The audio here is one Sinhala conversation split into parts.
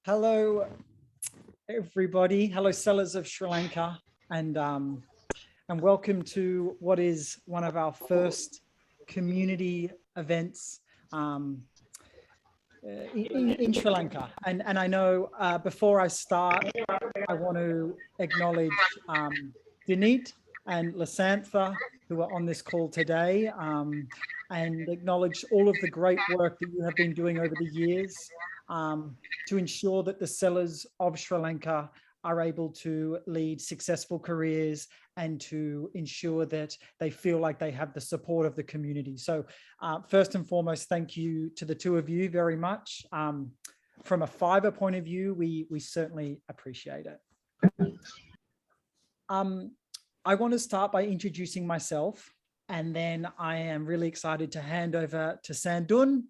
Hello, everybody. Hello, sellers of Sri Lanka, and welcome to what is one of our first community events in Sri Lanka. And I know before I start, I want to acknowledge Dinit and Lasantha, who are on this call today, and acknowledge all of the great work that you have been doing over the years to ensure that the sellers of Sri Lanka are able to lead successful careers and to ensure that they feel like they have the support of the community. So first and foremost, thank you to the two of you very much. From a Fiverr point of view, we certainly appreciate it. I want to start by introducing myself, and then I am really excited to hand over to Sandun,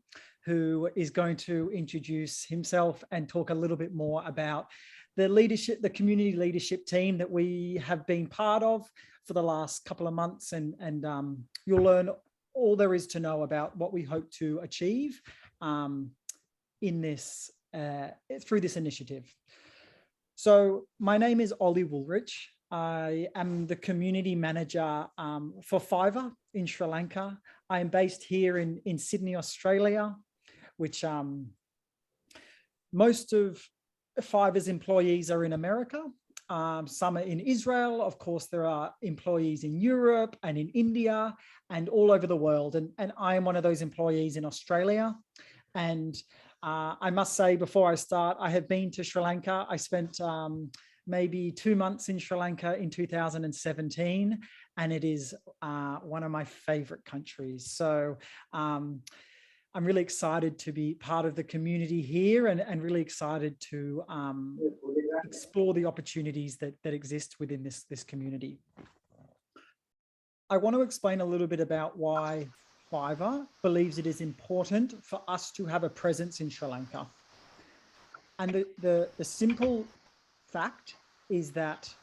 who is going to introduce himself and talk a little bit more about the leadership, the community leadership team that we have been part of for the last couple of months. And you'll learn all there is to know about what we hope to achieve in this through this initiative. So my name is Ollie Woolrich. I am the community manager for Fiverr in Sri Lanka. I am based here in Sydney, Australia, which most of Fiverr's employees are in America. Some are in Israel. Of course, there are employees in Europe and in India and all over the world. And I am one of those employees in Australia. And I must say, before I start, I have been to Sri Lanka. I spent maybe 2 months in Sri Lanka in 2017, and it is one of my favorite countries. So I'm really excited to be part of the community here and really excited to explore the opportunities that exist within this community. I want to explain a little bit about why Fiverr believes it is important for us to have a presence in Sri Lanka. And the simple fact is that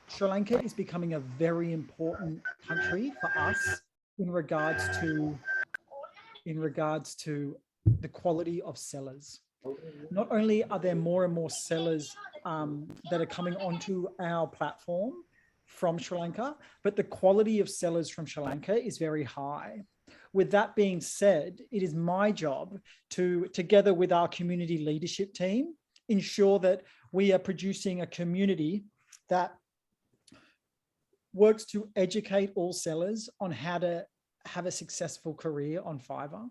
Sri Lanka is becoming a very important country for us in regards to the quality of sellers. Not only are there more and more sellers that are coming onto our platform from Sri Lanka, but the quality of sellers from Sri Lanka is very high. With that being said, it is my job to, together with our community leadership team, ensure that we are producing a community that works to educate all sellers on how to have a successful career on Fiverr,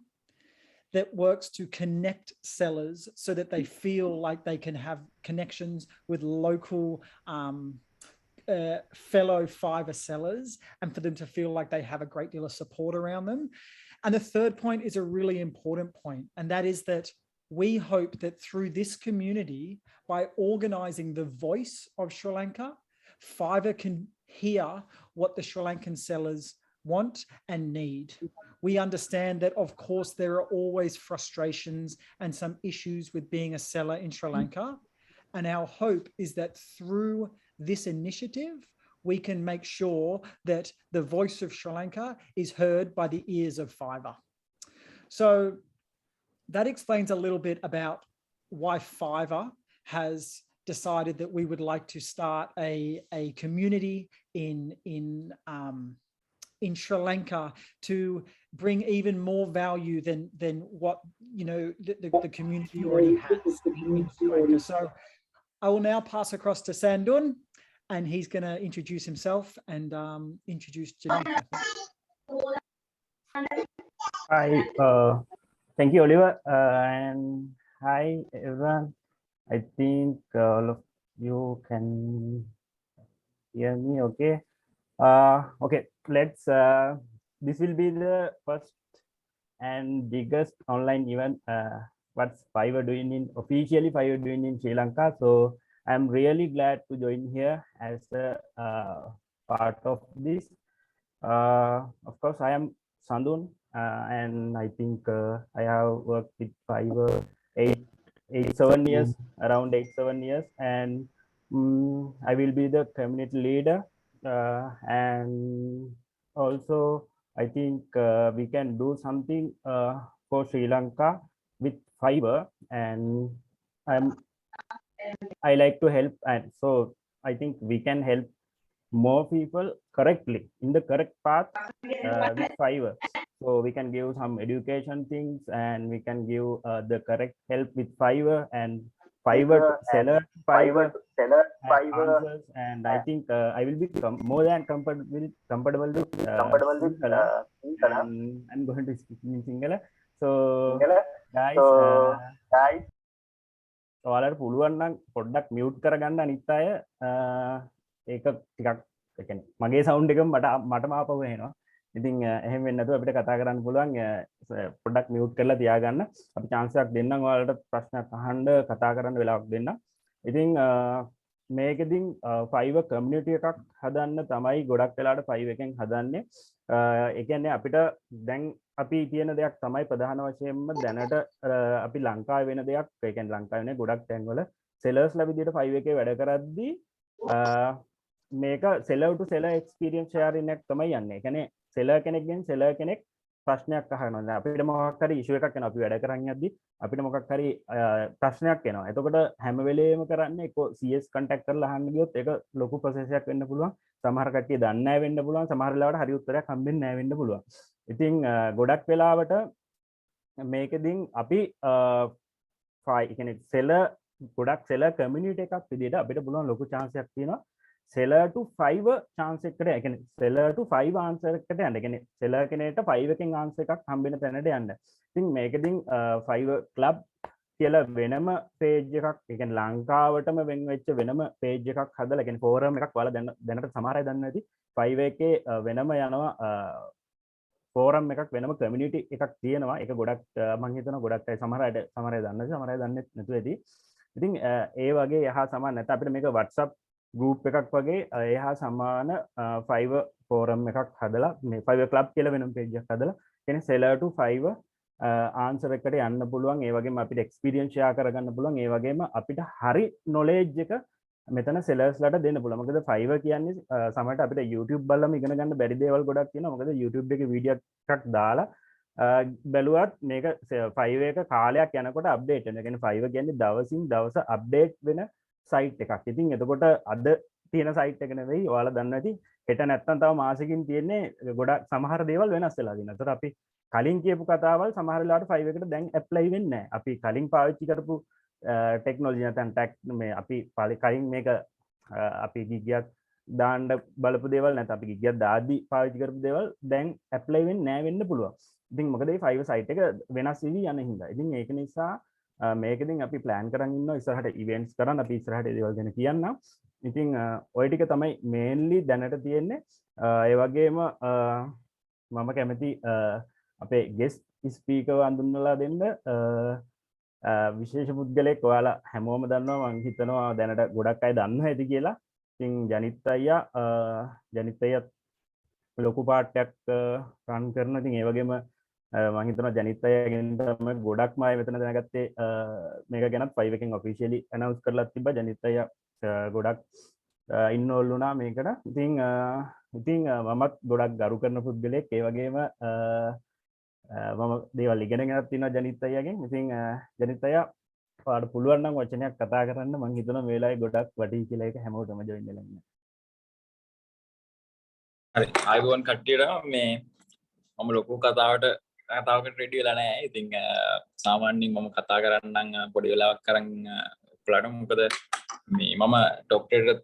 that works to connect sellers so that they feel like they can have connections with local fellow Fiverr sellers, and for them to feel like they have a great deal of support around them. And the third point is a really important point, and that is that we hope that through this community, by organizing the voice of Sri Lanka, Fiverr can hear what the Sri Lankan sellers want and need. We understand that, of course, there are always frustrations and some issues with being a seller in Sri Lanka. And our hope is that through this initiative, we can make sure that the voice of Sri Lanka is heard by the ears of Fiverr. So that explains a little bit about why Fiverr has decided that we would like to start a community in Sri Lanka to bring even more value than what the community already has in Sri Lanka. So I will now pass across to Sandun, and he's going to introduce himself and introduce Janice. Hi, thank you, Oliver, and hi, everyone. I think all of you can hear me okay. Okay, let's, this will be the first and biggest online event what's Fiverr doing in, officially Fiverr doing in Sri Lanka. So I'm really glad to join here as a part of this. Of course, I am Sandun, and I think I have worked with Fiverr 7 years, around 7 years, and I will be the community leader, and also I think we can do something for Sri Lanka with Fiverr, and I like to help, and so I think we can help more people correctly in the correct path with Fiverr. So we can give some education things, and we can give the correct help with Fiverr and Fiverr seller, Fiverr answers, and I think I will be more than comfortable to Sinhala, and I'm going to speak in Sinhala. So guys, ඔයාලට පුළුවන් නම් පොඩ්ඩක් මියුට් කරගන්න අනිත් අය ඒක ටිකක් ඒ කියන්නේ මගේ සවුන්ඩ් එක මටම ආපහු එනවා. ඉතින් එහෙම වෙන්නේ නැතුව අපිට කතා කරන්න පුළුවන් පොඩ්ඩක් මියුට් කරලා තියාගන්න. අපි chance එකක් දෙන්නම් ඔයාලට ප්‍රශ්නයක් අහන්න කතා කරන්න වෙලාවක් දෙන්නම්. ඉතින් මේකෙදින් Fiverr community එකක් හදන්න තමයි ගොඩක් වෙලාවට Fiverr එකෙන් හදන්නේ. ඒ කියන්නේ අපිට දැන් අපි තියෙන දෙයක් තමයි ප්‍රධාන වශයෙන්ම දැනට අපි ලංකාවේ වෙන දෙයක්. ඒ කියන්නේ ලංකාවේ නේ ගොඩක් තැන්වල sellers ලා විදියට Fiverr එකේ වැඩ කරද්දී මේක seller to seller experience sharing එකක් තමයි යන්නේ. ඒ කියන්නේ seller කෙනෙක්ගෙන් seller කෙනෙක් ප්‍රශ්නයක් අහනවා. දැන් අපිට මොකක් හරි issue එකක් එනවා. අපි වැඩ කරන් යද්දී අපිට මොකක් හරි ප්‍රශ්නයක් එනවා. එතකොට හැම වෙලේම කරන්නේ එක්ක CS contact කරලා අහන්න ගියොත් ඒක ලොකු process එකක් වෙන්න පුළුවන්. සමහර කට්ටිය දන්නේ නැහැ වෙන්න පුළුවන්. සමහර වෙලාවට හරි උත්තරයක් හම්බෙන්නේ නැහැ වෙන්න පුළුවන්. ඉතින් ගොඩක් වෙලාවට මේකෙදින් අපි කියන්නේ seller ගොඩක් seller community එකක් විදිහට අපිට පුළුවන් ලොකු chance එකක් තියෙනවා seller to Fiverr chance එකකට. ඒ කියන්නේ seller to Fiverr answer එකකට යන්න. ඒ කියන්නේ seller කෙනෙක්ට Fiverr එකෙන් answer එකක් හම්බෙන තැනට යන්න. ඉතින් මේකෙදින් Fiverr club කියලා වෙනම page එකක්, ඒ කියන්නේ ලංකාවටම වෙන් වෙච්ච වෙනම page එකක් හදලා, ඒ කියන්නේ forum එකක් ඔයාලා දැනට සමහර අය දන්නේ නැති Fiverr එකේ වෙනම යනවා forum එකක්, වෙනම community එකක් තියෙනවා. ඒක ගොඩක් මම හිතනවා ගොඩක් අය සමහර අය දන්නේ සමහර අය දන්නේ නැතුව ඇති. ඉතින් ඒ වගේ යහා සමාන නැත්නම් අපිට මේක WhatsApp group එකක් වගේ එහා සමාන Fiverr forum එකක් හදලා මේ Fiverr club කියලා වෙනම page එකක් හදලා කියන්නේ seller to Fiverr answer එකට යන්න පුළුවන්. ඒ වගේම අපිට experience share කරගන්න පුළුවන්. ඒ වගේම අපිට හරි knowledge එක මෙතන sellers ලට දෙන්න පුළුවන්. මොකද Fiverr කියන්නේ සමහරට අපිට YouTube බලලම ඉගෙන ගන්න බැරි දේවල් ගොඩක් තියෙනවා. මොකද YouTube එකේ වීඩියෝ එකක් දාලා බැලුවත් මේක Fiverr එක කාලයක් යනකොට අප්ඩේට් වෙනවා. ඒ කියන්නේ Fiverr කියන්නේ දවසින් දවස අප්ඩේට් වෙන සයිට් එකක්. ඉතින් එතකොට අද තියෙන සයිට් එක නෙවෙයි ඔයාලා දන්න ඇති හෙට නැත්තම් තව මාසෙකින් තියෙන්නේ ගොඩක් සමහර දේවල් වෙනස් වෙලා තියෙනවා. ඒතර අපි කලින් කියපු කතාවල් සමහර වෙලාවට Fiverr එකට දැන් ඇප්ලයි වෙන්නේ නැහැ. අපි කලින් පාවිච්චි කරපු ටෙක්නොලොජි නැත්නම් ටැක් මේ අපි කලින් මේක අපි ගිගයක් දාන්න බලපු දේවල් නැත්නම් අපි ගිගයක් දාද්දි පාවිච්චි කරපු දේවල් දැන් ඇප්ලයි වෙන්නේ නැහැ වෙන්න පුළුවන්. ඉතින් මොකද මේ Fiverr site එක වෙනස් වෙවි යන හින්දා. ඉතින් ඒක නිසා මේකෙන් අපි ප්ලෑන් කරන් ඉන්නවා ඉස්සරහට ඉවෙන්ට්ස් කරන්න. අපි ඉස්සරහට ඒ දේවල් ගැන කියන්නම්. ඉතින් ඔය ටික තමයි මේන්ලි දැනට තියෙන්නේ. ඒ වගේම මම කැමති අපේ ගෙස්ට් ස්පීකර් හඳුන්වලා දෙන්න විශේෂ පුද්ගලෙක්. ඔයාලා හැමෝම දන්නවා, මම හිතනවා දැනට ගොඩක් අය දන්නවා ඇති කියලා. ඉතින් ජනිත් අයියා ලොකු පාටයක් රන් කරන. ඉතින් ඒ වගේම මම හිතනවා ජනිත් අයගෙන් තමයි ගොඩක්ම අය මෙතන දැනගත්තේ මේක ගැනත් Fiverr එකෙන් ඔෆිෂියලි අනවුන්ස් කරලා තිබ්බා. ජනිත් අයියා ගොඩක් ඉන්වෝල් වුණා මේකට. ඉතින් මමත් ගොඩක් ගරු කරන පුද්ගලෙක්. ඒ වගේම මම දේවල් ඉගෙනගෙනත් තියෙනවා ජනිත් අයියාගෙන්. ඉතින් ජනිත් අයියා ඔයාලට පුළුවන් නම් වචනයක් කතා කරන්න. මම හිතනවා මේ වෙලාවේ ගොඩක් වටී කියලා ඒක හැමෝටම ජොයින් වෙලා ඉන්න. හරි. ආයුබෝවන් කට්ටියට මේ මම ලොකු කතාවකට රෙඩි වෙලා නැහැ. ඉතින් සාමාන්‍යයෙන් මම කතා කරන්නම් පොඩි වෙලාවක් කරන් ඔයාලට. මොකද මේ මම ડોක්ටරේට්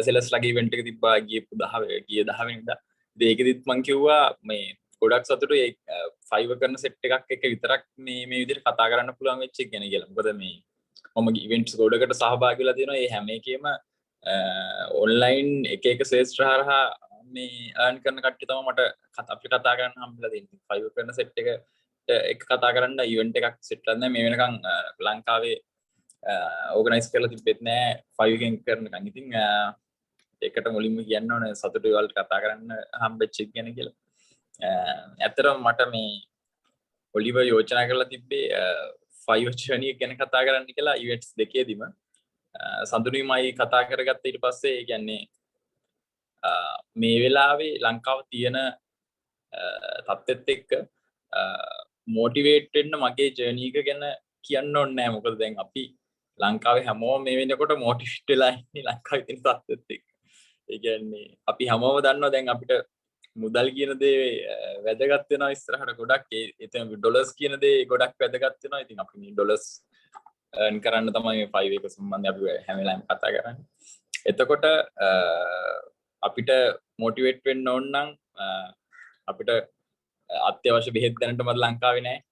සෙලස් ලගේ ඉවෙන්ට් එක තිබ්බා ගිය 10 වෙනිදා. ඒකෙදිත් මං කිව්වා මේ ගොඩක් සතුටුයි ෆයිවර් කරන සෙට් එකක් එක විතරක් මේ විදිහට කතා කරන්න පුළුවන් වෙච්ච එක ගැන කියලා. මොකද මේ මම ඉවෙන්ට්ස් ගොඩකට සහභාගී වෙලා තියෙනවා. ඒ හැම එකෙම ඔන්ලයින් එක ශේෂ්ත්‍ර හරහා මේ earn කරන කට්ටිය තමයි මට අපිට කතා කරන්න හම්බෙලා තියෙන්නේ. ෆයිවර් කරන සෙට් එක කතා කරන්න ඉවෙන්ට් එකක් සෙට් කරලා නැහැ. මේ වෙනකන් ලංකාවේ ඕගනයිස් කරලා තිබෙත් නැහැ ෆයිවර් එකෙන් කරනකන්. ඉතින් ඒකට මුලින්ම කියන්න ඕනේ සතුටුයි වලට කතා කරන්න හම්බෙච්ච එක ගැන කියලා. ඇත්තටම මට මේ ඔලිවර් යෝජනා කරලා තිබ්බේ ෆයිවර් ජර්නි ගැන කතා කරන්න කියලා ඉවෙන්ට්ස් දෙකේදීම. සඳුනිමයි කතා කරගත්ත ඊට පස්සේ ඒ කියන්නේ මේ වෙලාවේ ලංකාව තියෙන තත්ත්වෙත් එක්ක මොටිවේට් වෙන්න මගේ ජර්නි එක ගැන කියන්න ඕනේ නැහැ. මොකද දැන් අපි ලංකාවේ හැමෝම මේ වෙනකොට මොටිවේට් වෙලා ඉන්නේ ලංකාවේ තියෙන තත්ත්වෙත් එක්ක. ඒ කියන්නේ අපි හැමෝම දන්නවා දැන් අපිට මුදල් කියන දේ වැදගත් වෙනවා ඉස්සරහට ගොඩක්. එතන ඩොලර්ස් කියන දේ ගොඩක් වැදගත් වෙනවා. ඉතින් අපි මේ ඩොලර්ස් earn කරන්න තමයි මේ 5 එක සම්බන්ධයෙන් අපි හැම වෙලාවෙම කතා කරන්නේ. එතකොට අපිට මොටිවේට් වෙන්න ඕන නම් අපිට අත්‍යවශ්‍ය බෙහෙත් දැනටමත් ලංකාවේ නැහැ.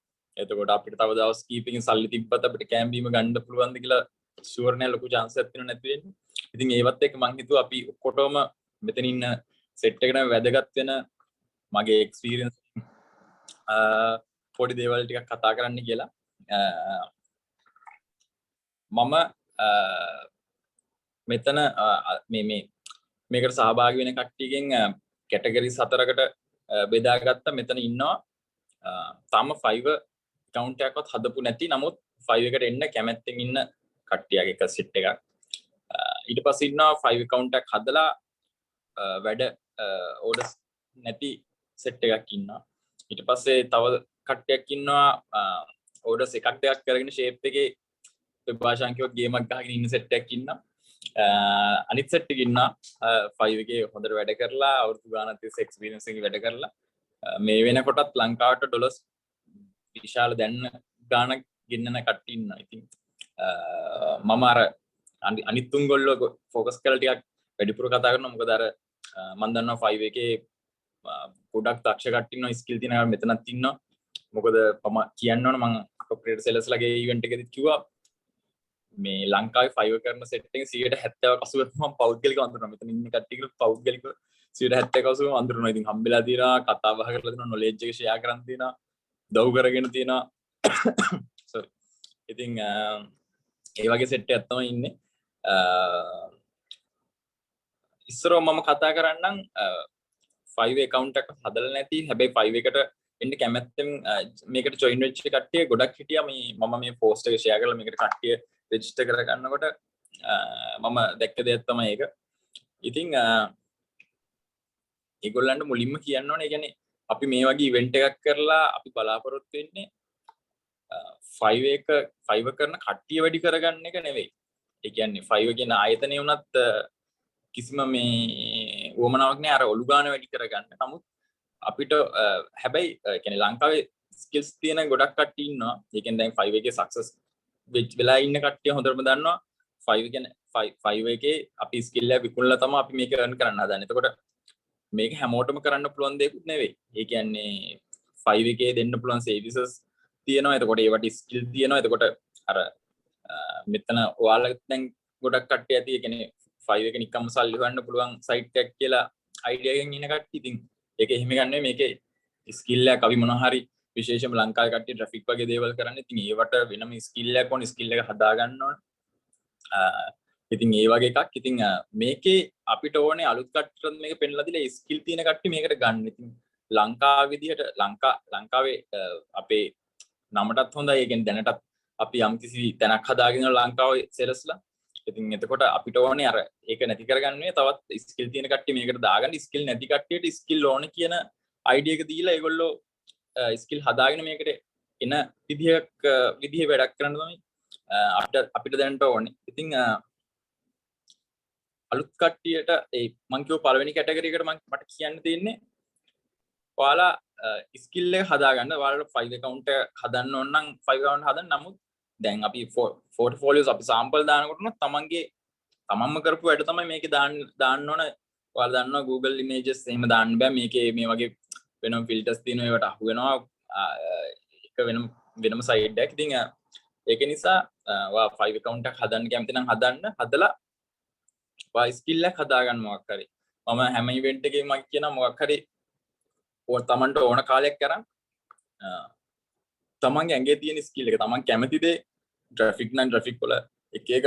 එතකොට අපිට තව දවස් කීපකින් සල්ලි තිබ්බත් අපිට කැම්බීම ගන්න පුළුවන්ද කියලා ෂුවර් නෑ. ලොකු chance එකක් තියෙනව නැති වෙන්නේ. ඉතින් ඒවත් එක්ක මං හිතුවා අපි ඔක්කොටම මෙතන ඉන්න සෙට් එකට වැදගත් වෙන මගේ එක්ස්පීරියන්ස් පොඩි දේවල් ටිකක් කතා කරන්න කියලා. මම මෙතන මේකට සහභාගී වෙන කට්ටියගෙන් කැටගරිස් 4කට බෙදාගත්තා. මෙතන ඉන්නවා තාම Fiverr account එකක්වත් හදපු නැති නමුත් Fiverr එකට එන්න කැමැත්තෙන් ඉන්න කට්ටියගේ එක සෙට් එකක්. ඊට පස්සේ ඉන්නවා Fiverr account එකක් හදලා වැඩ orders නැති සෙට් එකක් ඉන්නවා. ඊට පස්සේ තව කට්ටියක් ඉන්නවා orders එකක් දෙකක් කරගෙන shape එකේ විභාෂාංකික ගේමක් ගහගෙන ඉන්න සෙට් එකක් ඉන්නවා. අනිත් සෙට් එකක් ඉන්නවා Fiverr එකේ හොඳට වැඩ කරලා අවුරුදු ගානක් තිස්සේ එක්ස්පීරියන්ස් එකකින් වැඩ කරලා මේ වෙනකොටත් ලංකාවට ඩොලර්ස් විශාල දැන්න ගානක් ගෙන්නන කට්ටිය ඉන්නවා. ඉතින් මම අර අනිත් තුන් ගොල්ලෝ ફોකස් කරලා ටිකක් වැඩිපුර කතා කරනවා. මොකද අර මම දන්නවා Fiverr එකේ ගොඩක් දක්ෂ කට්ටිය ඉන්නවා, ස්කිල් තියෙන අය මෙතනත් ඉන්නවා. මොකද මම කියන්න ඕන මම කොපරේට් සෙලර්ස් ලගේ ඉවෙන්ට් එකේදීත් කිව්වා මේ ලංකාවේ Fiverr කරන සෙට් එක 70% 80% මම පෞද්ගලිකව අඳුරනවා. මෙතන ඉන්න කට්ටිය පෞද්ගලිකව 70% 80% අඳුරනවා. ඉතින් හම්බෙලා තියෙනවා, කතා බහ කරලා තියෙනවා, නොලෙජ් එක ෂෙයා කරන් තියෙනවා, දව් කරගෙන තියෙනවා. sorry. ඉතින් ඒ වගේ සෙට් එකක් තමයි ඉන්නේ. ඉස්සරව මම කතා කරන්නම් Fiverr account එකක් හදලා නැති හැබැයි Fiverr එකට එන්න කැමැත්තෙන් මේකට join වෙච්ච කට්ටිය ගොඩක් හිටියා. මම මේ post එක share කරලා මේකට කට්ටිය register කරගන්නකොට මම දැක්ක දෙයක් තමයි ඒක. ඉතින් ඒගොල්ලන්ට මුලින්ම කියන්න ඕනේ කියන්නේ අපි මේ වගේ event එකක් කරලා අපි බලාපොරොත්තු වෙන්නේ Fiverr කරන කට්ටිය වැඩි කරගන්න එක නෙවෙයි. ඒ කියන්නේ Fiverr කියන ආයතනය උනත් කිසිම මේ වමනාවක් නෑ අර ඔලු ගාන වැඩි කරගන්න. නමුත් අපිට හැබැයි කියන්නේ ලංකාවේ ස්කිල්ස් තියෙන ගොඩක් කට්ටිය ඉන්නවා. ඒ කියන්නේ දැන් Fiverr එකේ සක්සස් වෙලා ඉන්න කට්ටිය හොඳටම දන්නවා Fiverr එකේ අපි ස්කිල් එක විකුණලා තමයි අපි මේක earn කරන්න හදන්නේ. එතකොට මේක හැමෝටම කරන්න පුළුවන් දෙයක් නෙවෙයි. ඒ කියන්නේ Fiverr එකේ දෙන්න පුළුවන් සර්විසස් තියෙනවා. එතකොට ඒවට ස්කිල් තියෙනවා. එතකොට අර මෙතන ඔයාලා දැන් ගොඩක් කට්ටිය ඇති. ඒ කියන්නේ Fiverr එක නිකම්ම සල්ලි හොයන්න පුළුවන් සයිට් එකක් කියලා අයිඩියා එකකින් ඉන්න කට්ටිය. ඉතින් ඒක එහෙම ගන්න මේකේ ස්කිල් එකක් අපි මොනවා හරි විශේෂයෙන්ම ලංකාවේ කට්ටිය ට්‍රැෆික් වගේ දේවල් කරන්නේ. ඉතින් ඒවට වෙනම ස්කිල් එකක් ඕන. ස්කිල් එක හදා ගන්න ඕන. ඉතින් ඒ වගේ එකක්. ඉතින් මේකේ අපිට ඕනේ අලුත් කට්ටියට මේක පෙන්ලා දීලා ස්කිල් තියෙන කට්ටිය මේකට ගන්න. ඉතින් ලංකාව විදිහට ලංකාවේ අපේ නමටත් හොඳයි. ඒ කියන්නේ දැනටත් අපි යම්කිසි තැනක් හදාගෙන ලංකාවේ සෙලස්ලා. ඉතින් එතකොට අපිට ඕනේ අර ඒක නැති කරගන්නේ තවත් ස්කිල් තියෙන කට්ටිය මේකට දාගන්න. ස්කිල් නැති කට්ටියට ස්කිල් ඕනේ කියන අයිඩියා එක දීලා ඒගොල්ලෝ ස්කිල් හදාගෙන මේකට එන විදිහේ වැඩක් කරන්න තමයි අපිට දැනට ඕනේ. ඉතින් අලුත් කට්ටියට මං කියව පළවෙනි කැටගරි එකට මට කියන්න තියෙන්නේ ඔයාලා ස්කිල් එක හදාගන්න. ඔයාලට Fiverr account එක හදන්න ඕන නම් Fiverr account හදන්න. නමුත් දැන් අපි පෝර්ට්ෆෝලියෝස් අපි සාම්පල් දානකොට තමන්ගේ තමන්ම කරපු වැඩ තමයි මේකේ දාන්න ඕන. ඔයාලා දන්නවා Google images එහෙම දාන්න බෑ. මේකේ මේ වගේ වෙනම ෆිල්ටර්ස් තියෙනවා. ඒවට අහු වෙනවා. එක වෙනම සයිඩ් එකක්. ඉතින් ඒක නිසා ඔයා Fiverr account එකක් හදන්න කැමති නම් හදලා ඔයා ස්කිල් එකක් හදාගන්න මොකක් හරි. මම හැම ඉවෙන්ට් එකේම කියනවා මොකක් හරි තමන්ට ඕන කාලයක් කරන් තමන්ගේ ඇඟේ තියෙන ස්කිල් එක තමන් කැමති දේ ග්‍රැෆික් නම් ග්‍රැෆික් වල එක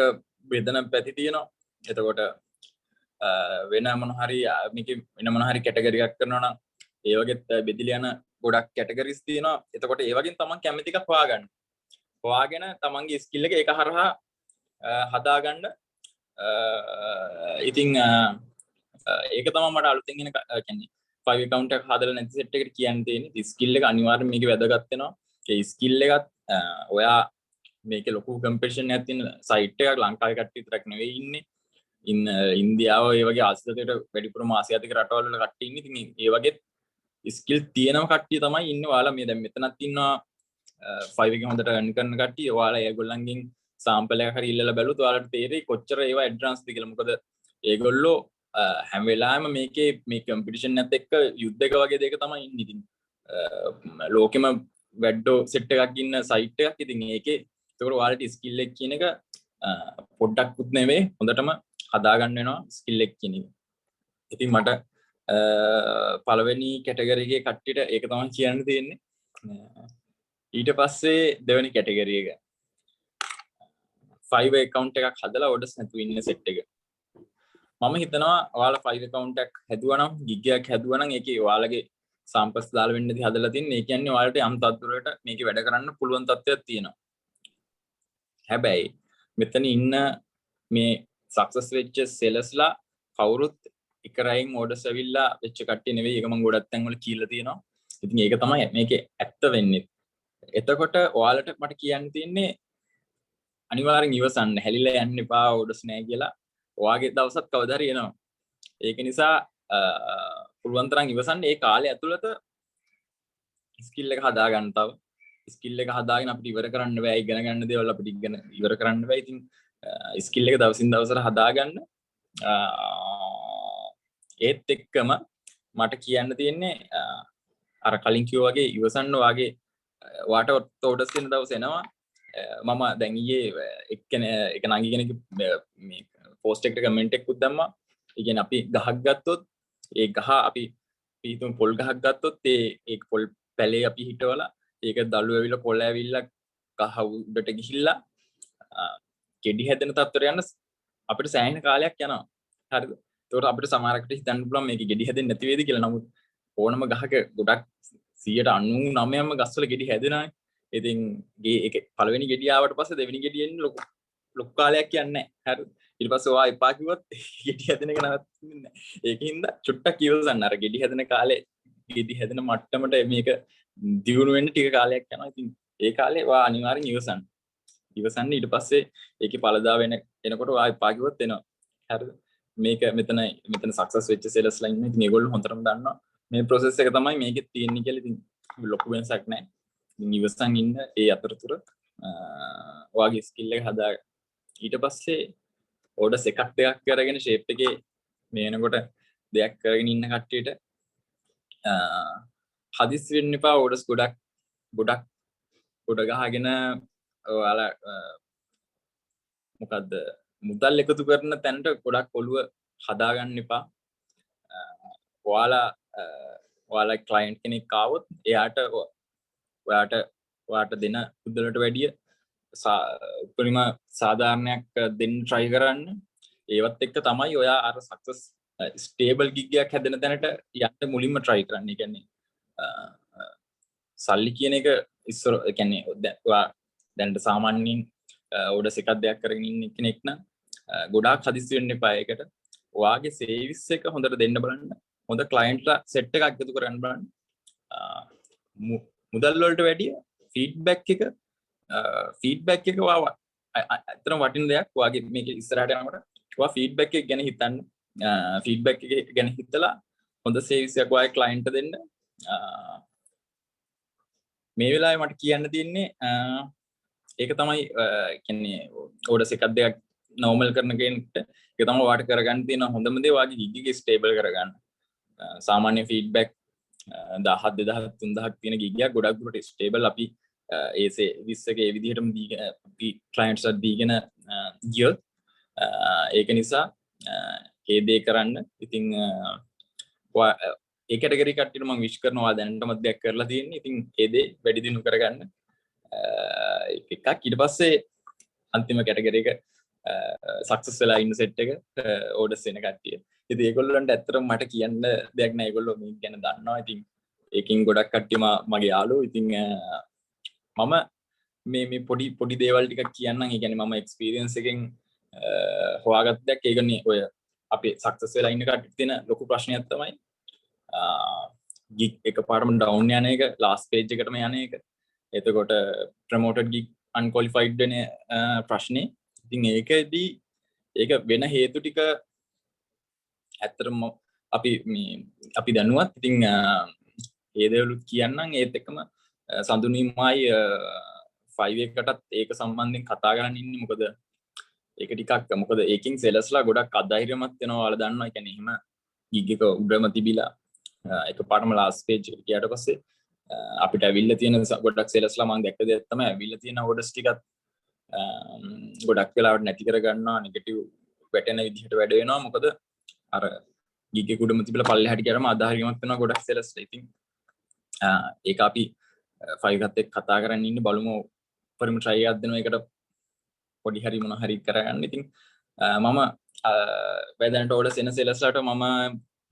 බෙදන පැති තියෙනවා. එතකොට වෙන මොන හරි මේකේ වෙන මොන හරි කැටගරි එකක් කරනවා නම් ඒ වගේ බෙදිලා යන ගොඩක් කැටගරිස් තියෙනවා. එතකොට ඒ වගේ තමන් කැමති එකක් හොයාගෙන තමන්ගේ ස්කිල් එක ඒක හරහා හදාගන්න. ඉතින් ඒක තමයි මට අලුතෙන් එන කියන්නේ Fiverr account එකක් හදලා නැති සෙට් එකට කියන්න තියෙන්නේ. ස්කිල් එක අනිවාර්යයෙන් මේක වැදගත් වෙනවා. ඒ ස්කිල් එකත් ඔයා මේකේ ලොකු කම්පිටිෂන් එකක් තියෙන සයිට් එකක් ලංකාවේ කට්ටිය විතරක් නෙවෙයි ඉන්නේ. ඉන්දියාව ඒ වගේ ආසියාවට වැඩිපුරම ආසියාතික රටවල් වල කට්ටිය ඉන්නේ. ඉතින් ඒ වගේ ස්කිල් තියෙනම කට්ටිය තමයි ඉන්නේ. ඔයාලා මේ දැන් මෙතනත් ඉන්නවා Fiverr එකේ හොඳට earn කරන කට්ටිය. ඔයාලා ඒගොල්ලන්ගෙන් සාම්පල් එකක් හරි ඉල්ලලා බැලුවොත් ඔයාලට තේරෙයි කොච්චර ඒවා ඇඩ්වාන්ස්ද කියලා. මොකද ඒගොල්ලෝ හැම වෙලාවෙම මේ කම්පිටිෂන් එකත් එක්ක යුද්ධයක වගේ දෙයක තමයි ඉන්නේ. ඉතින් ලෝකෙම වැඩෝ සෙට් එකක් ඉන්න සයිට් එකක්. ඉතින් ඒකේ ඒකට ඔයාලට ස්කිල් එක කියන එක පොඩ්ඩක්වත් නෙවෙයි හොඳටම හදාගන්න වෙනවා ස්කිල් එක කියන එක. ඉතින් මට පළවෙනි කැටගරි එකේ කට්ටියට ඒක තමයි කියන්න තියෙන්නේ. ඊට පස්සේ දෙවෙනි කැටගරි එක Fiverr account එකක් හදලා orders නැතුව ඉන්න සෙට් එක. මම හිතනවා ඔයාලා Fiverr account එකක් හැදුවා නම් gig එකක් හැදුවා නම් ඒකේ ඔයාලගේ සාම්පස් දාලා වෙන්නදී හදලා තින්නේ. ඒ කියන්නේ ඔයාලට යම් තත්ත්වයකට මේකේ වැඩ කරන්න පුළුවන් තත්ත්වයක් තියෙනවා. හැබැයි මෙතන ඉන්න මේ සක්සස් වෙච්ච සෙලර්ස්ලා කවුරුත් එක රයින් ඕඩර්ස් ඇවිල්ලා වෙච්ච කට්ටිය නෙවෙයි. ඒක මම ගොඩක් තැන්වල කියලා තියෙනවා. ඉතින් ඒක තමයි මේකේ ඇත්ත වෙන්නේ. එතකොට ඔයාලට මට කියන්න තියෙන්නේ අනිවාර්යෙන් ඉවසන්න. හැලිලා යන්න එපා ඕඩර්ස් නැහැ කියලා. ඔයාගේ දවසත් කවදා හරි එනවා. ඒක නිසා පුළුවන් තරම් ඉවසන්න. ඒ කාලය ඇතුළත ස්කිල් එක හදාගන්න. තව ස්කිල් එක හදාගෙන අපිට ඉවර කරන්න බෑ. ඉගෙන ගන්න දේවල් අපිට ඉවර කරන්න බෑ. ඉතින් ස්කිල් එක දවසින් දවසට හදාගන්න. ඒත් එක්කම මට කියන්න තියෙන්නේ අර කලින් කිව්වා වගේ ඉවසන්න. වාගේ වාට ඕඩර්ස් දෙන දවස් එනවා. මම දැන් ඊයේ එක නංගි කෙනෙක් මේ පෝස්ට් එකට කමෙන්ට් එකක් දැම්මා. ඒ කියන්නේ අපි ගහක් ගත්තොත් ඒ ගහ අපි හිතමු පොල් ගහක් ගත්තොත් ඒ පොල් පැලේ අපි හිටවලා ඒක දළු ඇවිල්ලා පොළ ඇවිල්ලා ගහ උඩට ගිහිල්ලා කෙඩි හැදෙන තත්ත්වයට යන්න අපිට සෑහෙන කාලයක් යනවා. හරිද? ඒකට අපිට සමහරකට හිතන්න පුළුවන් මේක ගෙඩි හැදෙන්නේ නැති වේද කියලා. නමුත් ඕනම ගහක ගොඩක් 99%ම ගස්වල ගෙඩි හැදෙනවානේ. ඉතින් ඒක පළවෙනි ගෙඩිය ආවට පස්සේ දෙවෙනි ගෙඩිය එන්නේ ලොකු කාලයක් යන්නේ නැහැ. හරිද? ඊට පස්සේ ඔයා එපා කිව්වොත් ගෙඩි හැදෙන එක නවතින්නේ නැහැ. ඒකින්ද චුට්ටක් ඉවසන්න. අර ගෙඩි හැදෙන කාලේ ගෙඩි හැදෙන මට්ටමට මේක දියුණු වෙන්න ටික කාලයක් යනවා. ඉතින් ඒ කාලේ ඔයා අනිවාර්යෙන් ඉවසන්න. ඊට පස්සේ ඒකේ පළදා එනකොට ඔයා එපා කිව්වොත් එනවා. හරිද? මේක මෙතන සක්සස් වෙච්ච සෙලර්ස්ලා ඉන්නේ. ඉතින් ඒගොල්ලෝ හොඳටම දන්නවා මේ process එක තමයි මේකෙත් තියෙන්නේ කියලා. ඉතින් ලොකු වෙනසක් නැහැ. ඉතින් ඉවසන් ඉන්න ඒ අතරතුර ඔයාගේ ස්කිල් එක හදා ඊට පස්සේ ඕඩර්ස් එකක් දෙකක් කරගෙන ෂේප් එකේ මේ වෙනකොට දෙයක් කරගෙන ඉන්න කට්ටියට හදිස්සි වෙන්න එපා. ඕඩර්ස් ගොඩ ගහගෙන ඔයාලා මොකද්ද මුදල් එකතු කරන තැනට ගොඩක් ඔළුව හදාගන්න එපා. ඔයාලා ක්ලයන්ට් කෙනෙක් ආවොත් ඔයාට දෙන මුදලට වැඩිය උපරිම සාධාරණයක් දෙන්න try කරන්න. ඒවත් එක්ක තමයි ඔයා අර සක්සස් ස්ටේබල් ගිග් එකක් හැදෙන තැනට යන්න මුලින්ම try කරන්න. ඒ කියන්නේ සල්ලි කියන එක ඉස්සර ඒ කියන්නේ ඔයා දැනට සාමාන්‍යයෙන් ඕඩර්ස් එකක් දෙයක් කරගෙන ඉන්න කෙනෙක් නම් ගොඩාක් හදිස්සි වෙන්න එපා. ඒකට ඔයාගේ සර්විස් එක හොඳට දෙන්න බලන්න. හොඳ ක්ලයන්ට්ලා සෙට් එකක් එකතු කරගන්න බලන්න. මුදල් වලට වැඩිය ෆීඩ්බැක් එක ඔයා අතන වටින දෙයක්. ඔයාගේ මේක ඉස්සරහට යනකොට ඔයා ෆීඩ්බැක් එක ගැන හිතන්න. ෆීඩ්බැක් එක ගැන හිතලා හොඳ සර්විස් එකක් ඔයාගේ ක්ලයන්ට් දෙන්න. මේ වෙලාවේ මට කියන්න තියෙන්නේ ඒක තමයි කියන්නේ ඕඩර්ස් එකක් දෙයක් normal කරන කෙනෙක්ට ඒක තමයි වාට කරගන්න තියෙන හොඳම දේ වාගේ gig එක stable කරගන්න. සාමාන්‍ය feedback 1000 2000 3000 තියෙන gig එක ගොඩක් දුරට stable අපි ඒසේ 20 එක ඒ විදිහටම දීගෙන අපි clients අත් දීගෙන ගියොත් ඒක නිසා ඒ දේ කරන්න. ඉතින් ඒ කැටගරි කට්ටියට මම විශ් කරනවා දැනටමත් දෙයක් කරලා තියෙන්නේ. ඉතින් ඒ දේ වැඩි දියුණු කරගන්න. එකක් ඊට පස්සේ අන්තිම කැටගරි එක සක්සස් වෙලා ඉන්න සෙට් එක ඕඩර්ස් එන කට්ටිය. ඉතින් ඒගොල්ලන්ට ඇත්තටම මට කියන්න දෙයක් නැහැ. ඒගොල්ලෝ මේක ගැන දන්නවා. ඉතින් ඒකින් ගොඩක් කට්ටිය මගේ යාළුවෝ. ඉතින් මම මේ පොඩි දේවල් ටිකක් කියන්නම්. ඒ කියන්නේ මම එක්ස්පීරියන්ස් එකෙන් හොයාගත්ත දෙයක්. ඒකනේ ඔය අපේ සක්සස් වෙලා ඉන්න කට්ටියට තියෙන ලොකු ප්‍රශ්නයක් තමයි gig එකපාරටම down යන එක, last page එකටම යන එක. එතකොට promoted gig unqualified වෙන ප්‍රශ්නේ. ඉතින් ඒකෙදී ඒක වෙන හේතු ටික ඇත්තටම අපි දන්නුවත්. ඉතින් ඒ දේවලුත් කියන්නම්. ඒත් එක්කම සඳුනීමයි 5 එකටත් ඒක සම්බන්ධයෙන් කතා කරන්න ඉන්නේ. මොකද ඒක ටිකක් මොකද ඒකින් සෙලස්ලා ගොඩක් අධෛර්යමත් වෙනවා. ඔයාලා දන්නවා. ඒ කියන්නේ එහෙම gig එක උඩම තිබිලා එකපාරටම last page එකට ගියාට පස්සේ අපිට ඇවිල්ලා තියෙන ගොඩක් සෙලස්ලා මම දැක්ක දෙයක් තමයි ඇවිල්ලා තියෙන orders ටිකත් ගොඩක් වෙලාවට නැති කර ගන්නවා. නෙගටිව් වැටෙන විදිහට වැඩ වෙනවා. මොකද අර gig එක උඩම තිබිලා පල්ලෙහාට ගියාම අධෛර්යමත් වෙනවා ගොඩක් සෙලස්ලා. ඉතින් ඒක අපි 5 ගත් එක්ක කතා කරන්න ඉන්න බලමු. පරිම try එකක් දෙනවා. ඒකට පොඩි හරි මොන හරි කරගන්න. ඉතින් මම වැදනට orders එන සෙලස්ලාට මම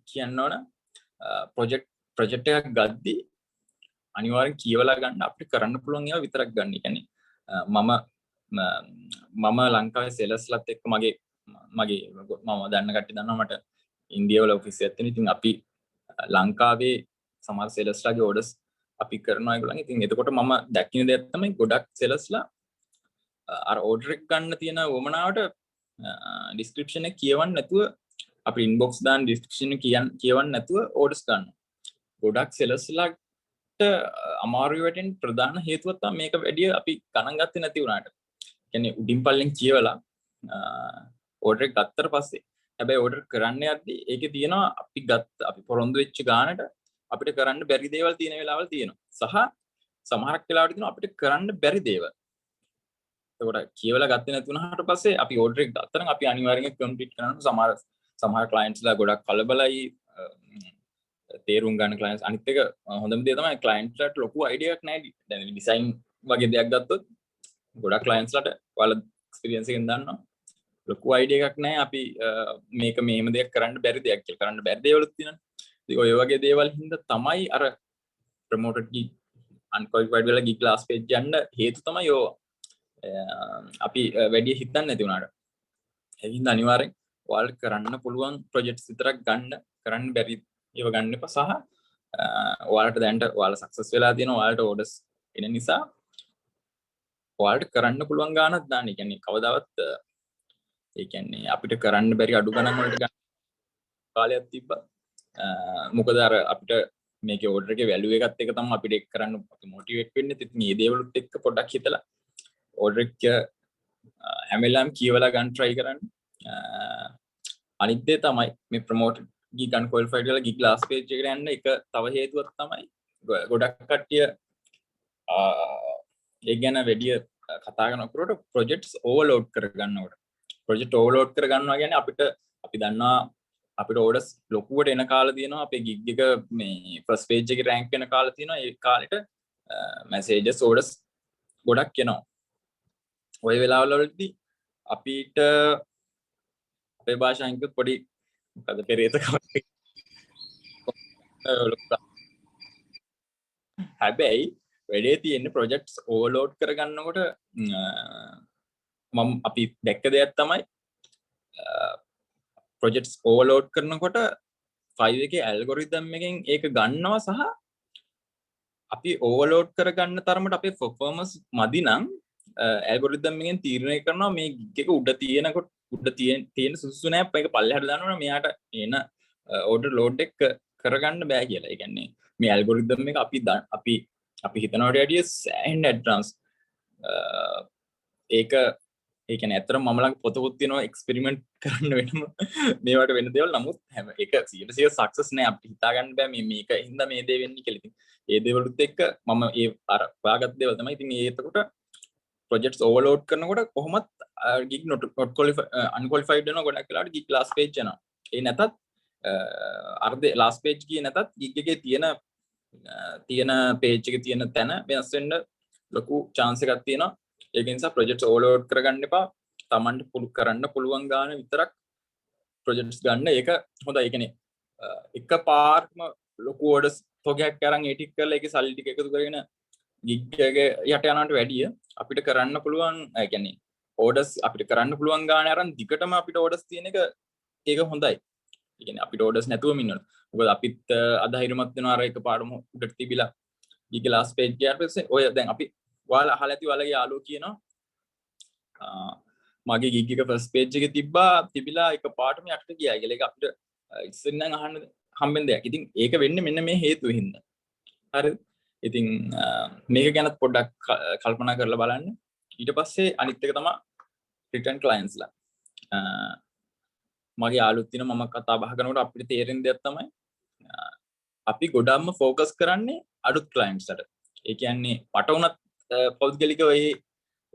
කියන්න ඕන ප්‍රොජෙක්ට් එකක් ගද්දී අනිවාර්යෙන් කියවලා ගන්න. අපිට කරන්න පුළුවන් ඒවා විතරක් ගන්න. කියන්නේ මම ලංකාවේ සෙලස්ලත් එක්ක මම දන්න කට්ටිය දන්නවා මට ඉන්දියාව වල ඔෆිස් එකක් තියෙනවා. ඉතින් අපි ලංකාවේ සමහර සෙලස්ලාගේ orders අපි කරනවා ඒගොල්ලන්. ඉතින් එතකොට මම දැක්කින දෙයක් තමයි ගොඩක් සෙලස්ලා අර order එක ගන්න තියෙන වමනාවට description එක කියවන්න නැතුව අපි inbox දාන description එක කියවන්න නැතුව orders ගන්නවා. ගොඩක් සෙලස්ලාට අමාරු වෙටින් ප්‍රධාන හේතුව තමයි මේක වැඩි අපි ගණන් ගත්තේ නැති වුණාට. කියන්නේ උඩින් පල්ලෙන් කියවලා order එක ගත්තට පස්සේ හැබැයි order කරන්න යද්දී ඒකේ තියෙනවා අපි පොරොන්දු වෙච්ච ගානට අපිට කරන්න බැරි දේවල් තියෙන වෙලාවල් තියෙනවා. සහ සමහරක් වෙලාවට තියෙනවා අපිට කරන්න බැරි දේවල්. එතකොට කියවලා ගත්තේ නැති වුණාට පස්සේ අපි order එක ගත්තා නම් අපි අනිවාර්යෙන් complete කරනවා. සමහර clients ලා ගොඩක් කලබලයි තේරුම් ගන්න clients. අනිත් එක හොඳම දේ තමයි clients ලාට ලොකු idea එකක් නැහැ. දැන් design වගේ දෙයක් ගත්තොත් ගොඩක් clients ලාට ඔයාලා experience එකෙන් දන්නවා ලොකු idea එකක් නැහැ. අපි මේක මෙහෙම දෙයක් කරන්න බැරි දෙයක් කියලා කරන්න බැරි දේවලුත් තියෙනවා. ඉතින් ඔය වගේ දේවල් හින්දා තමයි අර promoted gig unqualified වෙලා gig class page යන්න හේතු තමයි ඔය අපි වැඩි හිතන්නේ නැති වුණාට. ඒ හින්දා අනිවාර්යෙන් ඔයාලට කරන්න පුළුවන් projects විතරක් ගන්න, කරන්න බැරි ඒව ගන්න එපා. සහ ඔයාලට දැනට ඔයාලා සක්සස් වෙලා තියෙනවා. ඔයාලට orders එන නිසා ඔයාලට කරන්න පුළුවන් ගානක් දාන්න. ඒ කියන්නේ කවදාවත් ඒ කියන්නේ අපිට කරන්න බැරි අඩු ගණන් වලට ගන්න කාලයක් තිබ්බා. මොකද අර අපිට මේකේ order එකේ value එකත් එක තමයි අපිට ඒක කරන්න අපි motivate වෙන්නේ. ඉතින් මේ දේවලුත් එක්ක පොඩ්ඩක් හිතලා order එක හැම වෙලාවෙම කියවලා ගන්න try කරන්න. අනිත් දේ තමයි මේ promoted gig unqualified කියලා gig class page එකට යන්න එක තව හේතුවක් තමයි ගොඩක් කට්ටිය ඒ ගැන වැඩි කතා කරනකොට projects overload කරගන්නකොට project overload කරගන්නවා කියන්නේ අපි දන්නවා අපිට orders ලොකුවට එන කාලේ තියෙනවා. අපේ gig එක මේ first page එකේ rank වෙන කාලේ තියෙනවා. ඒ කාලෙට messages orders ගොඩක් එනවා. ඔය වෙලාවල් වලදී අපිට අපේ භාෂාවෙන් කිව්වොත් පොඩි මොකද පෙරේතකම හැබැයි වැඩේ තියෙන්නේ projects overload කරගන්නකොට අපි දැක්ක දෙයක් තමයි projects overload කරනකොට Fiverr එකේ algorithm එකෙන් ඒක ගන්නවා. සහ අපි overload කරගන්න තරමට අපේ performance මදි නම් algorithm එකෙන් තීරණය කරනවා මේ gig එක උඩ තියෙන සුසු නෑ මේක පල්ලෙහාට දානවා මෙයාට එන order load එක කරගන්න බෑ කියලා. ඒ කියන්නේ මේ algorithm එක අපි හිතනවට වැඩිය සෑහෙන advance ඒක ඒ කියන්නේ ඇත්තටම මම ළඟ පොතකුත් තියෙනවා එක්ස්පෙරිමන්ට් කරන්න වෙනම මේවට වෙන දේවල්. නමුත් හැම එක 100% සක්සස් නෑ. අපිට හිතා ගන්න බෑ මේක හින්දා මේ දේ වෙන්නේ කියලා. ඉතින් ඒ දේවලුත් එක්ක මම ඒ අර හොයාගත්ත දේවල් තමයි. ඉතින් එතකොට ප්‍රොජෙක්ට්ස් ඕවර්ලෝඩ් කරනකොට කොහොමත් gig not qualified unqualified වෙනවා ගොඩක් වෙලාවට gig last page යනවා. ඒ නැතත් අර්ධ last page ගියේ නැතත් gig එකේ තියෙන page එකේ තියෙන තැන වෙනස් වෙන්න ලොකු chance එකක් තියෙනවා. ඒක නිසා ප්‍රොජෙක්ට්ස් ඕවර්ලෝඩ් කරගන්න එපා. Tamanට පුළු කරන්න පුළුවන් ගාන විතරක් ප්‍රොජෙක්ට්ස් ගන්න. ඒක හොඳයි. ඒ කියන්නේ එක පාර්ක්ම ලොකු ඕඩර්ස් තොගයක් අරන් ඒ ටික කරලා ඒකේ සල්ලි ටික එකතු කරගෙන gig එක යට යනවට වැඩිය අපිට කරන්න පුළුවන්. ඒ කියන්නේ ඕඩර්ස් අපිට කරන්න පුළුවන් ගානේ අරන් දිගටම අපිට ඕඩර්ස් තියෙන එක ඒක හොඳයි. ඒ කියන්නේ අපිට ඕඩර්ස් නැතුවම ඉන්නවා. මොකද අපිත් අධෛර්යමත් වෙනවා අර එක පාඩම උඩට තිබිලා gig last page ගියාට පස්සේ ඔය දැන් අපි ඔයාලා අහලා ඇති ඔයාලගේ යාළුවෝ කියනවා මගේ gig එක first page එකේ තිබිලා එක පාටම යටට ගියා කියලා. ඒක අපිට ඉස්සෙල්ලා නම් අහන්න හම්බෙන දෙයක්. ඉතින් ඒක වෙන්නේ මෙන්න මේ හේතුව හින්දා. හරිද? ඉතින් මේක ගැනත් පොඩ්ඩක් කල්පනා කරලා බලන්න. ඊට පස්සේ අනිත් එක තමයි return clients ලා. මගේ යාළුවෝ තියෙන මම කතා බහ කරනකොට අපිට තේරෙන දෙයක් තමයි අපි ගොඩක්ම ફોකස් කරන්නේ අලුත් clients ට. ඒ කියන්නේ මට උනත් පෞද්ගලිකව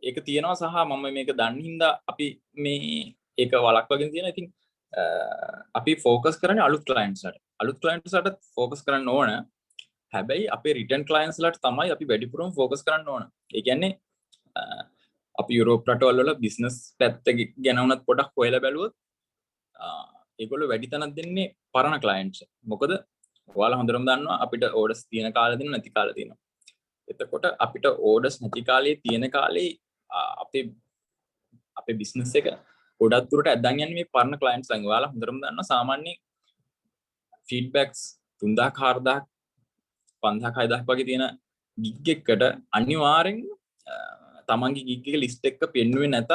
ඒක තියෙනවා සහ මම මේක දන්න හින්දා අපි මේ ඒක වළක්වාගෙන තියෙනවා. ඉතින් අපි ફોකස් කරන්නේ අලුත් clients ට. අලුත් clients ට ફોකස් කරන්න ඕන. හැබැයි අපේ රිටර්න් ක්ලයන්ට්ස් ලට තමයි අපි වැඩිපුරම ફોකස් කරන්න ඕන. ඒ කියන්නේ අපි යුරෝප් රටවල් වල බිස්නස් පැත්ත ගැන උනත් පොඩක් හොයලා බැලුවොත් ඒගොල්ලෝ වැඩි තැනක් දෙන්නේ පරණ ක්ලයන්ට්ස්. මොකද ඔයාලා හොඳටම දන්නවා අපිට ඕඩර්ස් තියෙන කාලේ දෙන නැති කාලේ තියෙනවා. එතකොට අපිට ඕඩර්ස් නැති කාලේ තියෙන කාලේ අපේ බිස්නස් එක ගොඩක් දුරට ඇදන් යන්නේ මේ පරණ ක්ලයන්ට්ස් ළඟ. ඔයාලා හොඳටම දන්නවා සාමාන්‍ය ෆීඩ්බැක්ස් 3000 4000 5000 6000 වගේ තියෙන gig එකකට අනිවාර්යෙන් තමන්ගේ gig එක list එක පෙන්නුවේ නැතත්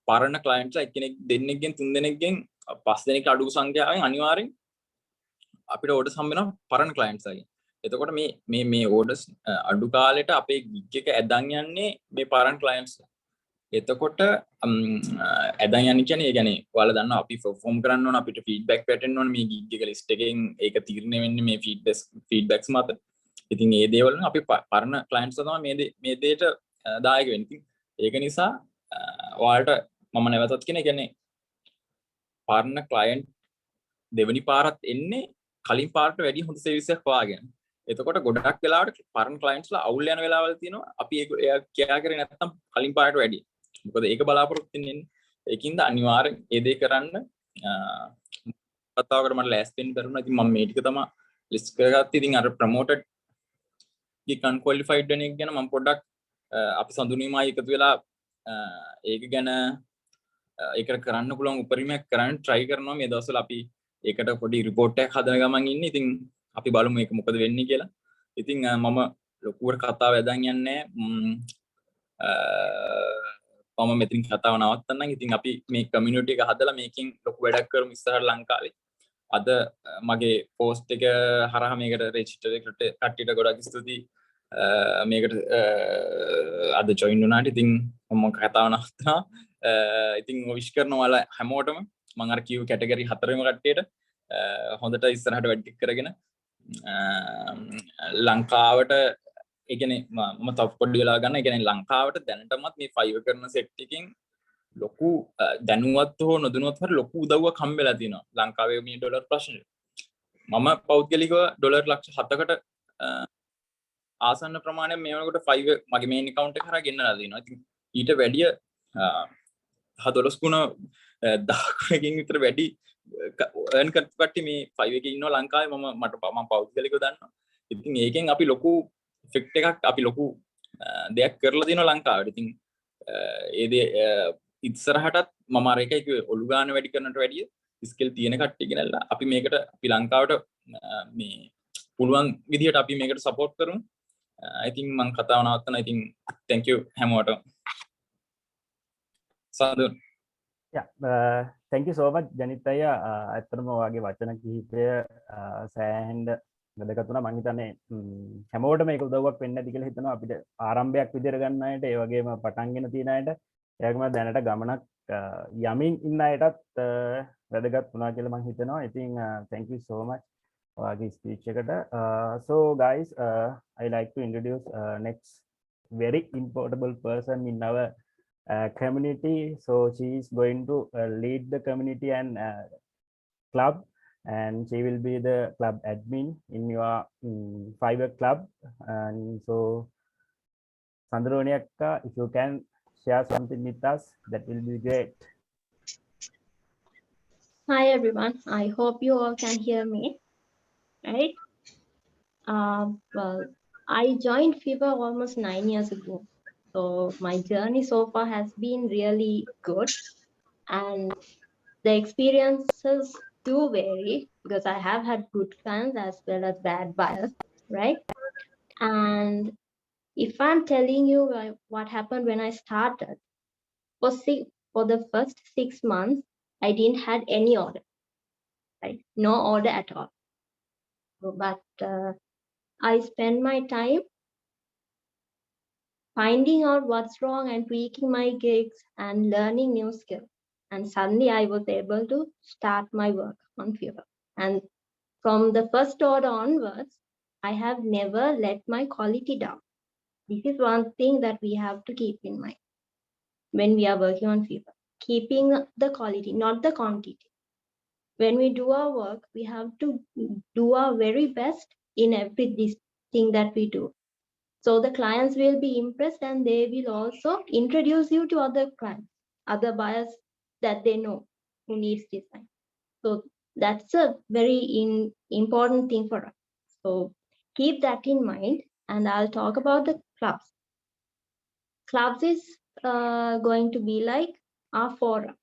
පරණ clients එක්කෙනෙක් දෙන්නෙක්ගෙන් තුන් දෙනෙක්ගෙන් පස් දෙනෙක් අඩු සංඛ්‍යාවෙන් අනිවාර්යෙන් අපිට orders හම්බ වෙනවා පරණ clients ලාගෙන්. එතකොට මේ orders අඩු කාලෙට අපේ gig එක ඇදන් යන්නේ මේ පරණ clients ලා. එතකොට ඇදන් යන්නේ කියන්නේ ඒ කියන්නේ ඔයාලා දන්නවා අපි perform කරන්න ඕන අපිට feedback වැටෙන්න ඕන මේ gig එක list එකෙන් ඒක තීරණය වෙන්නේ මේ feedbacks මත. ඉතින් මේ දේවල් නම් අපි පරණ clients ලා තමයි මේ දෙයට දායක වෙන්නේ. ඉතින් ඒක නිසා ඔයාලට මම නැවතත් කියන්නේ පරණ client දෙවෙනි පාරත් එන්නේ කලින් පාරට වැඩිය හොඳ සර්විස් එකක් හොයාගෙන. එතකොට ගොඩක් වෙලාවට පරණ clients ලා අවුල් යන වෙලාවල් තියෙනවා. අපි ඒක කියා කරේ නැත්නම් කලින් පාරට වැඩිය. මොකද ඒක බලාපොරොත්තු වෙන්නේ. ඒකින්ද අනිවාර්යෙන් ඒ දේ කරන්න කතාවකට මට ලෑස්ති වෙන්න බැරුණා. ඉතින් මම මේ ටික තමයි ලිස්ට් කරගත්තේ. ඉතින් අර ප්‍රොමෝටඩ් ගික් අන්ක්වොලිෆයිඩ් වෙන එක ගැන මම පොඩ්ඩක් අපි සඳුනීමයි එකතු වෙලා ඒක ගැන ඒකට කරන්න පුළුවන් උපරිමයක් කරන්න try කරනවා මේ දවස්වල. අපි ඒකට පොඩි report එකක් හදන ගමන් ඉන්නේ. ඉතින් අපි බලමු මේක මොකද වෙන්නේ කියලා. ඉතින් මම ලොකුවට කතාව යදන් යන්නේ මම මෙතනින් කතාව නවත්තන්නම්. ඉතින් අපි මේ community එක හදලා මේකෙන් ලොකු වැඩක් කරමු ඉස්සරහට ලංකාවේ. අද මගේ post එක හරහා මේකට register එකට කට්ටියට ගොඩක් ස්තුතියි මේකට අද join වුණාට. ඉතින් මම කතාව නවත්තනවා. ඉතින් wish කරනවා ඔයාලා හැමෝටම මම අර කිව්ව category හතරෙම කට්ටියට හොඳට ඉස්සරහට වැඩ කරගෙන ලංකාවට ඒ කියන්නේ මම තව පොඩි වෙලා ගන්න. ඒ කියන්නේ ලංකාවට දැනටමත් මේ Fiverr කරන set එකෙන් ලොකු දැනුවත් හෝ නොදැනුවත් හරි ලොකු උදව්වක් හම්බෙලා තියෙනවා ලංකාවේ මේ ඩොලර් ප්‍රශ්නේ. මම පෞද්ගලිකව ඩොලර් ලක්ෂ 7කට ආසන්න ප්‍රමාණයක් මේ වෙනකොට Fiverr මගේ මේන් account එක හරහා ගෙන්නලා දෙනවා. ඉතින් ඊට වැඩිය 12 ගුණ 10 ගුණකින් විතර වැඩි earn කරපු කට්ටිය මේ Fiverr එකේ ඉන්නවා ලංකාවේ. මම පෞද්ගලිකව දන්නවා. ඉතින් ඒකෙන් අපි ලොකු effect එකක් අපි ලොකු දෙයක් කරලා දෙනවා ලංකාවට. ඉතින් ඒ දේ ඉස්සරහටත් මම අර එකයි කිව්වේ ඔලු ගන්න වැඩි කරනට වැඩිය ස්කිල් තියෙන කට්ටිය ගෙනල්ලා අපි මේකට අපි ලංකාවට මේ පුළුවන් විදිහට අපි මේකට සපෝට් කරමු. I think මම කතාව නවත්තනවා. ඉතින් thank you හැමෝටම. සාදු. thank you so much Janith අයියා. ඇත්තටම ඔයාගේ වචන කිහිපය සෑහෙන්න වැදගත් වුණා. මම හිතන්නේ හැමෝටම මේක උදව්වක් වෙන්න ඇති කියලා හිතනවා. අපිට ආරම්භයක් විදියට ගන්න අයට ඒ වගේම පටන්ගෙන තියෙන අයට ඒකම දැනට ගමනක් යමින් ඉන්න අයටත් වැදගත් වුණා කියලා මම හිතනවා. ඉතින් thank you so much ඔයාගේ ස්පීච් එකට. So guys, I like to introduce next very important person in our community. So she is going to lead the community and club, and she will be the club admin in your Fiverr club. And so Sandroni akka, if you can share something with us, that will be great. Hi everyone, I hope you all can hear me, right? Well, I joined Fiverr almost 9 years ago. So my journey so far has been really good, and the experiences do vary because I have had good clients as well as bad buyers, right? And if I'm telling you what happened when I started, for the first 6 months, I didn't had any order, right? No order at all. But I spend my time finding out what's wrong and tweaking my gigs and learning new skills. And suddenly I was able to start my work on Fiverr. And from the first order onwards, I have never let my quality down. This is one thing that we have to keep in mind when we are working on Fiverr. Keeping the quality, not the quantity. When we do our work, we have to do our very best in everything that we do. So the clients will be impressed, and they will also introduce you to other clients, other buyers that they know who needs design. So that's a very important thing for us. So keep that in mind, and I'll talk about the clubs. Clubs is going to be like our forum,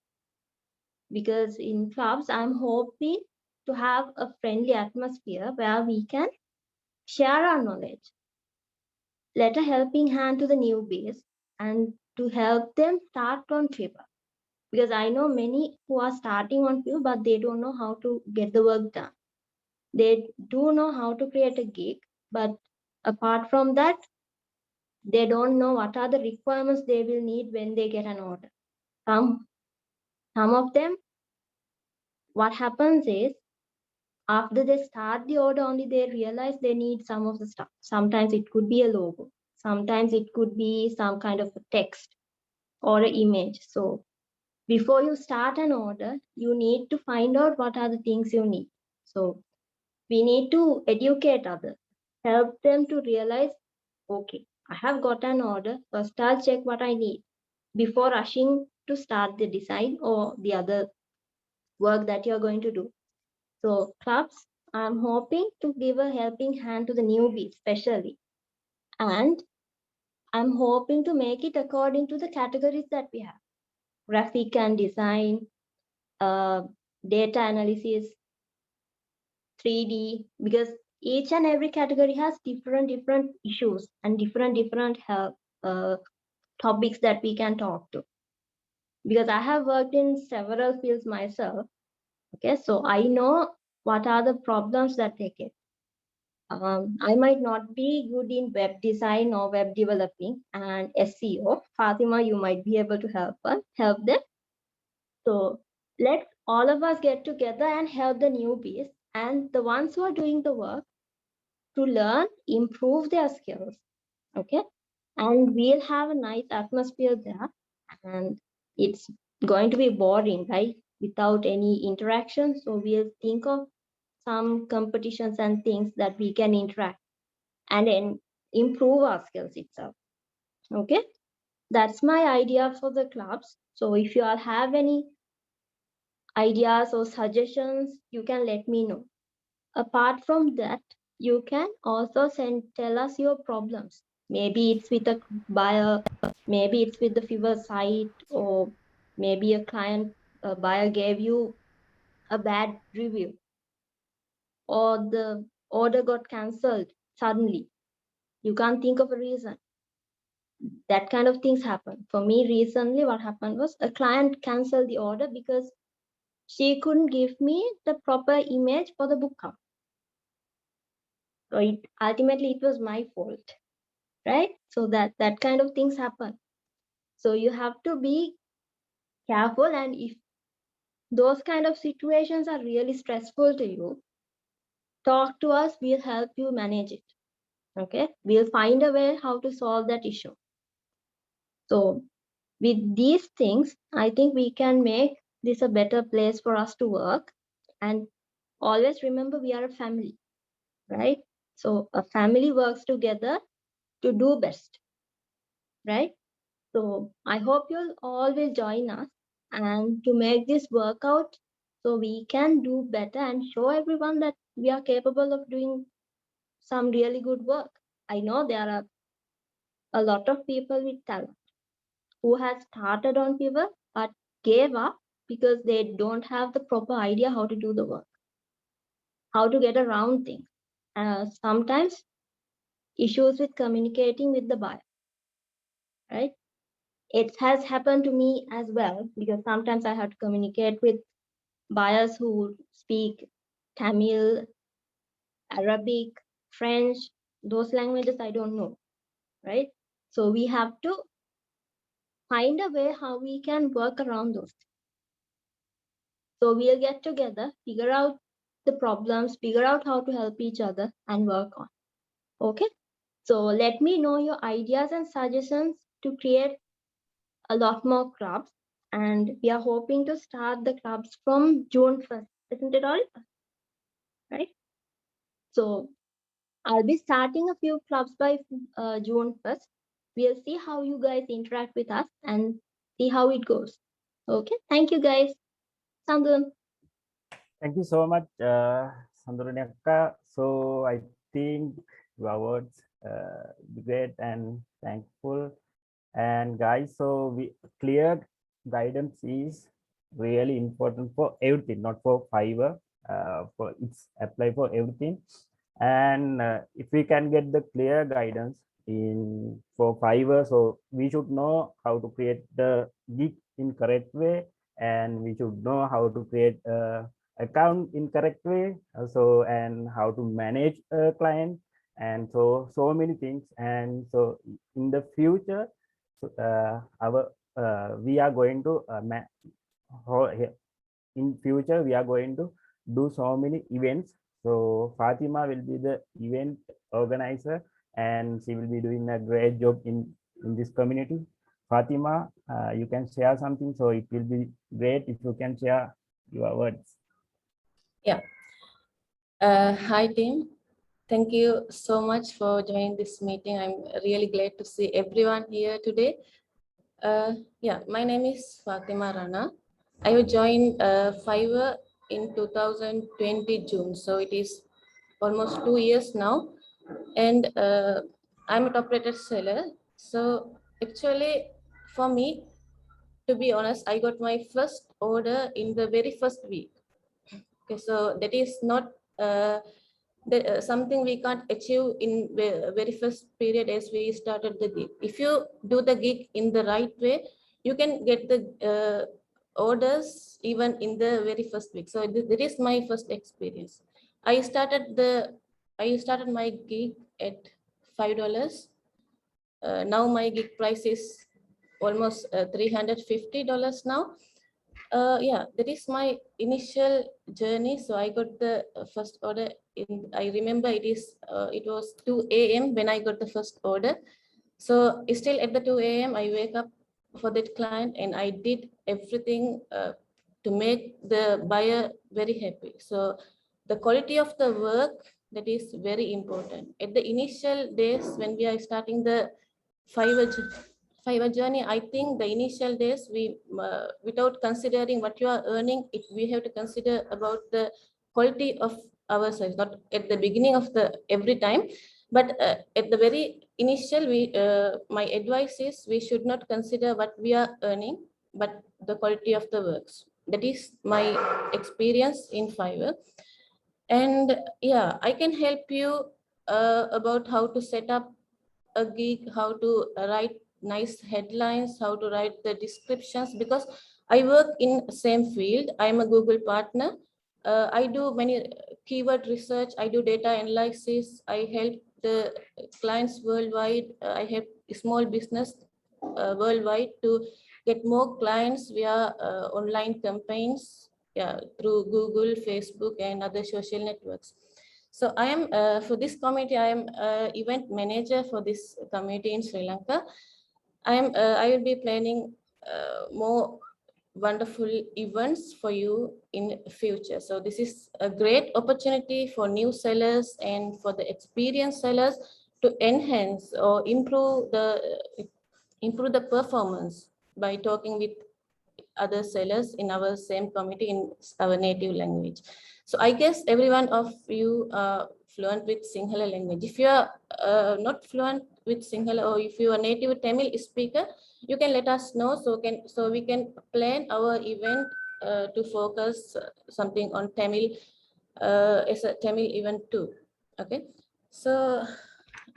because in clubs, I'm hoping to have a friendly atmosphere where we can share our knowledge, let a helping hand to the newbies, and to help them start on Fiverr. Because I know many who are starting on Fiverr, but they don't know how to get the work done. They do know how to create a gig, but apart from that, they don't know what are the requirements they will need when they get an order. Some of them, what happens is, after they start the order only, they realize they need some of the stuff. Sometimes it could be a logo. Sometimes it could be some kind of a text or an image. So before you start an order, you need to find out what are the things you need. So we need to educate others, help them to realize, okay, I have got an order. First, I'll check what I need before rushing to start the design or the other work that you're going to do. So clubs, I'm hoping to give a helping hand to the newbies, especially. And I'm hoping to make it according to the categories that we have. Graphic and design, data analysis, 3D, because each and every category has different issues and different topics that we can talk to. Because I have worked in several fields myself, okay, so I know what are the problems that they get. I might not be good in web design or web developing and SEO. Fatima, you might be able to help them. So let's all of us get together and help the newbies and the ones who are doing the work to learn, improve their skills. Okay. And we'll have a nice atmosphere there. And it's going to be boring, right? Without any interaction. So we'll think of some competitions and things that we can interact and then improve our skills itself. Okay. That's my idea for the clubs. So if you all have any ideas or suggestions, you can let me know. Apart from that, you can also tell us your problems. Maybe it's with a buyer, maybe it's with the Fiverr site, or maybe a buyer gave you a bad review, or the order got cancelled suddenly. You can't think of a reason. That kind of things happen. For me, recently, what happened was a client canceled the order because she couldn't give me the proper image for the book cover. So ultimately it was my fault, right? So that kind of things happen. So you have to be careful, and if those kind of situations are really stressful to you, talk to us, we'll help you manage it. Okay, we'll find a way how to solve that issue. So with these things, I think we can make this a better place for us to work. And always remember, we are a family, right? So a family works together to do best, right? So I hope you'll all will join us and to make this work out so we can do better and show everyone that we are capable of doing some really good work. I know there are a lot of people with talent who has started on Fiverr but gave up because they don't have the proper idea how to do the work, how to get around things. Sometimes issues with communicating with the buyer, right? It has happened to me as well because sometimes I have to communicate with buyers who speak Tamil, Arabic, French, those languages I don't know, right? So we have to find a way how we can work around those. So we'll get together, figure out the problems, figure out how to help each other and work on. Okay? So let me know your ideas and suggestions to create a lot more clubs. And we are hoping to start the clubs from June 1st. Isn't it all? Right? So I'll be starting a few clubs by June 1st. We'll see how you guys interact with us and see how it goes. Okay? Thank you guys. Sandun. Thank you so much, Sandurani Akka. So I think your words great and thankful. And guys, so we clear guidance is really important for everything, not for Fiverr. For it's apply for everything. And if we can get the clear guidance in for Fiverr, so we should know how to create the gig in correct way, and we should know how to create a account in correct way, also, and how to manage a client, and so many things. And so in the future, we are going to in future we are going to do so many events. So Fatima will be the event organizer, and she will be doing a great job in this community. Fatima, you can share something, so it will be great if you can share your words. Yeah. Hi team. Thank you so much for joining this meeting. I'm really glad to see everyone here today. Yeah, my name is Fatima Rana. I joined Fiverr in 2020 June, so it is almost 2 years now. And I'm a top-rated seller. So actually, for me, to be honest, I got my first order in the very first week. Okay, so that is not something we can't achieve in the very first period as we started the gig. If you do the gig in the right way, you can get the orders even in the very first week. So that is my first experience. I started my gig at $5. Now my gig price is almost $350 now. Yeah, that is my initial journey. So I got the first order I remember it was 2 a.m. when I got the first order. So still at the 2 a.m. I wake up for that client and I did everything to make the buyer very happy. So the quality of the work, that is very important. At the initial days when we are starting the Fiverr journey, I think the initial days without considering what you are earning, we have to consider about the quality of our service. Not at the beginning of every time, but at the very initial, my advice is we should not consider what we are earning, but the quality of the works. That is my experience in Fiverr. And yeah, I can help you about how to set up a gig, how to write nice headlines, how to write the descriptions, because I work in the same field. I'm a Google partner. I do many keyword research. I do data analysis. I help the clients worldwide. I help small business worldwide to get more clients via online campaigns, yeah, through Google, Facebook, and other social networks. So I am, for this committee, I am event manager for this committee in Sri Lanka. I will be planning more wonderful events for you in future. So this is a great opportunity for new sellers and for the experienced sellers to enhance or improve the performance by talking with other sellers in our same committee in our native language. So I guess every one of you are fluent with Sinhala language. If you are not fluent with Sinhala, or if you are native Tamil speaker, you can let us know so we can plan our event to focus something on Tamil as a Tamil event too. Okay, so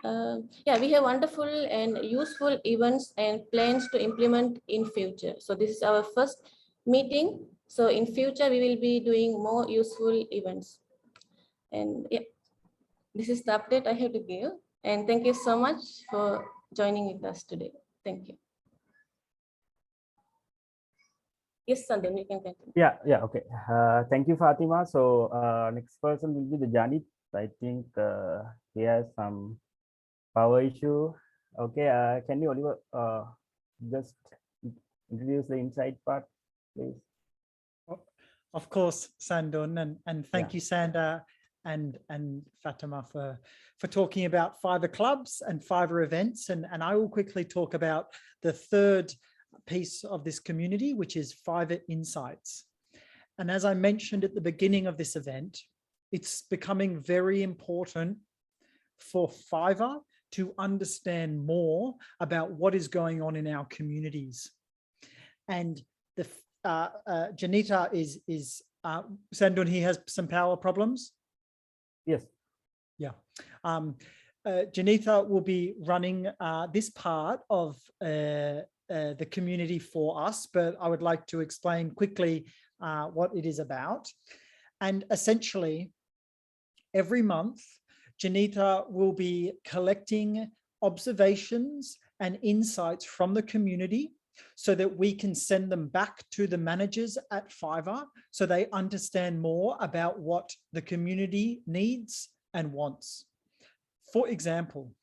yeah, we have wonderful and useful events and plans to implement in future. So this is our first meeting. So in future, we will be doing more useful events. And yeah, this is the update I have to give. And thank you so much for joining with us today. Thank you. Yes, Sandhya, you can continue. Yeah, okay. Thank you, Fatima. So next person will be the Janit. I think he has some power issue. Okay, can you, Oliver, just introduce the inside part, please? Of course, Sandun, and thank you, Sanda and Fatima for talking about Fiverr clubs and Fiverr events. And I will quickly talk about the third piece of this community, which is Fiverr Insights. And as I mentioned at the beginning of this event, it's becoming very important for Fiverr to understand more about what is going on in our communities. And the Janita is Sandun, he has some power problems. Yes. Yeah. Janita will be running this part of the community for us, but I would like to explain quickly what it is about. And essentially, every month, Janita will be collecting observations and insights from the community so that we can send them back to the managers at Fiverr so they understand more about what the community needs and wants. For example,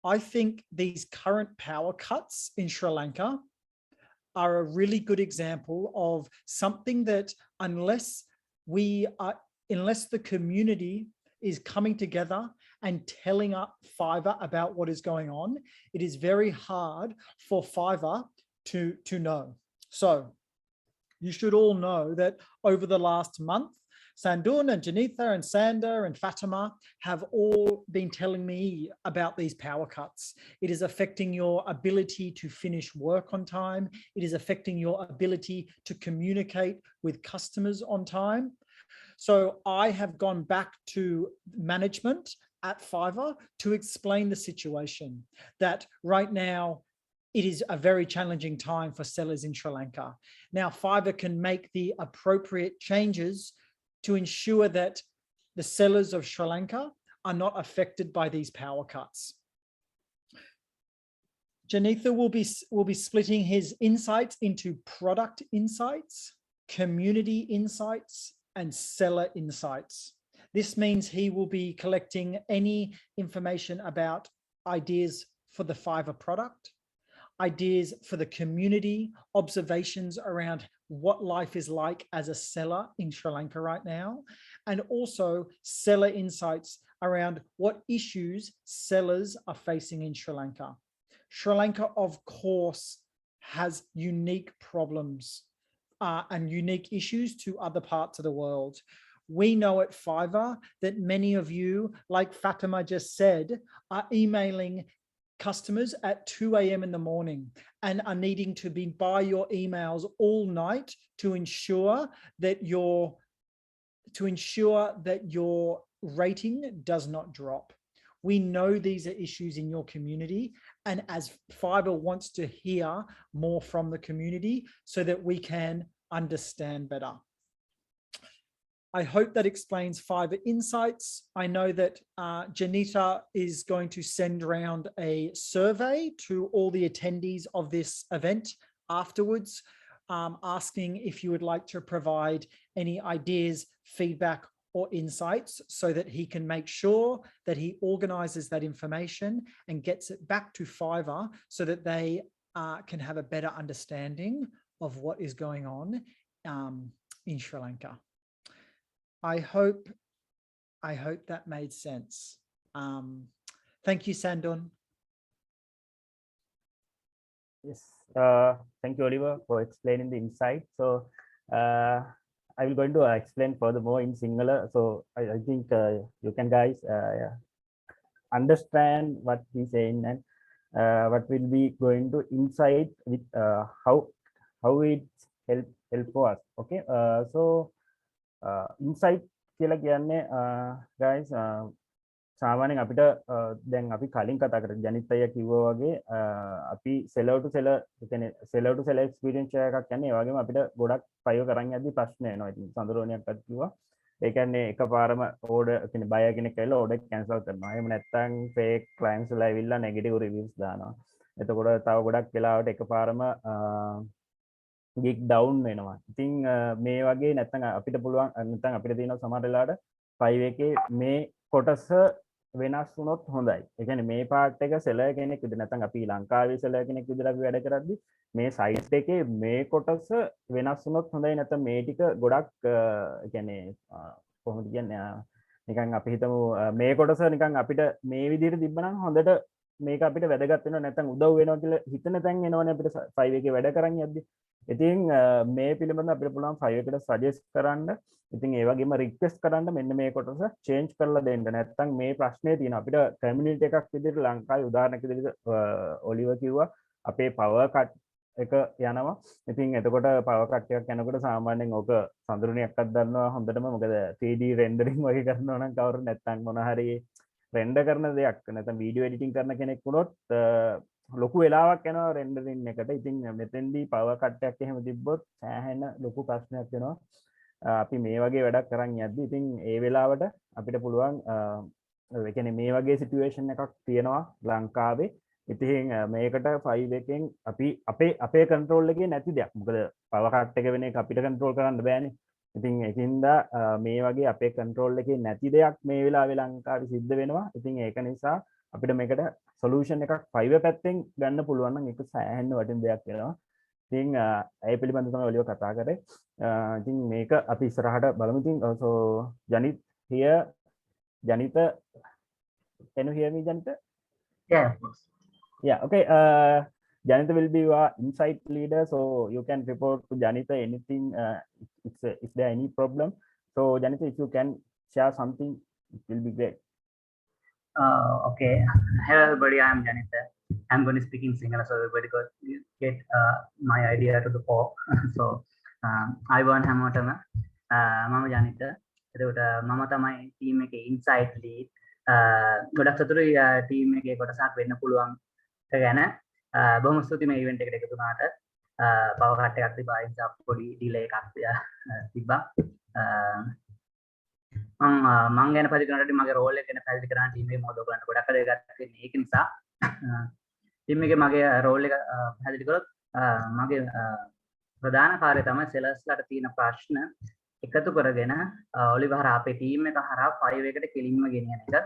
I think these current power cuts in Sri Lanka are a really good example of something that unless the community is coming together and telling up Fiverr about what is going on, it is very hard for Fiverr to know. So you should all know that over the last month, Sandun and Janitha and Sanda and Fatima have all been telling me about these power cuts. It is affecting your ability to finish work on time. It is affecting your ability to communicate with customers on time. So I have gone back to management at Fiverr to explain the situation, that right now it is a very challenging time for sellers in Sri Lanka. Now Fiverr can make the appropriate changes to ensure that the sellers of Sri Lanka are not affected by these power cuts. Janitha will be splitting his insights into product insights, community insights, and seller insights. This means he will be collecting any information about ideas for the Fiverr product, ideas for the community, observations around what life is like as a seller in Sri Lanka right now, and also seller insights around what issues sellers are facing in Sri Lanka. Sri Lanka, of course, has unique problems and unique issues to other parts of the world. We know at Fiverr that many of you, like Fatima just said, are emailing customers at 2 a.m. in the morning and are needing to be by your emails all night to ensure that your rating does not drop. We know these are issues in your community, and as Fiverr wants to hear more from the community so that we can understand better. I hope that explains Fiverr Insights. I know that Janita is going to send around a survey to all the attendees of this event afterwards, asking if you would like to provide any ideas, feedback, or insights so that he can make sure that he organizes that information and gets it back to Fiverr so that they can have a better understanding of what is going on in Sri Lanka. I hope that made sense. Thank you, Sandun. Yes, thank you, Oliver, for explaining the insight. So I will going to explain furthermore in Sinhala. So I think you can guys understand what he's saying and what will be going to insight with how it help us. Okay, so insight කියලා කියන්නේ guys සාමාන්‍යයෙන් අපිට දැන් අපි කලින් කතා කරා ජනිත් අයියා කිව්වා වගේ අපි seller to seller කියන්නේ seller to seller experience share එකක් කියන්නේ ඒ වගේම අපිට ගොඩක් ෆයිව කරන් යද්දි ප්‍රශ්න එනවා. ඉතින් සඳරෝණියක්වත් කිව්වා ඒ කියන්නේ එකපාරම order කියන්නේ buyer කෙනෙක් ඇවිල්ලා order cancel කරනවා. එහෙම නැත්නම් fake clients ලා ඇවිල්ලා negative reviews දානවා. එතකොට තව ගොඩක් වෙලාවට එකපාරම gig down වෙනවා. ඉතින් මේ වගේ නැත්නම් අපිට පුළුවන් නැත්නම් අපිට තියෙනවා සමහර වෙලාවට 5 එකේ මේ කොටස වෙනස් වුණොත් හොඳයි. ඒ කියන්නේ මේ part එක seller කෙනෙක් විදිහට නැත්නම් අපි ලංකාවේ seller කෙනෙක් විදිහට අපි වැඩ කරද්දි මේ site එකේ මේ කොටස වෙනස් වුණොත් හොඳයි. නැත්නම් මේ ටික ගොඩක් ඒ කියන්නේ කොහොමද කියන්නේ නිකන් අපි හිතමු මේ කොටස නිකන් අපිට මේ විදිහට තිබ්බනම් හොඳට මේක අපිට වැදගත් වෙනවා නැත්නම් උදව් වෙනවා කියලා හිතන තැන් එනවනේ අපිට 5 එකේ වැඩ කරන් යද්දි. ඉතින් මේ පිළිබඳව අපිට පුළුවන් 5 එකට සජෙස්ට් කරන්න. ඉතින් ඒ වගේම රික්වෙස්ට් කරන්න මෙන්න මේ කොටස චේන්ජ් කරලා දෙන්න. නැත්නම් මේ ප්‍රශ්නේ තියෙනවා අපිට කමියුනිටි එකක් විදිහට ලංකාවේ උදාහරණයක් විදිහට ඔලිවර් කිව්වා අපේ පවර් කට් එක යනවා. ඉතින් එතකොට පවර් කට් එකක් යනකොට සාමාන්‍යයෙන් ඕක සඳරුණියක්වත් දන්නවා හොඳටම මොකද 3D රෙන්ඩරින් වගේ කරනවා නම් කවුරු නැත්නම් මොන හරි රෙන්ඩර් කරන දෙයක් නැත්නම් වීඩියෝ එඩිටින් කරන කෙනෙක් වුණොත් ලොකු වෙලාවක් යනවා රෙන්ඩරින් එකට. ඉතින් මෙතෙන්දී පවර් කට් එකක් එහෙම තිබ්බොත් සෑහෙන ලොකු ප්‍රශ්නයක් වෙනවා. අපි මේ වගේ වැඩක් කරන් යද්දි ඉතින් ඒ වෙලාවට අපිට පුළුවන් ඒ කියන්නේ මේ වගේ සිටුේෂන් එකක් තියෙනවා ලංකාවේ. ඉතින් මේකට 5 එකෙන් අපි අපේ කන්ට්‍රෝල් එකේ නැති දෙයක්. මොකද පවර් කට් එක වෙන එක අපිට කන්ට්‍රෝල් කරන්න බෑනේ. ඉතින් ඒකින්ද මේ වගේ අපේ කන්ට්‍රෝල් එකේ නැති දෙයක් මේ වෙලාවේ ලංකාවේ සිද්ධ වෙනවා. ඉතින් ඒක නිසා අපිට මේකට සොලියුෂන් එකක් 5 පැත්තෙන් ගන්න පුළුවන් නම් ඒක සෑහෙන වටින දෙයක් වෙනවා. ඉතින් ඒ පිළිබඳව තමයි ඔලිව කතා කරේ. ඉතින් මේක අපි ඉස්සරහට බලමු. ඉතින් so Janit here. Janita, can you hear me, Janita? Yeah, of course. Yeah, okay. Janita will be your insight leader, so you can report to Janita anything if there any problem. So Janita, if you can share something, it will be great. Okay. Hello everybody, I am Janita. I'm going to speak in Sinhala so everybody could get my idea to the fore. So I want හැමෝටම මම ජනිත. එතකොට මම තමයි ටීම් එකේ ඉන්සයිට් ලීඩ්. ගොඩක් සතුටුයි ටීම් එකේ කොටසක් වෙන්න පුළුවන් ගැන. බොහොම ස්තුතියි මේ ඉවෙන්ට් එකට එකතු වුණාට. පවර් කට් එකක් තිබ්බා ඒ නිසා පොඩි ඩිලේ එකක් තිබ්බා. මං ගැන පැහැදිලි කරනකොට මගේ රෝල් එක ගැන පැහැදිලි කරන්න ටීම් එකේ මොකද ඔයගලන්ට ගොඩක් වැදගත් වෙන්නේ. ඒක නිසා ටීම් එකේ මගේ රෝල් එක පැහැදිලි කරොත් මගේ ප්‍රධාන කාර්යය තමයි සෙලර්ස්ලාට තියෙන ප්‍රශ්න එකතු කරගෙන ඔලිවර් හරහා අපේ ටීම් එක හරහා 5 එකට කෙලින්ම ගෙනියන එක.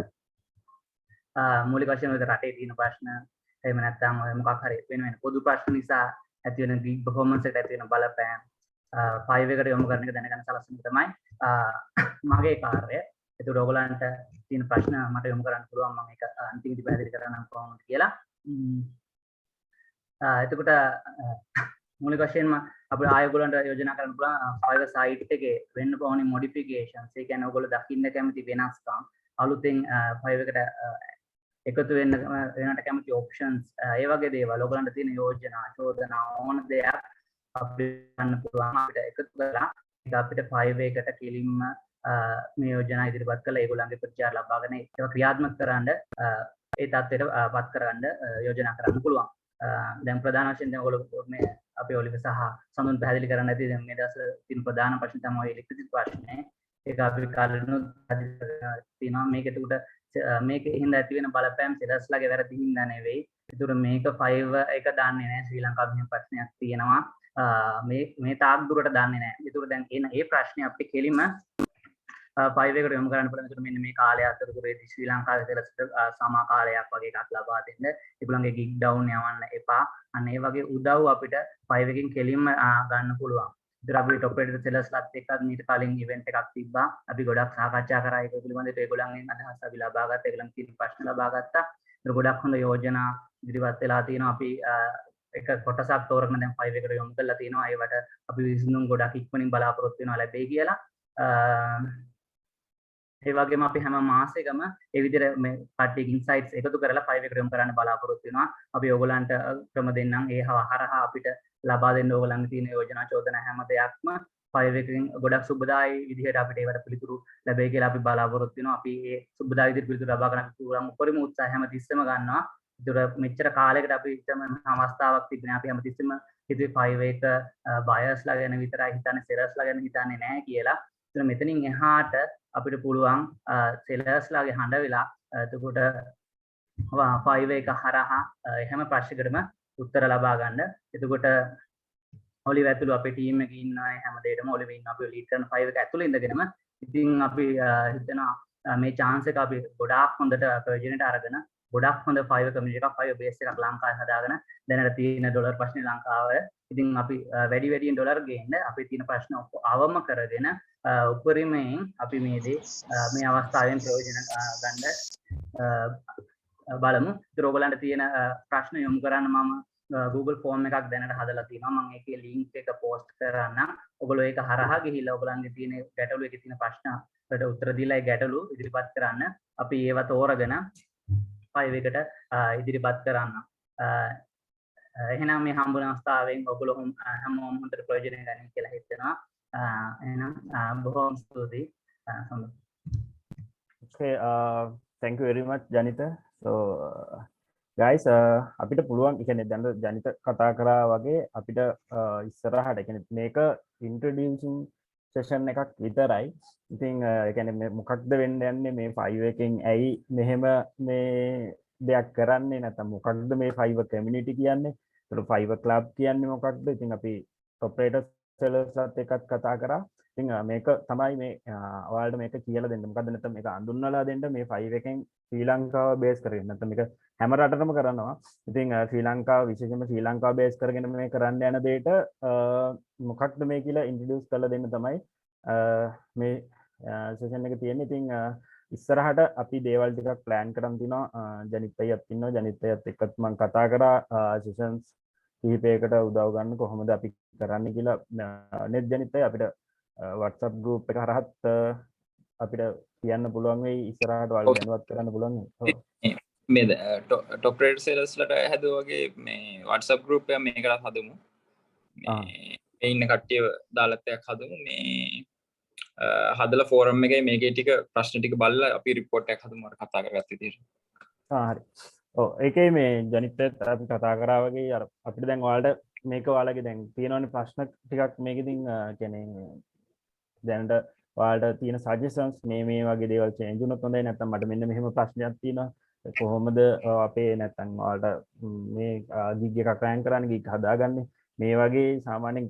මූලික වශයෙන් ඔය රටේ තියෙන ප්‍රශ්න එහෙම නැත්නම් ඔය මොකක් හරි වෙන පොදු ප්‍රශ්න නිසා ඇති වෙන ගිග් පර්ෆෝමන්ස් එකට ඇති වෙන බලපෑම් 5 එකට යොමු කරන එක දැනගන්න සලස්වන තමයි මගේ කාර්යය. ඒකට ඔයගලන්ට තියෙන ප්‍රශ්න මට යොමු කරන්න පුළුවන්. මම ඒක අන්තිමට පැහැදිලි කරන්නම් කොහොමද කියලා. එතකොට මූලික වශයෙන්ම අපිට ආයෝගලන්ට යෝජනා කරන්න පුළුවන් Fiverr site එකේ වෙන්න ඕනි modifications. ඒ කියන්නේ ඔයගොල්ලෝ දකින්න කැමති වෙනස්කම් අලුතෙන් Fiverr එකට එකතු වෙන්නට කැමති options ඒ වගේ දේවල් ඔයගලන්ට තියෙන යෝජනා චෝදනා ඕන දෙයක් අපිට ගන්න පුළුවන්. අපිට එකතු කරලා ඒක අපිට Fiverr එකට කෙලින්ම මේ යෝජනා ඉදිරිපත් කරලා ඒගොල්ලන්ගේ ප්‍රතිචාර ලබාගෙන ඒක ක්‍රියාත්මක කරන්න ඒ තත්ත්වයට පත් කරන්න යෝජනා කරන්න පුළුවන්. දැන් ප්‍රධාන වශයෙන් දැන් ඔයගොල්ලෝ මේ අපේ ඔලිව සහ සඳුන් පැහැදිලි කරන්න ඇති දැන් මේ දවස් තියෙන ප්‍රධාන ප්‍රශ්න තමයි ඉලෙක්ට්‍රිසිටි ප්‍රශ්නේ. ඒක අපි කලිනුත් තියෙනවා මේක එතකොට මේක හින්දා ඇති වෙන බලපෑම් සෙලර්ස්ලාගේ වැරදි හින්දා නෙවෙයි. ඒතර මේක Fiverr එක දන්නේ නැහැ ශ්‍රී ලංකාවේ මෙහෙම ප්‍රශ්නයක් තියෙනවා. මේ තාක් දුරට දන්නේ නැහැ. ඒතර දැන් එන ඒ ප්‍රශ්නේ අපිට කෙලිම Fiverr එකට යොමු කරන්න පුළුවන්. ඒතර මෙන්න මේ කාලය අතරතුරේදී ශ්‍රී ලංකාවේ සෙලර්ස් සමා කාලයක් වගේ එකක් ලබා දෙන්න. ඒගොල්ලන්ගේ gig down යවන්න එපා. අන්න ඒ වගේ උදව් අපිට Fiverr එකෙන් කෙලින්ම ගන්න පුළුවන්. ඉතින් අපි top rated sellers-ලාත් එක්කත් මීට කලින් event එකක් තිබ්බා. අපි ගොඩක් සාකච්ඡා කරා ඒක පිළිබඳව ඒගොල්ලන්ගෙන් අදහස් අපි ලබා ගත්තා. ඒගොල්ලන් තියෙන ප්‍රශ්න ලබා ගත්තා. ඒතර ගොඩක් හොඳ යෝජනා ඉදිරිපත් වෙලා තියෙනවා. අපි එක කොටසක් තෝරගෙන දැන් Fiverr එකට යොමු කරලා තියෙනවා. ඒවට අපි විසඳුම් ගොඩක් ඉක්මනින් බලාපොරොත්තු වෙනවා ලැබෙයි කියලා. ඒ වගේම අපි හැම මාසෙකම ඒ විදිහට මේ කට්ටියගේ ඉන්සයිට්ස් එකතු කරලා Fiverr එකට යොමු කරන්න බලාපොරොත්තු වෙනවා. අපි ඕගොල්ලන්ට ක්‍රම දෙන්නම්. ඒ හරහා අපිට ලබා දෙන්න ඕගොල්ලන්ගේ තියෙන යෝජනා චෝදනා හැම දෙයක්ම Fiverr එකෙන් ගොඩක් සුබදායි විදිහට අපිට ඒවට පිළිතුරු ලැබෙයි කියලා අපි බලාපොරොත්තු වෙනවා. අපි ඒ සුබදායි විදිහට පිළිතුරු ලබා ගන්න පුළුවන් උපරිම උත්සාහය හැම තිස්සෙම ගන්නවා. ඒතර මෙච්චර කාලයකට අපි අවස්ථාවක් තිබුණේ අපි හැම තිස්සෙම හිතුවේ Fiverr එක බයර්ස්ලා ගැන විතරයි හිතන්නේ සෙලර්ස්ලා ගැන හිතන්නේ නැහැ කියලා. ඒතර මෙතනින් එහාට අපිට පුළුවන් සෙලර්ස්ලාගේ හඬ වෙලා එතකොට Fiverr එක හරහා හැම ප්‍රශ්නයකටම උත්තර ලබා ගන්න. එතකොට ඔලිව් ඇතුළු අපේ ටීම් එකේ ඉන්න හැම දෙයකම ඔලිව් ඉන්න අපි ලීඩ් කරන Fiverr එක ඇතුළේ ඉඳගෙනම ඉතින් අපි හිතනවා මේ chance එක අපි ගොඩාක් හොඳට ප්‍රයෝජනයට අරගෙන ගොඩක් හොඳ Fiverr community එකක් Fiverr base එකක් ලංකාවේ හදාගෙන දැනට තියෙන ඩොලර් ප්‍රශ්නේ ලංකාවේ ඉතින් අපි වැඩි වැඩියෙන් ඩොලර් ගේන්න අපේ තියෙන ප්‍රශ්න අවම කරගෙන උපරිමයෙන් අපි මේ අවස්ථාවෙන් ප්‍රයෝජන ගන්න බලමු. ඒතර ඔයගලන්ට තියෙන ප්‍රශ්න යොමු කරන්න මම Google form එකක් දැනට හදලා තියෙනවා. මම ඒකේ link එක post කරන්නම්. ඔයගොල්ලෝ ඒක හරහා ගිහිල්ලා ඔයගලන්ගේ තියෙන ගැටලු එකේ තියෙන ප්‍රශ්න වලට උත්තර දීලා ඒ ගැටලු ඉදිරිපත් කරන්න. අපි ඒව තෝරගෙන Fiverr එකට ඉදිරිපත් කරන්න. එහෙනම් මේ හම්බුන අවස්ථාවෙන් ඔයගොල්ලෝ හැමෝම හොඳට ප්‍රයෝජන ගන්න කියලා හිතනවා. එහෙනම් බොහොම ස්තුතියි. Okay, thank you very much Janita. So guys අපිට පුළුවන් කියන්නේ දැන් ජනිත කතා කරා වගේ අපිට ඉස්සරහට කියන්නේ මේක introducing session එකක් විතරයි. ඉතින් ඒ කියන්නේ මොකක්ද වෙන්න යන්නේ මේ Fiverr එකෙන් ඇයි මෙහෙම මේ දෙයක් කරන්නේ නැත්නම් මොකක්ද මේ Fiverr community කියන්නේ? ඒක Fiverr club කියන්නේ මොකක්ද? ඉතින් අපි operator sellers-ලාත් එක්කත් කතා කරා. ඉතින් මේක තමයි මේ ඔයාලට මේක කියලා දෙන්න. මොකද නැත්නම් මේක අඳුන්වලා දෙන්න මේ Fiverr එකෙන් ශ්‍රී ලංකාව බේස් කරගෙන නැත්නම් මේක හැම රටටම කරනවා. ඉතින් ශ්‍රී ලංකාව විශේෂයෙන්ම ශ්‍රී ලංකාව බේස් කරගෙන මේ කරන්න යන දෙයට මොකක්ද මේ කියලා ඉන්ට්‍රොඩියුස් කරලා දෙන්න තමයි මේ සෙෂන් එක තියෙන්නේ. ඉතින් ඉස්සරහට අපි දේවල් ටිකක් ප්ලෑන් කරන් තිනවා. ජනිත් අයියත් ඉන්නවා. ජනිත් අයියත් එක්කත් මම කතා කරා සෙෂන්ස් කිහිපයකට උදව් ගන්න කොහොමද අපි කරන්න කියලා. net ජනිත් අයිය අපිට WhatsApp group එක හරහත් අපිට කියන්න පුළුවන් වෙයි ඉස්සරහට ඔයාලට දැනුවත් කරන්න පුළුවන් වෙයි. මේ top rate sellers-ලාට හැදුවා වගේ මේ WhatsApp group එක මේකට හදමු. මේ ඉන්න කට්ටිය දාලා එකක් හදමු. මේ හදලා ෆෝරම් එකේ මේකේ ටික ප්‍රශ්න ටික බලලා අපි report එකක් හදමු අර කතා කරගත්ත විදිහට. හරි. ඔව් ඒකේ මේ ජනිත්ත් අපි කතා කරා වගේ අර අපිට දැන් ඔයාලට මේක ඔයාලගේ දැන් තියෙනවනේ ප්‍රශ්න ටිකක් මේකෙදින් කියන්නේ දැනට ඔයාලට තියෙන සජෙෂන්ස් මේ වගේ දේවල් චේන්ජ් වුණොත් හොඳයි. නැත්නම් මට මෙන්න මෙහෙම ප්‍රශ්නයක් තියෙනවා. කොහොමද අපේ නැත්නම් ඔයාලට මේ ගිග් එකක් රෑන් කරන්න ගිග් හදාගන්නේ මේ වගේ සාමාන්‍යයෙන්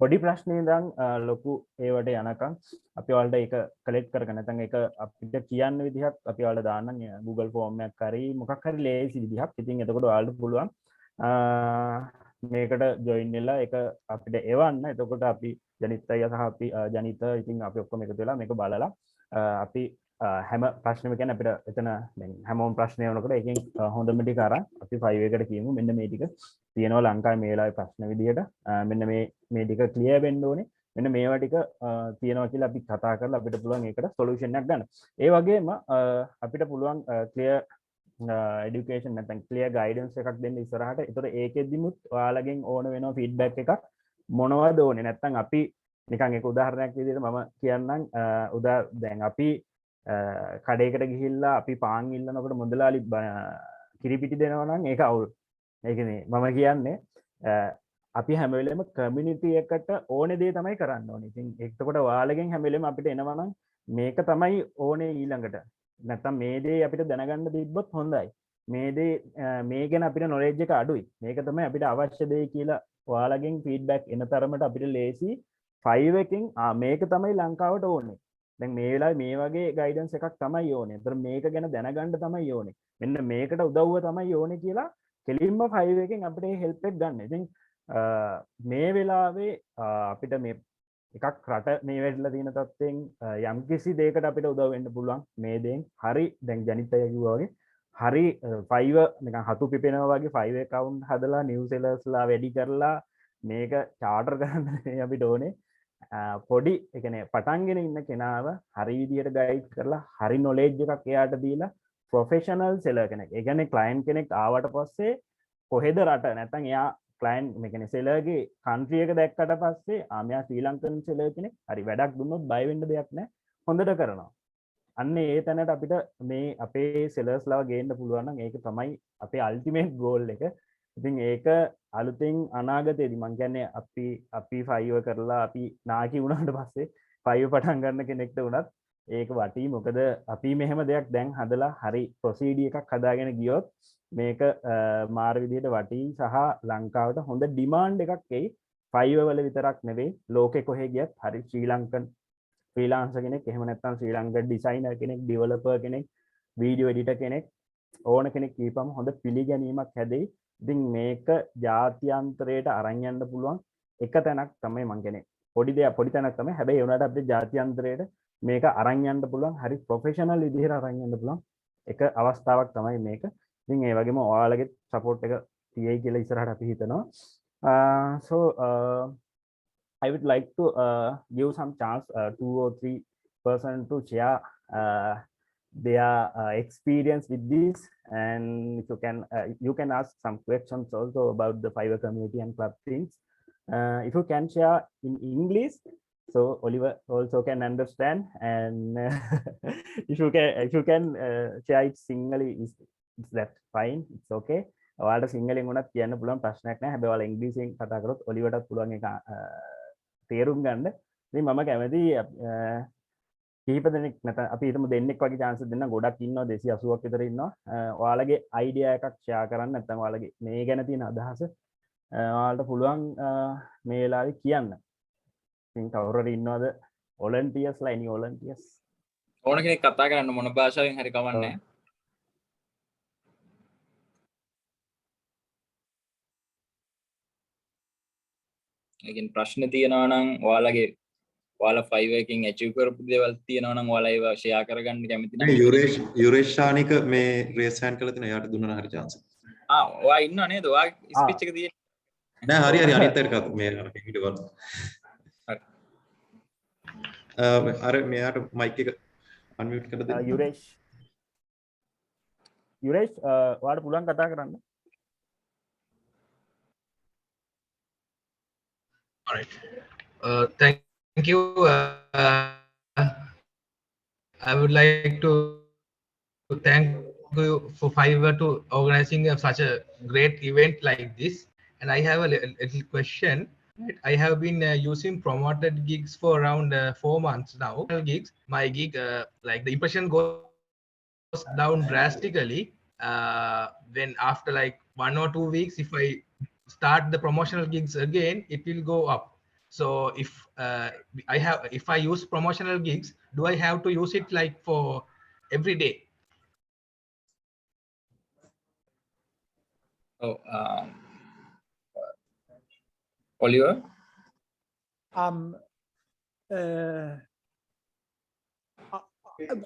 පොඩි ප්‍රශ්න ඉඳන් ලොකු ඒවට යනකම් අපි ඔයාලට ඒක කලෙක්ට් කරගෙන නැත්නම් ඒක අපිට කියන්න විදිහක් අපි ඔයාලට දාන්නම් Google form එකක් හරි මොකක් හරි ලේසි විදිහක්. ඉතින් එතකොට ඔයාලට පුළුවන් මේකට ජොයින් වෙලා ඒක අපිට එවන්න. එතකොට අපි ජනිත් අයියා සහ අපි ජනිත ඉතින් අපි ඔක්කොම එකතු වෙලා මේක බලලා අපි හැම ප්‍රශ්නෙම කියන්නේ අපිට එතන දැන් හැමෝම ප්‍රශ්න එනකොට ඒකෙන් හොඳම ටික අරන් අපි Fiverr එකට කියමු මෙන්න මේ ටික තියෙනවා ලංකාවේ මේ වෙලාවේ ප්‍රශ්න විදිහට මෙන්න මේ ටික ක්ලියර් වෙන්න ඕනේ මෙන්න මේවා ටික තියෙනවා කියලා අපි කතා කරලා අපිට පුළුවන් ඒකට සොලියුෂන් එකක් ගන්න. ඒ වගේම අපිට පුළුවන් ක්ලියර් education නැත්නම් clear guidance එකක් දෙන්න ඉස්සරහට. ඒතර ඒකෙදිමුත් ඔයාලගෙන් ඕන වෙනවා feedback එකක් මොනවද ඕනේ. නැත්නම් අපි නිකන් එක උදාහරණයක් විදිහට මම කියන්නම් දැන් අපි කඩේකට ගිහිල්ලා අපි පාන් ඉල්ලනකොට මුදලාලි කිරිපිටි දෙනවා නම් ඒක අවුල්. ඒ කියන්නේ මම කියන්නේ අපි හැම වෙලෙම කමියුනිටි එකට ඕනේ දේ තමයි කරන්න ඕනේ. ඉතින් එතකොට ඔයාලගෙන් හැම වෙලෙම අපිට එනවා නම් මේක තමයි ඕනේ ඊළඟට. නැත්තම් මේ දේ අපිට දැනගන්න තිබ්බොත් හොඳයි. මේ දේ මේ ගැන අපිට නොලෙජ් එක අඩුයි. මේක තමයි අපිට අවශ්‍ය දේ කියලා ඔයාලගෙන් ෆීඩ්බැක් එන තරමට අපිට ලේසි 5 එකකින් මේක තමයි ලංකාවට ඕනේ. දැන් මේ වෙලාවේ මේ වගේ ගයිඩන්ස් එකක් තමයි ඕනේ. ඒතර මේක ගැන දැනගන්න තමයි ඕනේ. මෙන්න මේකට උදව්ව තමයි ඕනේ කියලා කෙලින්ම 5 එකෙන් අපිට හෙල්ප් එක ගන්න. ඉතින් මේ වෙලාවේ අපිට මේ එකක් රට මේ වෙట్లా තියෙන තත්ත්වෙන් යම් කිසි දෙයකට අපිට උදව් වෙන්න පුළුවන් මේ දෙයින් හරි දැන් ජනිත් අය කිව්වා වගේ හරි Fiverr නිකන් හතු පිපෙනවා වගේ Fiverr account හදලා new sellersලා වැඩි කරලා මේක charter කරන්න අපිට ඕනේ පොඩි ඒ කියන්නේ පටන්ගෙන ඉන්න කෙනාව හරි විදියට ගයිඩ් කරලා හරි knowledge එකක් එයාට දීලා professional seller කෙනෙක් ඒ කියන්නේ client කෙනෙක් ආවට පස්සේ කොහෙද රට නැත්නම් එයා ක්ලයින් මේකන සෙලර්ගේ කන්ට්‍රියක දැක්කට පස්සේ ආමයා ශ්‍රී ලංකන් සෙලර් කෙනෙක් හරි වැඩක් දුන්නොත් බය වෙන්න දෙයක් නැහැ හොඳට කරනවා අන්න ඒ තැනට අපිට මේ අපේ සෙලර්ස්ලා ගේන්න පුළුවන් නම් ඒක තමයි අපේ අල්ටිමේට් ගෝල් එක ඉතින් ඒක අලුතෙන් අනාගතයේදී මං කියන්නේ අපි Fiverr කරලා අපි නාකි වුණාට පස්සේ Fiverr පටන් ගන්න කෙනෙක්ට වුණත් ඒක වටී මොකද අපි මෙහෙම දෙයක් දැන් හදලා හරි ප්‍රොසීඩි එකක් හදාගෙන ගියොත් මේක මාර විදිහට වටී සහ ලංකාවට හොඳ ඩිමාන්ඩ් එකක් එයි Fiverr වල විතරක් නෙවෙයි ලෝකෙ කොහෙ ගියත් හරි ශ්‍රී ලංකන් ෆ්‍රීලාන්සර් කෙනෙක් එහෙම නැත්නම් ශ්‍රී ලංකන් ඩිසයිනර් කෙනෙක් ඩෙවලොපර් කෙනෙක් වීඩියෝ එඩිටර් කෙනෙක් ඕන කෙනෙක් කියපම හොඳ පිළිගැනීමක් හැදෙයි ඉතින් මේක ජාත්‍යන්තරයට අරන් යන්න පුළුවන් එක තැනක් තමයි මං කියන්නේ පොඩි තැනක් තමයි හැබැයි ඒ වුණාට අපිට ජාත්‍යන්තරයට මේක අරන් යන්න පුළුවන් හරි ප්‍රොෆෙෂනල් විදිහට අරන් යන්න පුළුවන් එක අවස්ථාවක් තමයි මේක ඉතින් ඒ වගේම ඔයාලගේ සපෝට් එක තියෙයි කියලා ඉස්සරහට අපි හිතනවා so I would like to give some chance 2 or 3 person to share their experience with this and if you can ask some questions also about the Fiverr community and club things if you can share in English so Oliver also can understand and if you can share it Singali is that fine it's okay ඔයාලට සිංහලෙන් වුණත් කියන්න පුළුවන් ප්‍රශ්නයක් නැහැ හැබැයි ඔයාලා ඉංග්‍රීසියෙන් කතා කරොත් ඔලිවටත් පුළුවන් ඒක තේරුම් ගන්න ඉතින් මම කැමති කිහිප දෙනෙක් නැත්නම් අපි හිතමු දෙන්නෙක් වගේ chance දෙන්න ගොඩක් ඉන්නවා 280ක් විතර ඉන්නවා ඔයාලගේ අයිඩියා එකක් ෂෙයා කරන්න නැත්නම් ඔයාලගේ මේ ගැන තියෙන අදහස ඔයාලට පුළුවන් මේ වෙලාවේ කියන්න ඉතින් කවුරු හරි ඉන්නවද volunteersලා any volunteers ඕන කෙනෙක් කතා කරන්න මොන භාෂාවෙන් හරි කවන්නේ ඒකෙන් ප්‍රශ්න තියෙනවා නම් ඔයාලා Fiverr එකකින් achieve කරපු දේවල් තියෙනවා නම් ඔයාලා ඒවා share කරගන්න කැමති නම් යුරේෂ් ශානික මේ raise hand කරලා තිනවා යාට දුන්නා හරි chance ඔයා ඉන්නව නේද ඔයා speech එක තියෙන්නේ නෑ හරි අනිත් අයට කතා මේ හිට ගන්න අර මෙයාට mic එක unmute කරලා දෙන්න යුරේෂ් ඔයාලට පුළුවන් කතා කරන්න All right. Thank you. I would like to thank you for Fiverr to organizing such a great event like this. And I have a little question. I have been using promoted gigs for around 4 months now. Gigs, my gig, like the impression goes down drastically when after like 1 or 2 weeks, if I start the promotional gigs again, it will go up. So if I use promotional gigs, do I have to use it like for every day? Oliver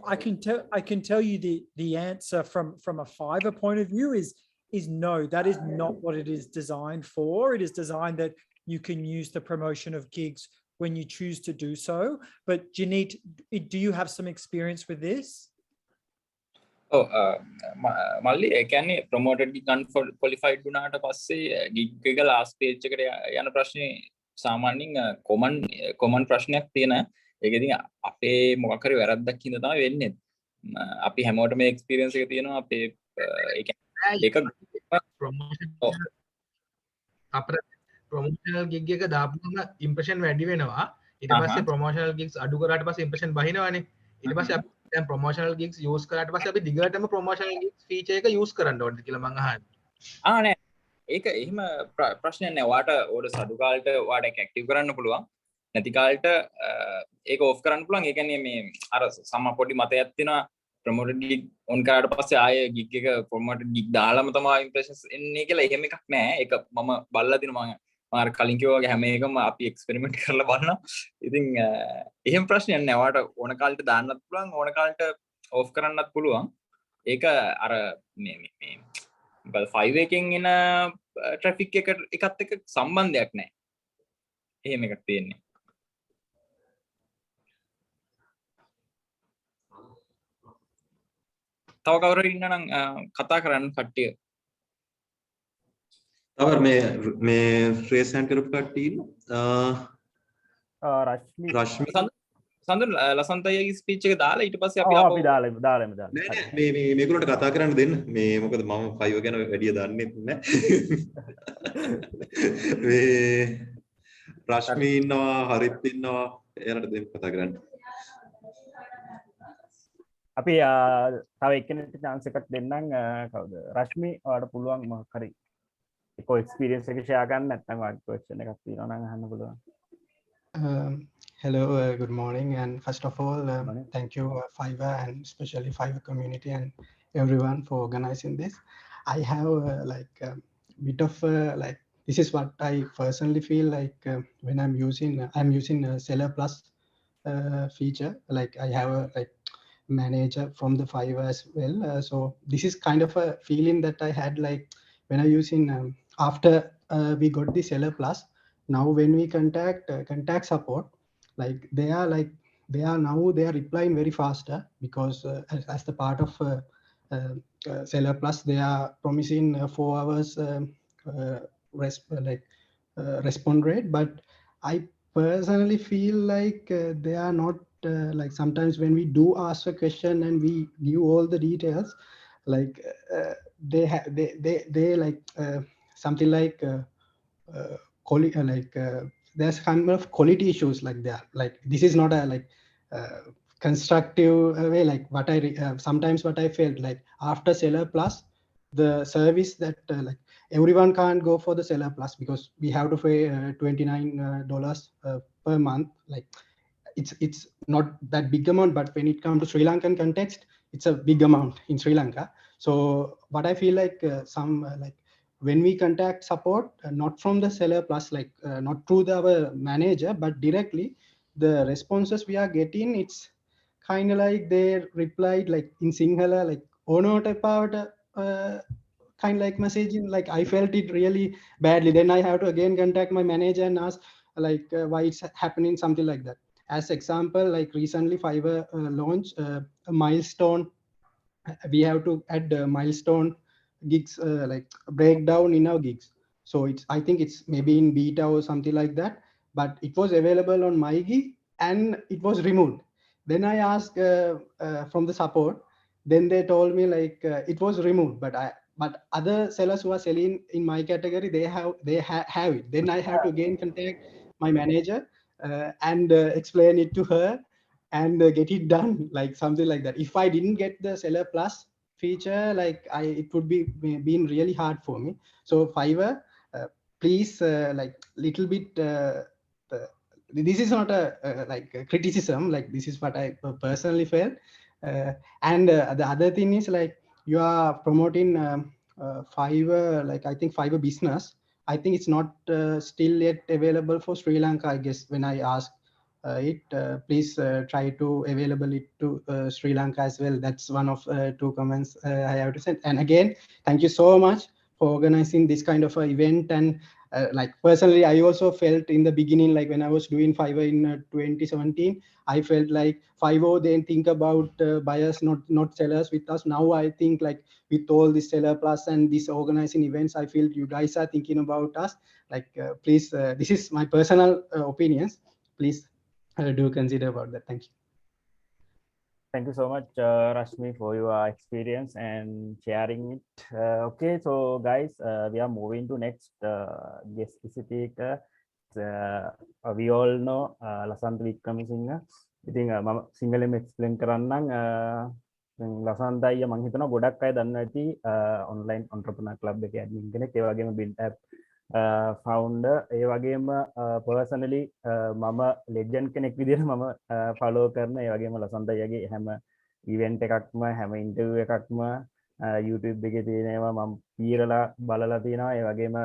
I can tell you the answer from a Fiverr point of view is no, that is not what it is designed for. It is designed that you can use the promotion of gigs when you choose to do so. But Janit, do you have some experience with this? මල්ලි ඒ කියන්නේ promoted gig unqualified වුණාට පස්සේ gig එක last page එකට යන ප්‍රශ්නේ සාමාන්‍යයෙන් common ප්‍රශ්නයක් තියෙන. ඒක ඉතින් අපේ මොකක් හරි වැරද්දක් හින්දා තමයි වෙන්නේ. අපි හැමෝටම මේ experience එක තියෙනවා අපේ ඒක ප්‍රොමෝෂනල් ගිග් එක දාපුවම ඉම්ප්‍රෙෂන් වැඩි වෙනවා ඊට පස්සේ ප්‍රොමෝෂනල් ගිග්ස් අඩු කරාට පස්සේ ඉම්ප්‍රෙෂන් බහිනවනේ ඊට පස්සේ අපි දැන් promotional gigs use කරාට පස්සේ අපි දිගටම promotional gigs feature එක use කරන්න ඕනද කියලා මම අහන්නේ. නෑ ඒක එහෙම ප්‍රශ්නයක් නෑ. වාට ඕඩ සඩු කාලට වාට ඒක ඇක්ටිව් කරන්න පුළුවන්. නැති කාලට ඒක ඔෆ් කරන්න පුළුවන්. ඒ කියන්නේ මේ අර සම පොඩි මතයක් තියෙනවා ප්‍රොමෝටඩ් ගිග් ඔන් කරාට පස්සේ ආයේ ගිග් එක ප්‍රොමෝටඩ් ගිග් දාලාම තමයි ඉම්ප්‍රෙෂන්ස් එන්නේ කියලා එහෙම එකක් නෑ. ඒක මම බලලා දිනවා මම අර කලින් කිව්වා වගේ හැම එකම අපි එක්ස්පෙරිමන්ට් කරලා බලනවා. ඉතින් එහෙම ප්‍රශ්නයක් නෑ. වාට ඕන කාලට දාන්නත් පුළුවන් ඕන කාලට ඔෆ් කරන්නත් පුළුවන්. ඒක අර මේ මොකද 5 එකෙන් එන ට්‍රැෆික් එකත් එක්ක සම්බන්ධයක් නෑ. එහෙම එකක් තියෙන්නේ. තව කවුරු ඉන්නනම් කතා කරන්න කට්ටිය. තව මේ රේස් හෑන්ඩ් කරපු කට්ටිය ඉන්නවා. රශ්මි සඳුන් ලසන්තයගේ ස්පීච් එක දාලා ඊට පස්සේ අපි දාලා නෑ මේ මේගොල්ලන්ට කතා කරන්න දෙන්න. මේ මොකද මම 5 ගැන වැඩිය දන්නේ නැහැ. මේ රශ්මි ඉන්නවා, හරිත් ඉන්නවා. එයාලට දෙන්න කතා කරන්න. අපි තව එක්කෙනෙක්ට chance එකක් දෙන්නම්. කවුද? රශ්මි ඔයාලට පුළුවන් මොකක් හරි ඒක එක්ස්පීරියන්ස් එක ෂෙයා කරන්න නැත්නම් ඔයාලට ක්වෙස්චන් එකක් තියෙනවා නම් අහන්න පුළුවන්. Hello, good morning, and first of all, thank you Fiverr and especially Fiverr community and everyone for organizing this. I have like a bit of like this is what I personally feel like when I'm using a Seller Plus feature. Like I have a like manager from the Fiverr as well. So this is kind of a feeling that I had like when I using after we got the Seller Plus. Now when we contact support, like they are replying very faster because as the part of Seller Plus, they are promising 4 hours respond rate. But I personally feel like they are not like sometimes when we do ask a question and we give all the details, like they like something like there's kind of quality issues like that. Like this is not a like constructive way. Like what I sometimes what I felt like after Seller Plus, the service that like everyone can't go for the Seller Plus because we have to pay $29 per month. Like it's not that big amount, but when it comes to Sri Lankan context, it's a big amount in Sri Lanka. So what I feel like like when we contact support, not from the Seller Plus, like not through our manager, but directly, the responses we are getting, it's kind of like they replied like in Sinhala, like onota pavata kind of like messaging. Like I felt it really badly. Then I have to again contact my manager and ask like why it's happening, something like that. As example, like recently Fiverr launched a milestone. We have to add milestone gigs like breakdown in our gigs. So it's I think it's maybe in beta or something like that, but it was available on my gig and it was removed. Then I asked from the support, then they told me like it was removed, but other sellers who are selling in my category, they have it. Then I have to again contact my manager and explain it to her and get it done, like something like that. If I didn't get the Seller Plus feature, like it would be been really hard for me. So Fiverr, please like little bit this is not a like a criticism, like this is what I personally felt. And the other thing is like you are promoting Fiverr, like I think Fiverr business, I think it's not still yet available for Sri Lanka, I guess. When I asked please try to available it to Sri Lanka as well. That's one of 2 comments I have to send. And again, thank you so much for organizing this kind of event. And like personally, I also felt in the beginning, like when I was doing Fiverr in 2017, I felt like Fiverr then think about buyers, not sellers with us. Now I think like with all this Seller Plus and this organizing events, I feel you guys are thinking about us. Like please, this is my personal opinions. Please do consider about that. Thank you. Thank you so much, Rashmi, for your experience and sharing it. Okay, so guys, we are moving to next guest speaker. We all know Lasant Wickramasinghe. ඉතින් මම සිංහලෙන් එක්ස්ප්ලේන් කරන්නම්. ලසන්ත අයියා මම හිතනවා ගොඩක් අය දන්නවා ඇති ඔන්ලයින් ඔන්ටර්ප්‍රනර් ක්ලබ් එකේ ඇඩ්මින් කෙනෙක්. ඒ වගේම බිල්ඩ් ඇප් ෆවුන්ඩර්. ඒ වගේම පර්සනලි මම ලෙජන්ඩ් කෙනෙක් විදිහට මම ෆලෝ කරන. ඒ වගේම ලසන්ත අයියාගේ හැම ඉවෙන්ට් එකක්ම හැම ඉන්ටර්විව් එකක්ම YouTube එකේ තියෙනවා මම පීරලා බලලා තියෙනවා. ඒ වගේම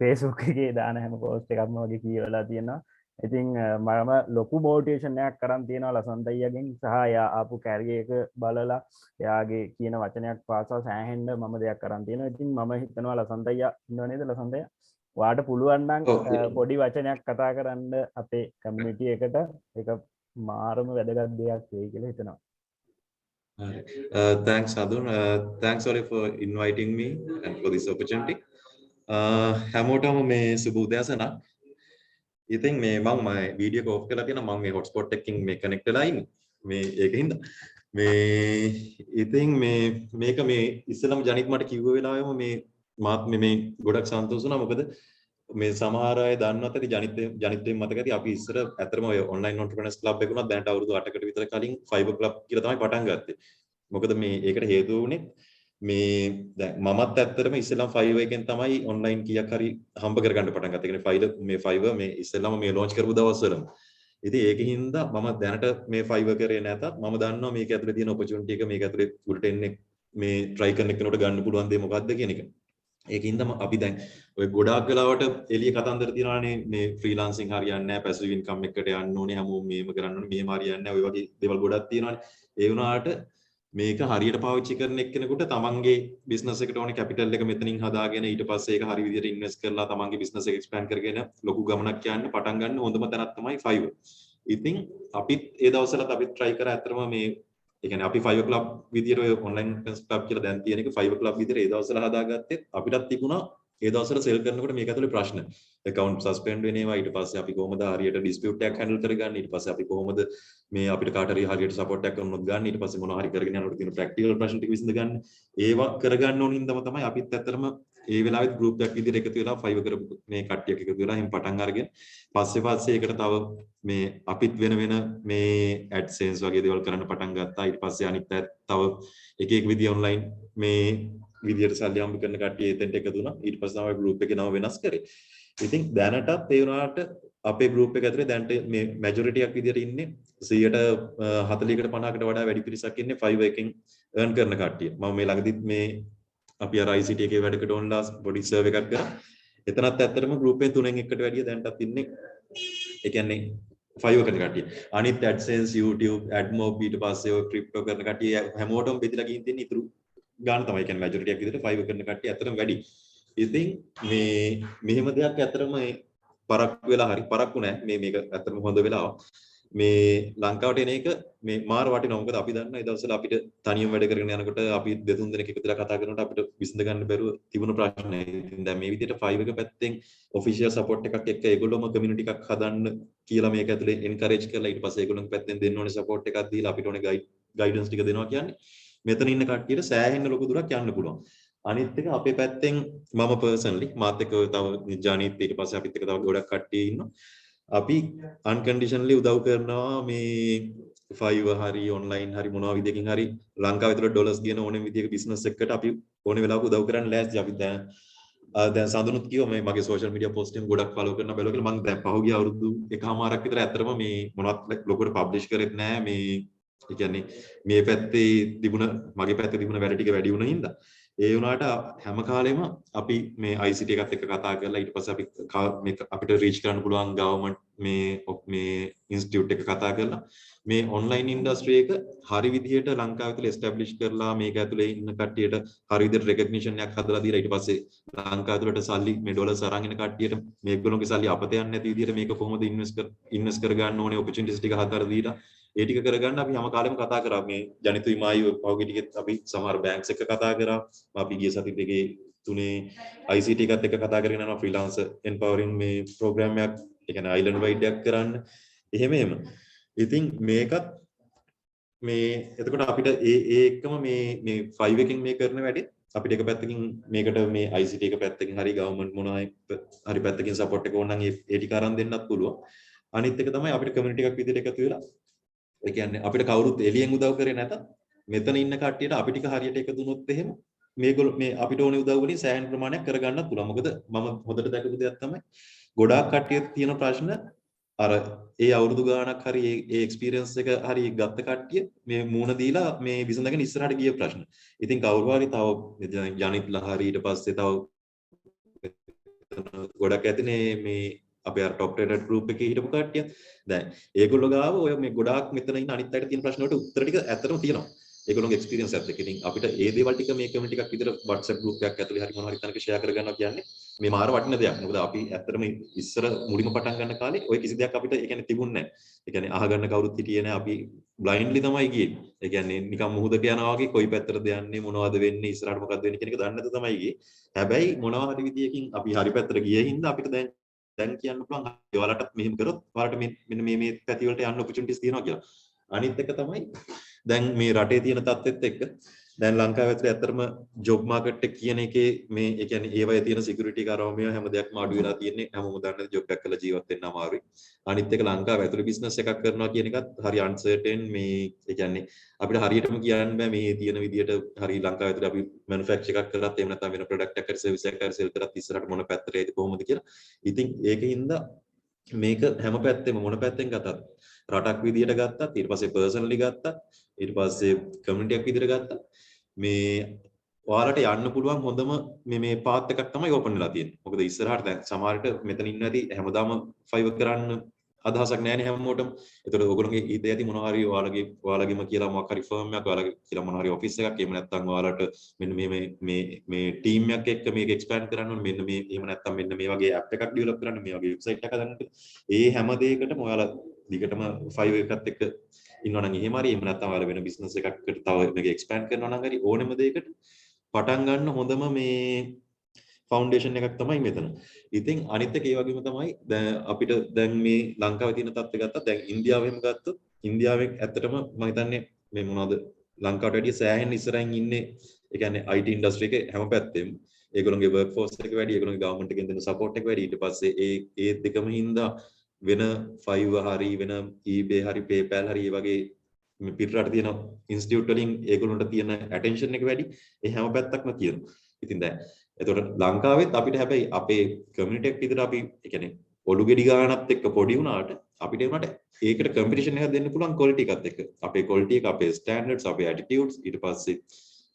Facebook එකේ දාන හැම පෝස්ට් එකක්ම වගේ කියවලා තියෙනවා. ඉතින් මම ලොකු මොටිවේෂන් එකක් කරන් තියෙනවා ලසන්ත අයියාගෙන් සහ එයා ආපු කැරියර් එක බලලා එයාගේ කියන වචනයක් පාසා සෑහෙන්න මම දෙයක් කරන් තියෙනවා. ඉතින් මම හිතනවා ලසන්ත අයියා ඉන්නව නේද ලසන්ත අයියා? ඔයාට පුළුවන් නම් පොඩි වචනයක් කතා කරන්න අපේ කමියුනිටි එකට. ඒක මාරම වැදගත් දෙයක් වෙයි කියලා හිතනවා. Thanks Adun. Thanks Oli for inviting me and for this opportunity. හැමෝටම මේ සුබ උදෑසනක්. ඉතින් මේ මම වීඩියෝ එක ඔෆ් කරලා තියෙනවා. මම මේ හොට්ස්පොට් එකකින් මේ කනෙක්ට් වෙලා ඉන්නේ. මේ ඒකින්ද මේ ඉතින් මේක මේ ඉස්සෙල්ලාම ජනිත් මට කිව්ව වෙලාවෙම මේ මාත් මේ ගොඩක් සන්තෝෂ වුණා. මොකද මේ සමහර අය දන්නවත් ඇති ජනිත්ගෙන් මතක ඇති අපි ඉස්සර ඇත්තටම ඔය ඔන්ලයින් ඔන්ටර්ප්‍රනර්ස් ක්ලබ් එක උනත් දැනට අවුරුදු 8කට විතර කලින් ෆයිබර් ක්ලබ් කියලා තමයි පටන් ගත්තේ. මොකද මේ ඒකට හේතුව උනේ මේ දැන් මමත් ඇත්තටම ඉස්සෙල්ලාම Fiverr එකෙන් තමයි ඔන්ලයින් කීයක් හරි හම්බ කරගන්න පටන් ගත්තේ. ඒ කියන්නේ Fiverr මේ ඉස්සෙල්ලාම මේ ලොන්ච් කරපු දවස්වලම. ඉතින් ඒකින්ද මම දැනට මේ Fiverr කරේ නැතත් මම දන්නවා මේක ඇතුලේ තියෙන opportunity එක මේක ඇතුලේ උඩට එන්නේ මේ try කරන කෙනෙකුට ගන්න පුළුවන් දේ මොකක්ද කියන එක. ඒකින්ද අපි දැන් ඔය ගොඩාක් වෙලාවට එළිය කතන්දර තියනවානේ මේ ෆ්‍රීලාන්සින් හරියන්නේ නැහැ, පැසිව් ඉන්කම් එකකට යන්න ඕනේ, හැමෝම මේම කරන්න ඕනේ, මේම හරියන්නේ නැහැ. ඔය වගේ දේවල් ගොඩක් තියෙනවානේ. ඒ වුණාට මේක හරියට පාවිච්චි කරන එක්කෙනෙකුට තමන්ගේ බිස්නස් එකට ඕනේ කැපිටල් එක මෙතනින් හදාගෙන ඊට පස්සේ ඒක හරි විදිහට ඉන්වෙස්ට් කරලා තමන්ගේ බිස්නස් එක එක්ස්පෑන්ඩ් කරගෙන ලොකු ගමනක් යන්න පටන් ගන්න හොඳම තැනක් තමයි Fiverr. ඉතින් අපිත් ඒ දවස්වලත් අපිත් try කරා ඇත්තටම මේ ඒ කියන්නේ අපි Fiverr club විදිහට ඔය online club කියලා දැන් තියෙන එක Fiverr club විදිහට ඒ දවස්වල හදාගත්තේ අපිටත් තිබුණා ඒ දවස්වල සෙල් කරනකොට මේක ඇතුලේ ප්‍රශ්න. account suspend වෙන ඒවා ඊට පස්සේ අපි කොහොමද හරියට dispute එකක් handle කරගන්නේ ඊට පස්සේ අපි කොහොමද මේ අපිට කාට හරි හරියට support එකක් කරනොත් ගන්න ඊට පස්සේ මොනවා හරි කරගෙන යනකොට තියෙන practical ප්‍රශ්න ටික විසඳ ගන්න. ඒවා කරගන්න ඕන හින්දාම තමයි අපිත් ඇත්තටම ඒ වෙලාවෙත් group එකක් විදිහට එකතු වෙලා Fiverr කරපු මේ කට්ටියක් එකතු වෙලා එහෙම පටන් අරගෙන පස්සේ ඒකට තව මේ අපිත් වෙන මේ AdSense වගේ දේවල් කරන්න පටන් ගත්තා. ඊට පස්සේ අනිත් අයත් තව එක විදිහ online මේ විදියට සල්ලි හම්බ කරන කට්ටිය එතෙන්ට එකතු වුණා. ඊට පස්සේ තමයි group එකේ නම වෙනස් කරේ. ඉතින් දැනටත් ඒ වුණාට අපේ group එක ඇතුලේ දැනට මේ majority එකක් විදියට ඉන්නේ 140කට 50කට වඩා වැඩි පිරිසක් ඉන්නේ Fiverr එකෙන් earn කරන කට්ටිය. මම මේ ළඟදිත් මේ අපි අර ICT එකේ වැඩකට ඔන්ලා බොඩි සර්ව් එකක් කරා. එතනත් ඇත්තටම group එකෙන් 3න් 1කට වැඩිය දැනටත් ඉන්නේ. ඒ කියන්නේ Fiverr කරන කට්ටිය. අනිත් AdSense, YouTube, AdMob ඊට පස්සේ ඔය crypto කරන කට්ටිය හැමෝටම බෙදලා ගින් තියෙන ඉතුරු ගන්න තමයි. කියන්නේ majority එකක් විදිහට Fiverr කරන කට්ටිය ඇත්තටම වැඩි. ඉතින් මෙහෙම දෙයක් ඇත්තටම පරක්කු වෙලා හරි පරක්කු නෑ. මේක ඇත්තටම හොඳ වෙලාවක්. මේ ලංකාවට එන එක මේ මාර වටිනවා. මොකද අපි දන්නා ඒ දවස්වල අපිට තනියම වැඩ කරගෙන යනකොට අපි දෙතුන් දෙනෙක් එකතු වෙලා කතා කරනකොට අපිට විසඳ ගන්න බැරුව තිබුණු ප්‍රශ්න. ඉතින් දැන් මේ විදිහට Fiverr එක පැත්තෙන් official support එකක් එක්ක ඒගොල්ලෝම community එකක් හදන්න කියලා මේක ඇතුලේ encourage කරලා ඊට පස්සේ ඒගොල්ලෝගේ පැත්තෙන් දෙන්න ඕනේ support එකක් දීලා අපිට ඕනේ guidance ටික දෙනවා කියන්නේ මෙතන ඉන්න කට්ටියට සෑහෙන ලොකු දුරක් යන්න පුළුවන්. අනිත් එක අපේ පැත්තෙන් මම personally මාත් එක්ක තව ජානීත් ඊට පස්සේ අපිත් එක්ක තව ගොඩක් කට්ටිය ඉන්නවා. අපි unconditionally උදව් කරනවා මේ Fiverr හරි online හරි මොනවා විදියකින් හරි ලංකාවේ තුල ඩොලර්ස් කියන ඕනෙම විදියක බිස්නස් එකකට අපි ඕනෙ වෙලාවක උදව් කරන්න ලෑස්ති. අපි දැන් සඳුනුත් කිව්වා මේ මගේ social media post එක ගොඩක් follow කරන බැලුවා කියලා. මම දැන් පහුගිය අවුරුදු එකමාරක් විතර ඇත්තටම මේ මොනවත් ලොකුවට publish කරෙත් නෑ. මේ ඒ කියන්නේ මේ පැත්තේ තිබුණ මගේ පැත්තේ තිබුණ වැඩ ටික වැඩි වුණා හින්දා ඒ වුණාට හැම කාලෙම අපි මේ ICT එකත් එක්ක කතා කරලා ඊට පස්සේ අපි අපිට රීච් කරන්න පුළුවන් ගවර්න්මන්ට් මේ ඉන්ස්ටිටියුට් එක කතා කරලා මේ ඔන්ලයින් ඉන්ඩස්ට්‍රි එක හරි විදිහට ලංකාවේ තුල එස්ටැබ්ලිෂ් කරලා මේක ඇතුලේ ඉන්න කට්ටියට හරි විදිහට රෙකග්නිෂන් එකක් හදලා දීලා ඊට පස්සේ ලංකාව තුලට සල්ලි මේ ඩොලර්ස් අරන් එන කට්ටියට මේගොල්ලෝගේ සල්ලි අපත යන්නේ නැති විදිහට මේක කොහොමද ඉන්වෙස්ට් කර ගන්න ඕනේ ඔපචුනිටිස් ටික හදලා දීලා ඒ ටික කරගන්න අපි හැම කාලෙම කතා කරා. මේ ජනිතුයි මායි පහුගිය ටිකෙත් අපි සමහර බැංක්ස් එක්ක කතා කරා. අපි ගිය සති දෙකේ තුනේ ICT එකත් එක්ක කතා කරගෙන යනවා ෆ්‍රීලාන්සර් empowering මේ ප්‍රෝග්‍රෑම් එකක් ඒ කියන්නේ island wide එකක් කරන්න. එහෙම. ඉතින් මේකත් මේ එතකොට අපිට ඒ එක්කම මේ Fiverr එකෙන් මේ කරන වැඩේ අපිට එක පැත්තකින් මේකට මේ ICT එක පැත්තකින් හරි government මොනවා හරි පැත්තකින් support එක ඕන නම් ඒ ටික අරන් දෙන්නත් පුළුවන්. අනිත් එක තමයි අපිට කමියුනිටි එකක් විදිහට එකතු වෙලා ඒ කියන්නේ අපිට කවුරුත් එළියෙන් උදව් කරේ නැතත් මෙතන ඉන්න කට්ටියට අපි ටික හරියට එකතු වුණොත් එහෙම මේගොල්ලෝ මේ අපිට ඕනේ උදව් වලින් සෑහෙන ප්‍රමාණයක් කරගන්නත් පුළුවන්. මොකද මම හොඳට දැකපු දෙයක් තමයි ගොඩාක් කට්ටිය තියෙන ප්‍රශ්න අර ඒ අවුරුදු ගාණක් හරි ඒ එක්ස්පීරියන්ස් එක හරි ගත්ත කට්ටිය මේ මූණ දීලා මේ විසඳගෙන ඉස්සරහට ගිය ප්‍රශ්න. ඉතින් කවුරු හරි තව ජනිත්ලා හරි ඊට පස්සේ තව ගොඩක් ඇතිනේ මේ අපේ අර টপ රේටඩ් ගෲප් එකේ හිටපු කට්ටිය. දැන් ඒගොල්ලෝ ගාව ඔය මේ ගොඩාක් මෙතන ඉන්න අනිත් අයට තියෙන ප්‍රශ්න වලට උත්තර ටික ඇත්තටම තියෙනවා. ඒගොල්ලෝගේ එක්ස්පීරියන්ස් එකත් එක්ක. ඉතින් අපිට ඒ දේවල් ටික මේ කමියුනිටි එකක් විතර WhatsApp group එකක් ඇතුලේ හරි මොනවා හරි තැනක ෂෙයා කරගන්නවා කියන්නේ මේ මාර වටින දෙයක්. මොකද අපි ඇත්තටම ඉස්සර මුලින්ම පටන් ගන්න කාලේ ওই කිසි දෙයක් අපිට ඒ කියන්නේ තිබුණේ නැහැ. ඒ කියන්නේ අහගන්න කවුරුත් හිටියේ නැහැ. අපි බ්ලයින්ඩ්ලි තමයි ගියේ. ඒ කියන්නේ නිකන් මුහුදට යනවා වගේ කොයි පැත්තටද යන්නේ මොනවද වෙන්නේ ඉස්සරහට මොකද්ද වෙන්නේ කියන එක දන්නේ නැතුව තමයි ගියේ. හැබැයි මොනවා හරි විදියකින් අපි හරි පැත්තට ගියේ හින්දා අපිට දැන් කියන්න පුළුවන් ඔයාලටත් මෙහෙම කරොත් ඔයාලට මෙන්න මේ පැති වලට යන්න ඔපචුනිටිස් තියෙනවා කියලා. අනිත් එක තමයි දැන් මේ රටේ තියෙන තත්ත්වෙත් එක්ක දැන් ලංකාවේ ඇතුලේ ඇත්තටම ජොබ් මාකට් එක කියන එකේ මේ ඒ කියන්නේ ඒවයේ තියෙන සිකියුරිටි කරවම හැම දෙයක්ම අඩු වෙලා තියෙන්නේ හැමෝම දන්නේ ජොබ් එකක් කරලා ජීවත් වෙන්න අමාරුයි. අනිත් එක ලංකාවේ ඇතුලේ බිස්නස් එකක් කරනවා කියන එකත් හරි අන්සර්ටන් මේ ඒ කියන්නේ අපිට හරියටම කියන්න බෑ මේ තියෙන විදියට හරි ලංකාවේ ඇතුලේ අපි මැනුෆැක්චර් එකක් කරලත් එහෙම නැත්නම් වෙන ප්‍රොඩක්ට් එකක් හරි සර්විස් එකක් හරි සෙල් කරත් ඉස්සරහට මොන පැත්තට යයිද කොහොමද කියලා. ඉතින් ඒකින්ද මේක හැම පැත්තෙම මොන පැත්තෙන් ගත්තත් රටක් විදියට ගත්තත් ඊට පස්සේ පර්සනලි ගත්තත් ඊට පස්සේ කමියුනිටි එකක් විදියට ගත්තත් මේ ඔයාලට යන්න පුළුවන් හොඳම මේ පාත් එකක් තමයි ඕපන් වෙලා තියෙන්නේ. මොකද ඉස්සරහට දැන් සමහරට මෙතන ඉන්න ඇති හැමදාම Fiverr කරන්න අදහසක් නැහැනේ හැමෝටම. ඒතකොට ඔයගොල්ලෝගේ හිතේ ඇති මොනවා හරි ඔයාලගේම කියලා මොකක් හරි ෆර්ම් එකක් ඔයාලගේ කියලා මොනවා හරි ඔෆිස් එකක් එහෙම නැත්නම් ඔයාලට මෙන්න මේ ටීම් එකක් එක්ක මේක එක්ස්පෑන්ඩ් කරන්න ඕනේ. මෙන්න මේ එහෙම නැත්නම් මෙන්න මේ වගේ ඇප් එකක් ඩෙවලොප් කරන්න මේ වගේ වෙබ්සයිට් එකක් හදන්න. ඒ හැම දෙයකටම ඔයාලා දිගටම Fiverr එකත් එක්ක ඉන්නවා නම් එහෙම හරි එහෙම නැත්නම් ඔයාලා වෙන බිස්නස් එකකට තව මේක එක්ස්පෑන්ඩ් කරනවා නම් හරි ඕනෙම දෙයකට පටන් ගන්න හොඳම මේ ෆවුන්ඩේෂන් එකක් තමයි මෙතන. ඉතින් අනිත් එක ඒ වගේම තමයි දැන් අපිට දැන් මේ ලංකාවේ තියෙන තත්ත්වය ගත්තා දැන් ඉන්දියාවෙම ගත්තොත් ඉන්දියාවෙන් ඇත්තටම මම හිතන්නේ මේ මොනවද ලංකාවට වැඩිය සෑහෙන ඉස්සරහින් ඉන්නේ ඒ කියන්නේ IT ඉන්ඩස්ට්‍රි එකේ හැම පැත්තෙම ඒගොල්ලෝගේ වර්ක් ෆෝස් එක වැඩි ඒගොල්ලෝගේ ගවර්න්මන්ට් එකෙන් දෙන සපෝට් එක වැඩි ඊට පස්සේ ඒ දෙකම හින්දා වෙන Fiverr හරි වෙන eBay හරි PayPal හරි මේ වගේ මේ පිටරට තියෙන ඉන්ස්ටිටියුට් වලින් ඒගොල්ලන්ට තියෙන ඇටෙන්ෂන් එක වැඩි ඒ හැම පැත්තක්ම තියෙනවා. ඉතින් දැන් එතකොට ලංකාවෙත් අපිට හැබැයි අපේ කමියුනිටි එක විතර අපි ඒ කියන්නේ ඔලු ගෙඩි ගානත් එක්ක පොඩි වුණාට අපිට ඒකට ඒකට කම්පිටිෂන් එකක් දෙන්න පුළුවන් ක්වොලිටි එකත් එක්ක. අපේ ක්වොලිටි එක අපේ ස්ටෑන්ඩඩ්ස් අපේ ඇටිටියුඩ්ස් ඊට පස්සේ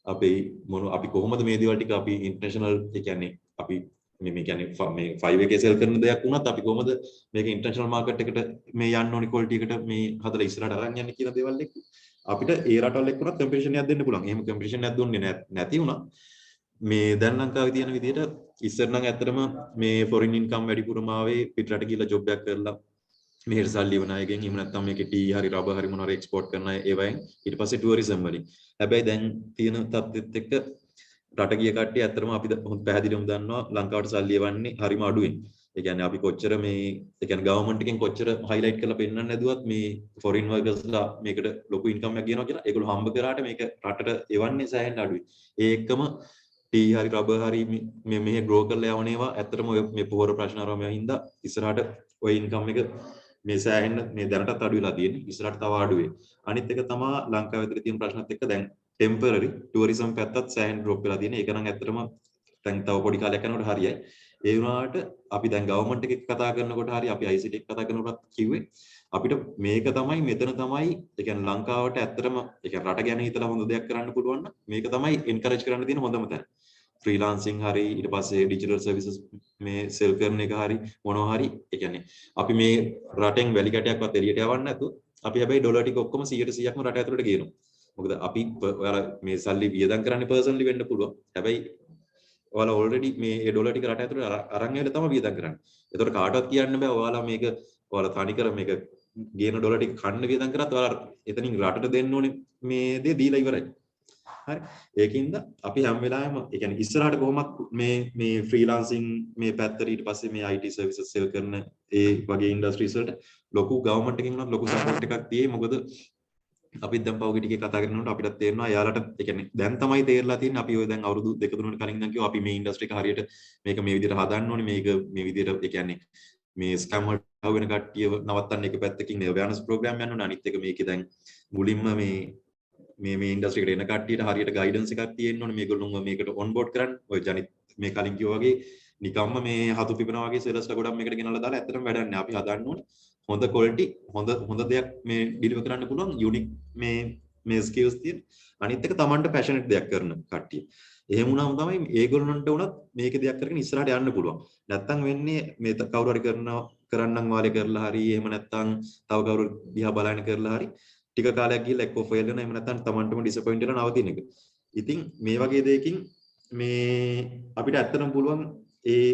අපි කොහොමද මේ දේවල් ටික අපි ඉන්ටර්නැෂනල් ඒ කියන්නේ අපි මේ කියන්නේ මේ 5 එකේ සෙල් කරන දෙයක් වුණත් අපි කොහොමද මේක ඉන්ටර්නැෂනල් මාකට් එකට මේ යන්න ඕනි ක්වොලිටි එකට මේ හදලා ඉස්සරහට අරන් යන්නේ කියන දේවල් එක්ක අපිට ඒ රටවල් එක්ක උනත් කම්පිටිෂන් එකක් දෙන්න පුළුවන්. එහෙම කම්පිටිෂන් එකක් දුන්නේ නැති වුණා මේ දැන් ලංකාවේ තියෙන විදිහට ඉස්සර නම් ඇත්තටම මේ ෆොරින් ඉන්කම් වැඩිපුරම ආවේ පිටරට ගිහලා ජොබ් එකක් කරලා මෙහෙට සල්ලි වන අයගෙන් එහෙම නැත්නම් මේකේ ටී හරි රබර් හරි මොනවා හරි එක්ස්පෝර්ට් කරන අය ඒවයින් ඊට පස්සේ ටුවරිසම් වලින්. හැබැයි දැන් තියෙන තත්ත්වෙත් එක්ක රට ගිය කට්ටිය ඇත්තටම අපි පැහැදිලිවම දන්නවා ලංකාවට සල්ලි එවන්නේ හරිම අඩුවෙන්. ඒ කියන්නේ අපි කොච්චර මේ ඒ කියන්නේ ගවර්න්මන්ට් එකෙන් කොච්චර හයිලයිට් කරලා පෙන්නන්න නැදුවත් මේ ෆොරින් වර්කර්ස්ලා මේකට ලොකු ඉන්කම් එකක් ගෙනවා කියලා ඒගොල්ලෝ හම්බ කරාට මේක රටට එවන්නේ සෑහෙන අඩුයි. ඒ එක්කම ටී හරි රබර් හරි මේ මෙහෙ ග්‍රෝ කරලා යවනේවා ඇත්තටම ඔය මේ පොහොර ප්‍රශ්න ආරම හින්දා ඉස්සරහට ඔය ඉන්කම් එක මේ සෑහෙන මේ දැනටත් අඩු වෙලා තියෙන්නේ ඉස්සරහට තව අඩු වෙයි. අනිත් එක තමයි ලංකාවේ විතර තියෙන ප්‍රශ්නත් එක්ක දැන් ටෙම්පරරි ටුවරිසම් පැත්තත් සෑහෙන ඩ්‍රොප් වෙලා තියෙන්නේ. ඒක නම් ඇත්තටම දැන් තව පොඩි කාලයක් යනකොට හරියයි. ඒ වුණාට අපි දැන් ගවර්න්මන්ට් එකෙක් කතා කරනකොට හරි අපි ICT එක කතා කරනකොට කිව්වේ අපිට මේක තමයි මෙතන තමයි ඒ කියන්නේ ලංකාවට ඇත්තටම ඒ කියන්නේ රට ගැන හිතලා හොඳ දෙයක් කරන්න පුළුවන් නම් මේක තමයි එන්කරේජ් කරන්න තියෙන හොඳම තැන. ෆ්‍රීලාන්සින් හරි ඊට පස්සේ ඩිජිටල් සර්විසස් මේ සෙල් කරන එක හරි මොනවා හරි ඒ කියන්නේ අපි මේ රටෙන් වැලි කැටයක්වත් එළියට යවන්න නැතුව අපි හැබැයි ඩොලර් ටික ඔක්කොම 100%ක්ම රට ඇතුළට ගේනවා. මොකද අපි ඔයාලා මේ සල්ලි වියදම් කරන්නේ පර්සනලි වෙන්න පුළුවන්. හැබැයි ඔයාලා ඔල්රෙඩි මේ ඒ ඩොලර් ටික රට ඇතුළට අරන් ඇවිල්ලා තමයි වියදම් කරන්නේ. ඒතකොට කාටවත් කියන්න බෑ ඔයාලා මේක ඔයාලා තනිකර මේක ගේන ඩොලර් ටික කන්න වියදම් කරත් ඔයාලා එතනින් රටට දෙන්න ඕනේ මේ දේ දීලා ඉවරයි. හරි ඒකින්ද අපි හැම වෙලාවෙම ඒ කියන්නේ ඉස්සරහට කොහොමත් මේ ෆ්‍රීලාන්සින් මේ පැත්තට ඊට පස්සේ මේ IT සර්විසස් සෙල් කරන ඒ වගේ ඉන්ඩස්ට්‍රීස් වලට ලොකු ගවර්න්මන්ට් එකකින් උනත් ලොකු සපෝට් එකක් තියෙයි. මොකද අපි දැන් පහුගිය ටිකේ කතා කරනකොට අපිට තේරෙනවා යාලට ඒ කියන්නේ දැන් තමයි තේරලා තියෙන්නේ අපි ඔය දැන් අවුරුදු 2-3කට කලින් නම් කිව්වා අපි මේ ඉන්ඩස්ට්‍රි එක හරියට මේක මේ විදිහට හදන්න ඕනේ මේක මේ විදිහට ඒ කියන්නේ මේ ස්කැම් වලට අහු වෙන කට්ටියව නවත්තන්න එක පැත්තකින් මේ අවයර්නස් ප්‍රෝග්‍රෑම් යනවා. අනිත් එක මේකේ දැන් මුලින්ම මේ ඉන්ඩස්ට්‍රි එකට එන කට්ටියට හරියට ගයිඩන්ස් එකක් තියෙන්න ඕනේ මේගොල්ලොන්ව මේකට ඔන්බෝඩ් කරන්න. ඔය ජනිත් මේ කලින් කිව්වා වගේ නිකම්ම මේ හතු පිපෙනා වගේ සෙලස්ලා ගොඩක් මේකට ගෙනල්ලා දාලා ඇත්තටම වැඩක් නෑ. අපි හදන්න ඕනේ හොඳ ක්වොලිටි හොඳ දෙයක් මේ ඩිලිවර් කරන්න පුළුවන් යුනික් මේ ස්කිල්ස් තියෙන. අනිත් එක Tamanට පැෂනට් දෙයක් කරන කට්ටිය. එහෙම වුණාම තමයි ඒගොල්ලන්ට උනත් මේකේ දෙයක් කරගෙන ඉස්සරහට යන්න පුළුවන්. නැත්තම් වෙන්නේ මේ කවුරු හරි කරන්නම් වාලේ කරලා හරි එහෙම නැත්තම් තව කවුරු දිහා බලන්න කරලා හරි ටික කාලයක් ගිහලා එක්ක ෆේල් වෙනවා එහෙම නැත්නම් Tamanටම ඩිසපොයින්ට් වෙලා නවතින එක. ඉතින් මේ වගේ දෙයකින් මේ අපිට ඇත්තටම පුළුවන් ඒ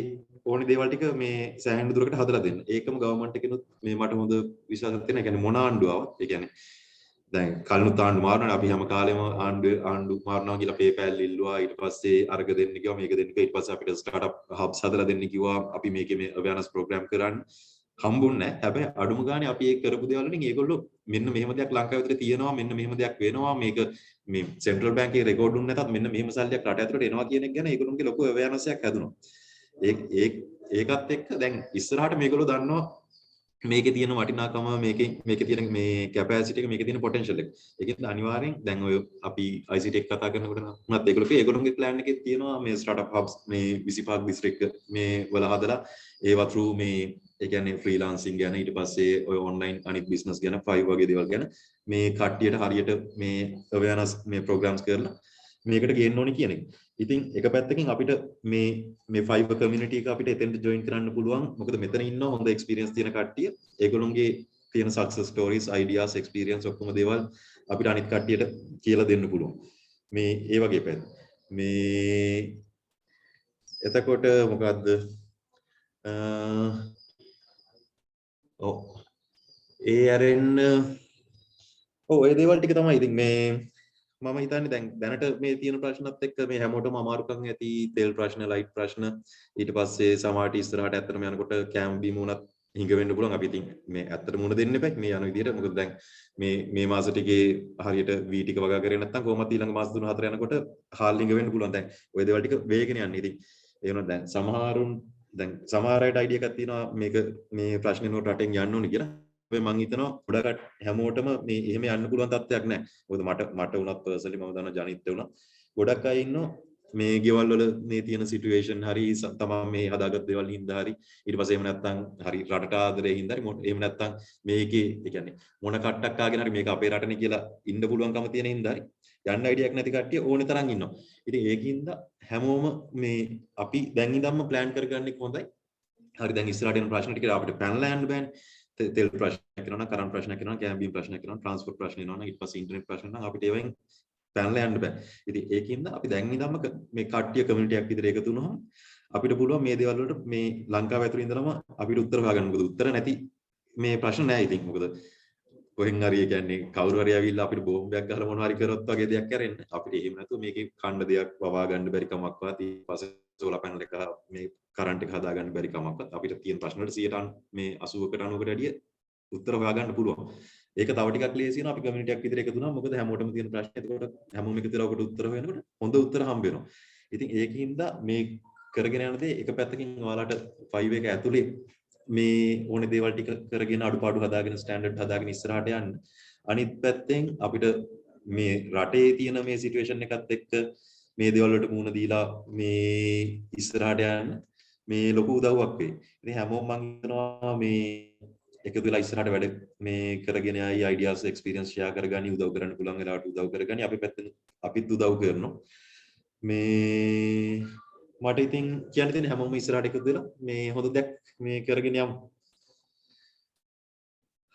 ඕනේ දේවල් ටික මේ සෑහෙන දුරකට හදලා දෙන්න. ඒකම ගවර්න්මන්ට් එකෙනුත් මේ මට හොඳ විශ්වාසයක් තියෙනවා. ඒ කියන්නේ මොන ආණ්ඩුව ආවත් ඒ කියන්නේ දැන් කලිනුත් ආණ්ඩු මාරුණානේ. අපි හැම කාලෙම ආණ්ඩු මාරුණා කියලා PayPal ඉල්ලුවා. ඊට පස්සේ අර්ග දෙන්න කිව්වා මේක දෙන්න කිව්වා. ඊට පස්සේ අපිට ස්ටාර්ට්අප් හබ්ස් හදලා දෙන්න කිව්වා. අපි මේකේ මේ අවයර්නස් ප්‍රෝග්‍රෑම් කරන්න හම්බුන්නේ නැහැ. හැබැයි අඩුම ගානේ අපි ඒක කරපු දේවල් වලින් ඒගොල්ලෝ මෙන්න මෙහෙම දෙයක් ලංකාව විතර තියෙනවා මෙන්න මෙහෙම දෙයක් වෙනවා මේක මේ සෙන්ට්‍රල් බැංකුවේ රෙකෝඩ් දුන්නේ නැතත් මෙන්න මෙහෙම සල්ලියක් රට ඇතුළට එනවා කියන එක ගැන ඒගොල්ලෝගේ ලොකු අවයර්නස් එකක් හැදුණා. ඒකත් එක්ක දැන් ඉස්සරහට මේගොල්ලෝ දන්නවා මේකේ තියෙන වටිනාකම මේකේ තියෙන මේ කැපැසිටි එක මේකේ තියෙන පොටෙන්ෂල් එක. ඒකෙන් අනිවාර්යෙන් දැන් ඔය අපි ICT එක කතා කරනකොට උනත් ඒගොල්ලෝගේ ප්ලෑන් එකේ තියෙනවා මේ ස්ටාර්ට්අප් හබ්ස් මේ 25 දිස්ත්‍රික්ක මේ වල හදලා ඒවා through මේ ඒ කියන්නේ ෆ්‍රීලාන්සින් ගැන ඊට පස්සේ ඔය ඔන්ලයින් අනිත් බිස්නස් ගැන Fiverr වගේ දේවල් ගැන මේ කට්ටියට හරියට මේ අවයර්නස් මේ ප්‍රෝග්‍රෑම්ස් කරලා මේකට ගේන්න ඕනේ කියන එක. ඉතින් එක පැත්තකින් අපිට මේ Fiverr community එක අපිට එතෙන්ට join කරන්න පුළුවන්. මොකද මෙතන ඉන්න හොඳ experience තියෙන කට්ටිය ඒගොල්ලොන්ගේ තියෙන success stories, ideas, experience ඔක්කොම දේවල් අපිට අනිත් කට්ටියට කියලා දෙන්න පුළුවන්. මේ ඒ වගේ පැත්ත. මේ එතකොට මොකද්ද ඒ ඇරෙන්න ඔය දේවල් ටික තමයි. ඉතින් මේ මම හිතන්නේ දැන් දැනට මේ තියෙන ප්‍රශ්නත් එක්ක මේ හැමෝටම අමාරුකම් ඇති තෙල් ප්‍රශ්න ලයිට් ප්‍රශ්න ඊට පස්සේ සමහරට ඉස්සරහට ඇත්තටම යනකොට කැම් බීම උනත් හිඟ වෙන්න පුළුවන්. අපි ඉතින් මේ ඇත්තට මුණ දෙන්න එපා මේ යන විදිහට. මොකද දැන් මේ මාස ටිකේ හරියට වී ටික වගා කරේ නැත්නම් කොහොමද ඊළඟ මාස 3-4 යනකොට හාල් හිඟ වෙන්න පුළුවන්. දැන් ওই දේවල් ටික වේගෙන යන්නේ. ඉතින් ඒ වුණා දැන් සමහර අයට අයිඩියා එකක් තියෙනවා මේක මේ ප්‍රශ්නේ නෝ රටෙන් යන්න ඕනේ කියලා. මම හිතනවා ගොඩක් හැමෝටම මේ එහෙම යන්න පුළුවන් තත්ත්වයක් නැහැ. මොකද මට උනත් පර්සනලි මම දන්නවා ජනිත් උනා ගොඩක් අය ඉන්නවා මේ ගෙවල් වල මේ තියෙන සිටුේෂන් හරි තමයි මේ හදාගත් දේවල් හින්දා හරි ඊට පස්සේ එහෙම නැත්නම් හරි රටට ආදරේ හින්දා හරි එහෙම නැත්නම් මේකේ ඒ කියන්නේ මොන කට්ටක් ආගෙන හරි මේක අපේ රටනේ කියලා ඉන්න පුළුවන්කම තියෙන හින්දා හරි යන්න අයිඩියක් නැති කට්ටිය ඕනේ තරම් ඉන්නවා. ඉතින් ඒකින්ද හැමෝම මේ අපි දැන් ඉඳන්ම ප්ලෑන් කරගන්න එක හොඳයි. හරි දැන් ඉස්සරහට එන ප්‍රශ්න ටික අපිට පැනලා යන්න බෑනේ. තෙල් ප්‍රශ්නයක් කරනවා, කරන්ට් ප්‍රශ්නයක් කරනවා, කැම්බීම් ප්‍රශ්නයක් කරනවා, ට්‍රාන්ස්පෝර්ට් ප්‍රශ්න එනවා නම් ඊට පස්සේ ඉන්ටර්නෙට් ප්‍රශ්න නම් අපිට ඒවෙන් පැනලා යන්න බෑ. ඉතින් ඒකින්ද අපි දැන් ඉඳන්ම මේ කට්ටිය කමියුනිටි එකක් විදිහට එකතු වුණාම අපිට පුළුවන් මේ දේවල් වලට මේ ලංකාව ඇතුළේ ඉඳලම අපිට උත්තර හොයාගන්න. මොකද උත්තර නැති මේ ප්‍රශ්න නෑ. ඉතින් මොකද කොහෙන් හරි ඒ කියන්නේ කවුරු හරි ඇවිල්ලා අපිට බෝම්බයක් ගහලා මොනවා හරි කරොත් වගේ දෙයක් කරෙන්න අපිට එහෙම නැතුව මේකේ ඛණ්ඩ දෙයක් වවා ගන්න බැරි කමක්වත් ඊට පස්සේ සෝලාර් පැනල් එක මේ කරන්ට් එක හදා ගන්න බැරි කමක්වත් අපිට තියෙන ප්‍රශ්න වලට 100% මේ 80කට 90කට වැඩිය උත්තර හොයාගන්න පුළුවන්. ඒක තව ටිකක් ලේසි වෙනවා අපි කමියුනිටි එකක් විදිහට එකතු වුණාම. මොකද හැමෝටම තියෙන ප්‍රශ්න. එතකොට හැමෝම එකතු වෙලා ඔකට උත්තර හොයනකොට හොඳ උත්තර හම්බ වෙනවා. ඉතින් ඒකින්ද මේ කරගෙන යන දේ එක පැත්තකින් ඔයාලට 5 එක ඇතුලේ මේ ඕනේ දේවල් ටික කරගෙන අඩුපාඩු හදාගෙන ස්ටෑන්ඩඩ් හදාගෙන ඉස්සරහට යන්න. අනිත් පැත්තෙන් අපිට මේ රටේ තියෙන මේ සිටුේෂන් එකත් එක්ක මේ දේවල් වලට මුහුණ දීලා මේ ඉස්සරහට යන්න මේ ලොකු උදව්වක් වෙයි. ඉතින් හැමෝම මම හිතනවා මේ එකතු වෙලා ඉස්සරහට වැඩ මේ කරගෙන ආයි අයිඩියාස් එක්ස්පීරියන්ස් ෂෙයා කරගනි උදව් කරන්න පුළුවන් වෙලාවට උදව් කරගනි අපි පැත්තෙන් අපිත් උදව් කරනවා. මේ මට ඉතින් කියන්න තියෙන හැමෝම ඉස්සරහට එකතු වෙලා මේ හොඳ දෙයක් මේ කරගෙන යමු.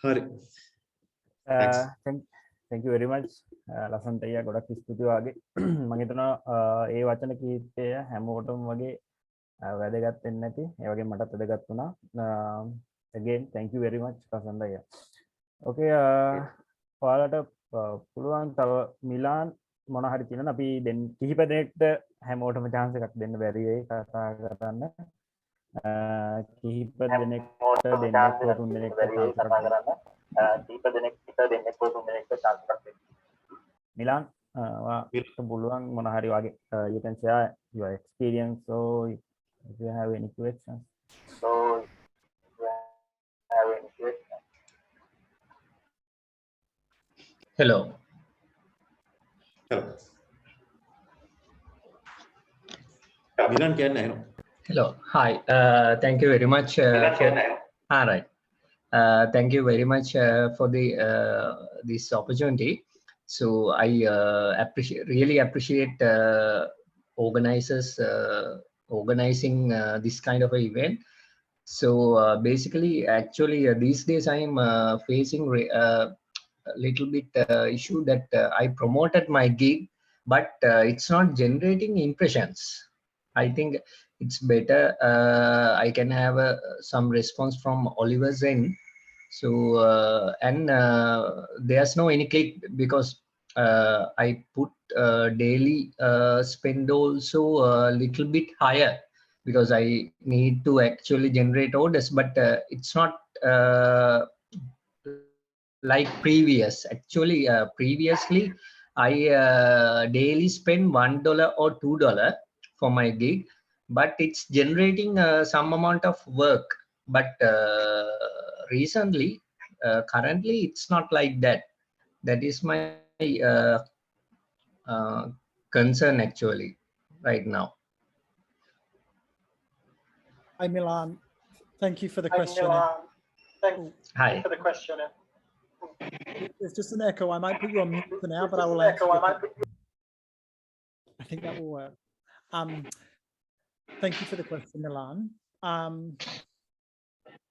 හරි. thank you very much Lasantha අයියා ගොඩක් ස්තුතියි වාගේ. මම හිතනවා ඒ වචන කීපය හැමෝටම වගේ වැදගත් වෙන්නේ නැති. ඒ වගේ මටත් වැදගත් වුණා. again thank you very much Lasantha අයියා. okay ඔයාලට පුළුවන් තව මිලාන් මොන හරි තියෙනවා අපි දැන් කිහිප දෙනෙක්ට හැමෝටම chance එකක් දෙන්න බැරි වෙයි කතා කරන්න. කිහිප දෙනෙක්ට දෙන්නෙක් හෝ තුන් දෙනෙක්ට chance එකක් ගන්න. කිහිප දෙනෙක්ට දෙන්නෙක් හෝ තුන් දෙනෙක්ට chance එකක් දෙන්න. මිලාන් ඔයාලට පුළුවන් මොන හරි වගේ you can share your experience so if you have any questions. Hello. Hello. Milan can I know? Hello. Hi. Thank you very much. All right. Thank you very much for the this opportunity. So I really appreciate organizers organizing this kind of an event. So basically, actually, these days I am facing a little bit issue that I promoted my gig, but it's not generating impressions. I think it's better I can have some response from Oliver's end. So and there's no any click because I put daily spend also a little bit higher because I need to actually generate orders, but it's not like previous. Actually previously I daily spend $1 or $2 for my gig, but it's generating some amount of work. But recently currently it's not like that. That is my concern actually right now. Hi, Milan. Thank you for the question. Hi. There's just an echo. I might put you on mute for now, but I will answer. I think that will work. Thank you for the question, Milan.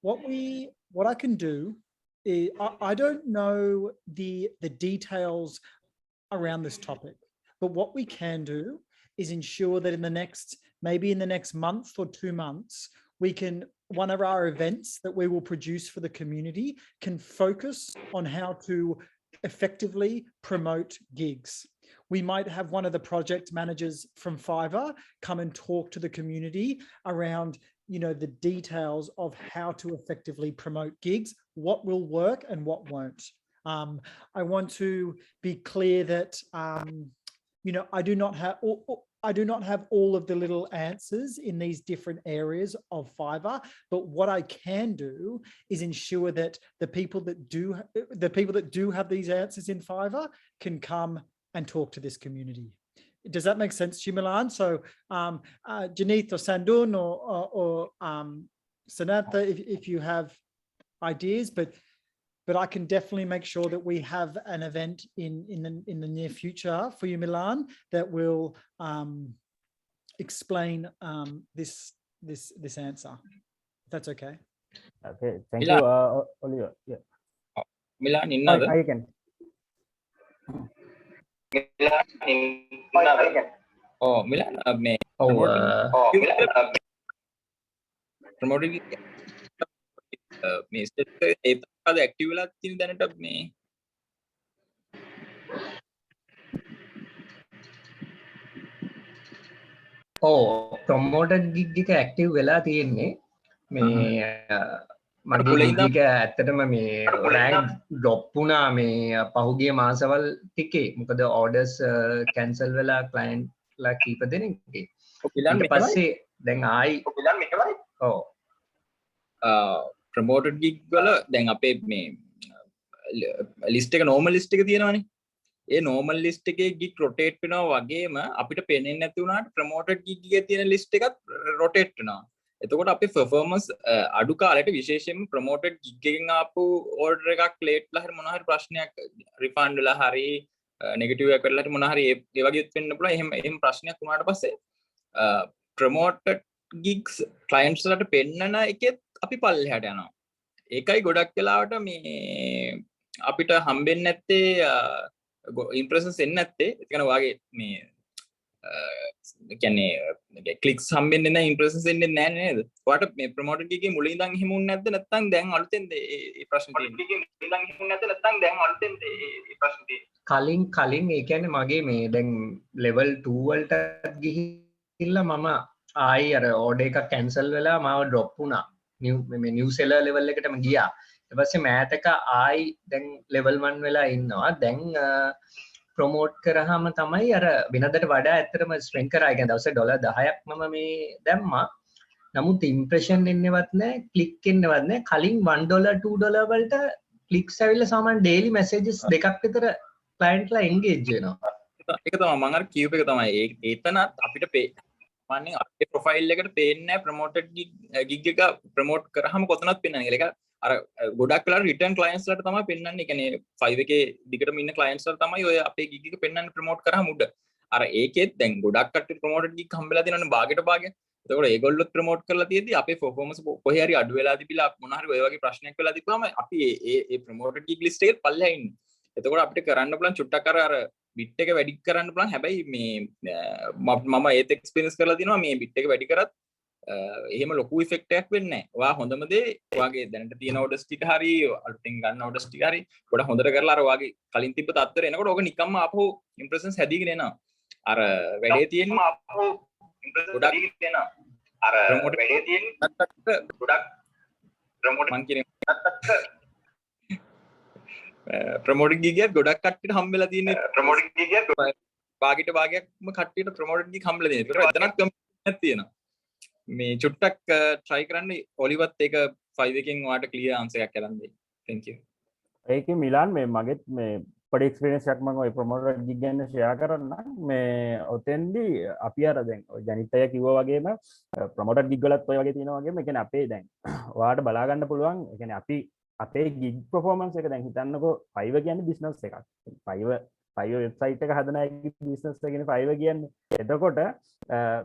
What I can do is I don't know the details around this topic, but what we can do is ensure that in the next, maybe in the next month or 2 months, we can, one of our events that we will produce for the community can focus on how to effectively promote gigs. We might have one of the project managers from Fiverr come and talk to the community around, you know, the details of how to effectively promote gigs, what will work and what won't. I want to be clear that, you know, I do not have all of the little answers in these different areas of Fiverr, but what I can do is ensure that the people that do have these answers in Fiverr can come and talk to this community. Does that make sense to you, Milan? So Janith or Sandun or Sanatha, if you have ideas, but I can definitely make sure that we have an event in the near future for you, Milan, that will explain this answer. If that's okay. Okay, thank Milan. you, Oliver. Yeah. Milan innada? I can. Oh, Milan me promoting මේ ස්ටෙප් එක ඒකද ඇක්ටිව් වෙලා තියෙන දැනට මේ ප්‍රොමෝටඩ් ගිග් එක ඇක්ටිව් වෙලා තියෙන්නේ මේ මගේ ගිග් එක ඇත්තටම මේ රෑන්ක් ඩ්‍රොප් වුණා මේ පහුගිය මාසවල් ටිකේ මොකද ඕඩර්ස් කැන්සල් වෙලා ක්ලයන්ට්ලා කීප දෙනෙක්ගේ ඊට පස්සේ දැන් ආයි ඔව් ප්‍රමෝටඩ් ගිග් වල දැන් අපේ මේ ලිස්ට් එක නෝමල් ලිස්ට් එක තියෙනවානේ ඒ නෝමල් ලිස්ට් එකේ ගිග් රොටේට් වෙනවා වගේම අපිට පේන්නේ නැති වුණාට ප්‍රමෝටඩ් ගිග් එකේ තියෙන ලිස්ට් එකත් රොටේට් වෙනවා එතකොට අපේ performance අඩු කාලයට විශේෂයෙන්ම ප්‍රමෝටඩ් ගිග් එකෙන් ආපු ඕඩර් එකක් ලේට්ලා හරි මොනවා හරි ප්‍රශ්නයක් රිෆන්ඩ් වෙලා හරි නෙගටිව් එකක් වෙලා හරි මොනවා හරි ඒ වගේ වෙන්න පුළුවන් එහෙම ප්‍රශ්නයක් වුණාට පස්සේ ප්‍රමෝටඩ් gigs clients වලට පෙන්නන එකෙත් අපි පල්ලෙහාට යනවා ඒකයි ගොඩක් වෙලාවට මේ අපිට හම්බෙන්නේ නැත්තේ impressions එන්නේ නැත්තේ ඒ කියන්නේ වාගේ මේ කියන්නේ clicks හම්බෙන්නේ නැහැ impressions එන්නේ නැහැ නේද ඔයාට මේ promoted gig එකේ මුලින් ඉඳන් එහෙම උන්නේ නැද්ද නැත්නම් දැන් අලුතෙන් ඒ ප්‍රශ්නේ තියෙන්නේ කලින් ඒ කියන්නේ මගේ මේ දැන් level 2 වලට ගිහිල්ලා මම ආයි අර order එක cancel වෙලා මාව drop වුණා new seller level එකටම ගියා ඊට පස්සේ මෑතක ආයි දැන් level 1 වෙලා ඉන්නවා දැන් ප්‍රොමෝට් කරාම තමයි අර වෙනදට වඩා ඇත්තටම ස්පෙන්ඩ් කරා. ඒ කියන්නේ දවසේ $10ක් මම මේ දැම්මා. නමුත් ඉම්ප්‍රෙෂන් එන්නේවත් නැහැ, ක්ලික් එන්නේවත් නැහැ. කලින් $1 $2 වලට ක්ලික්ස් ඇවිල්ලා සාමාන්‍ය ඩේලි මැසේජස් දෙකක් විතර ක්ලයන්ට්ලා එන්ගේජ් වෙනවා. ඒක තමයි මම අර කියූප එක තමයි. ඒතනත් අපිට මන්නේ අපේ ප්‍රොෆයිල් එකට පේන්නේ නැහැ ප්‍රොමෝටඩ් ගිග් එක ප්‍රොමෝට් කරාම කොතනත් පෙන්වන්නේ කියලා. ඒක අර ගොඩක් වෙලාවට රිටර්න් ක්ලයන්ට්ස් ලට තමයි පෙන්වන්නේ. ඒ කියන්නේ 5 එකේ දිගටම ඉන්න ක්ලයන්ට්ස් ලට තමයි ඔය අපේ ගිග් එක පෙන්වන්නේ ප්‍රොමෝට් කරාම උඩ. අර ඒකෙත් දැන් ගොඩක් කට්ටිය ප්‍රොමෝටඩ් ගිග් හම්බෙලා තියෙනවනේ භාගයට භාගය. එතකොට ඒගොල්ලොත් ප්‍රොමෝට් කරලා තියෙද්දි අපේ පර්ෆෝමන්ස් කොහේ හරි අඩු වෙලා තිබිලා මොන හරි ඔය වගේ ප්‍රශ්නයක් වෙලා තිබ්බම අපි ඒ ප්‍රොමෝටඩ් ගිග් ලිස්ට් එකේ පල්ලෙහා ඉන්නේ. එතකොට අපිට කරන්න පුළුවන් චුට්ටක් අර බිට් එක වැඩි කරන්න පුළුවන්. හැබැයි මේ මම ඒත් එක්ස්පීරියන්ස් කරලා තියෙනවා මේ බිට් එක වැඩි කරත් එහෙම ලොකු ඉෆෙක්ට් එකක් වෙන්නේ නැහැ. ඔයා හොඳම දේ ඔයාගේ දැනට තියෙන ඕඩර්ස් ටික හරි අලුතින් ගන්න ඕඩර්ස් ටික හරි ගොඩක් හොඳට කරලා අර ඔයාගේ කලින් තිබ්බ තත්ත්වයට එනකොට ඕක නිකම්ම ආපහු ඉම්ප්‍රෙෂන්ස් හැදීගෙන එනවා. අර වැඩේ තියෙන ආපහු ඉම්ප්‍රෙෂන්ස් හැදීගෙන එනවා. අර වැඩේ තියෙන ගොඩක් ප්‍රොමෝට් මං කියන්නේ ප්‍රොමෝටඩ් ගිගියත් ගොඩක් කට්ටියට හම්බෙලා තියෙන්නේ ප්‍රොමෝටඩ් ගිගියත් භාගයට භාගයක්ම කට්ටියට ප්‍රොමෝටඩ් ගිග් හම්බෙලා තියෙනවා. ඒක එතනක් කම්පැනියක් තියෙනවා. මේ චුට්ටක් try කරන්න ඔලිවත් ඒක 5 එකෙන් ඔයාලට ක්ලියර් ආන්සර් එකක් කරන් දෙයි. thank you. ඒකේ මිලාන් මේ මගෙත් මේ පොඩි එක්ස්පීරියන්ස් එකක් මම ওই ප්‍රොමෝටඩ් ගිග් ගැන ෂෙයා කරන්න. මේ ඔතෙන්දී අපි අර දැන් ජනිත් අය කිව්වා වගේම ප්‍රොමෝටඩ් ගිග් වලත් ඔය වගේ තියෙනවා වගේම ඒ කියන්නේ අපේ දැන් ඔයාලට බලා ගන්න පුළුවන්. ඒ කියන්නේ අපි අපේ ගිග් පර්ෆෝමන්ස් එක දැන් හිතන්නකෝ Fiverr කියන්නේ බිස්නස් එකක්. Fiverr වෙබ්සයිට් එක හදන අයගේ බිස්නස් එක කියන්නේ Fiverr කියන්නේ. එතකොට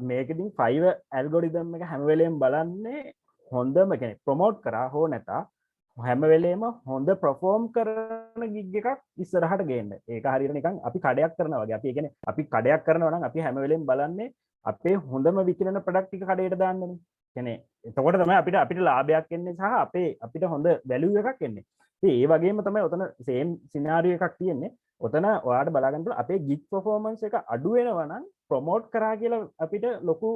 මේකෙදින් Fiverr ඇල්ගොරිතම් එක හැම වෙලේම බලන්නේ හොඳම කියන්නේ ප්‍රොමෝට් කරා හෝ නැතා හැම වෙලේම හොඳ perform කරන ගිග් එකක් ඉස්සරහට ගේන්න. ඒක හරියට නිකන් අපි කඩයක් කරනවා වගේ. අපි කියන්නේ අපි කඩයක් කරනවා නම් අපි හැම වෙලේම බලන්නේ අපේ හොඳම විකිනන ප්‍රොඩක්ට් ටික කඩේට දාන්නනේ. කියන්නේ එතකොට තමයි අපිට ලාභයක් එන්නේ සහ අපිට හොඳ වැලියු එකක් එන්නේ. ඉතින් ඒ වගේම තමයි ඔතන සේම් සිනාරියෝ එකක් තියෙන්නේ. ඔතන ඔයාලට බලා ගන්න පුළුවන් අපේ ගිග් පර්ෆෝමන්ස් එක අඩු වෙනවා නම් ප්‍රොමෝට් කරා කියලා අපිට ලොකු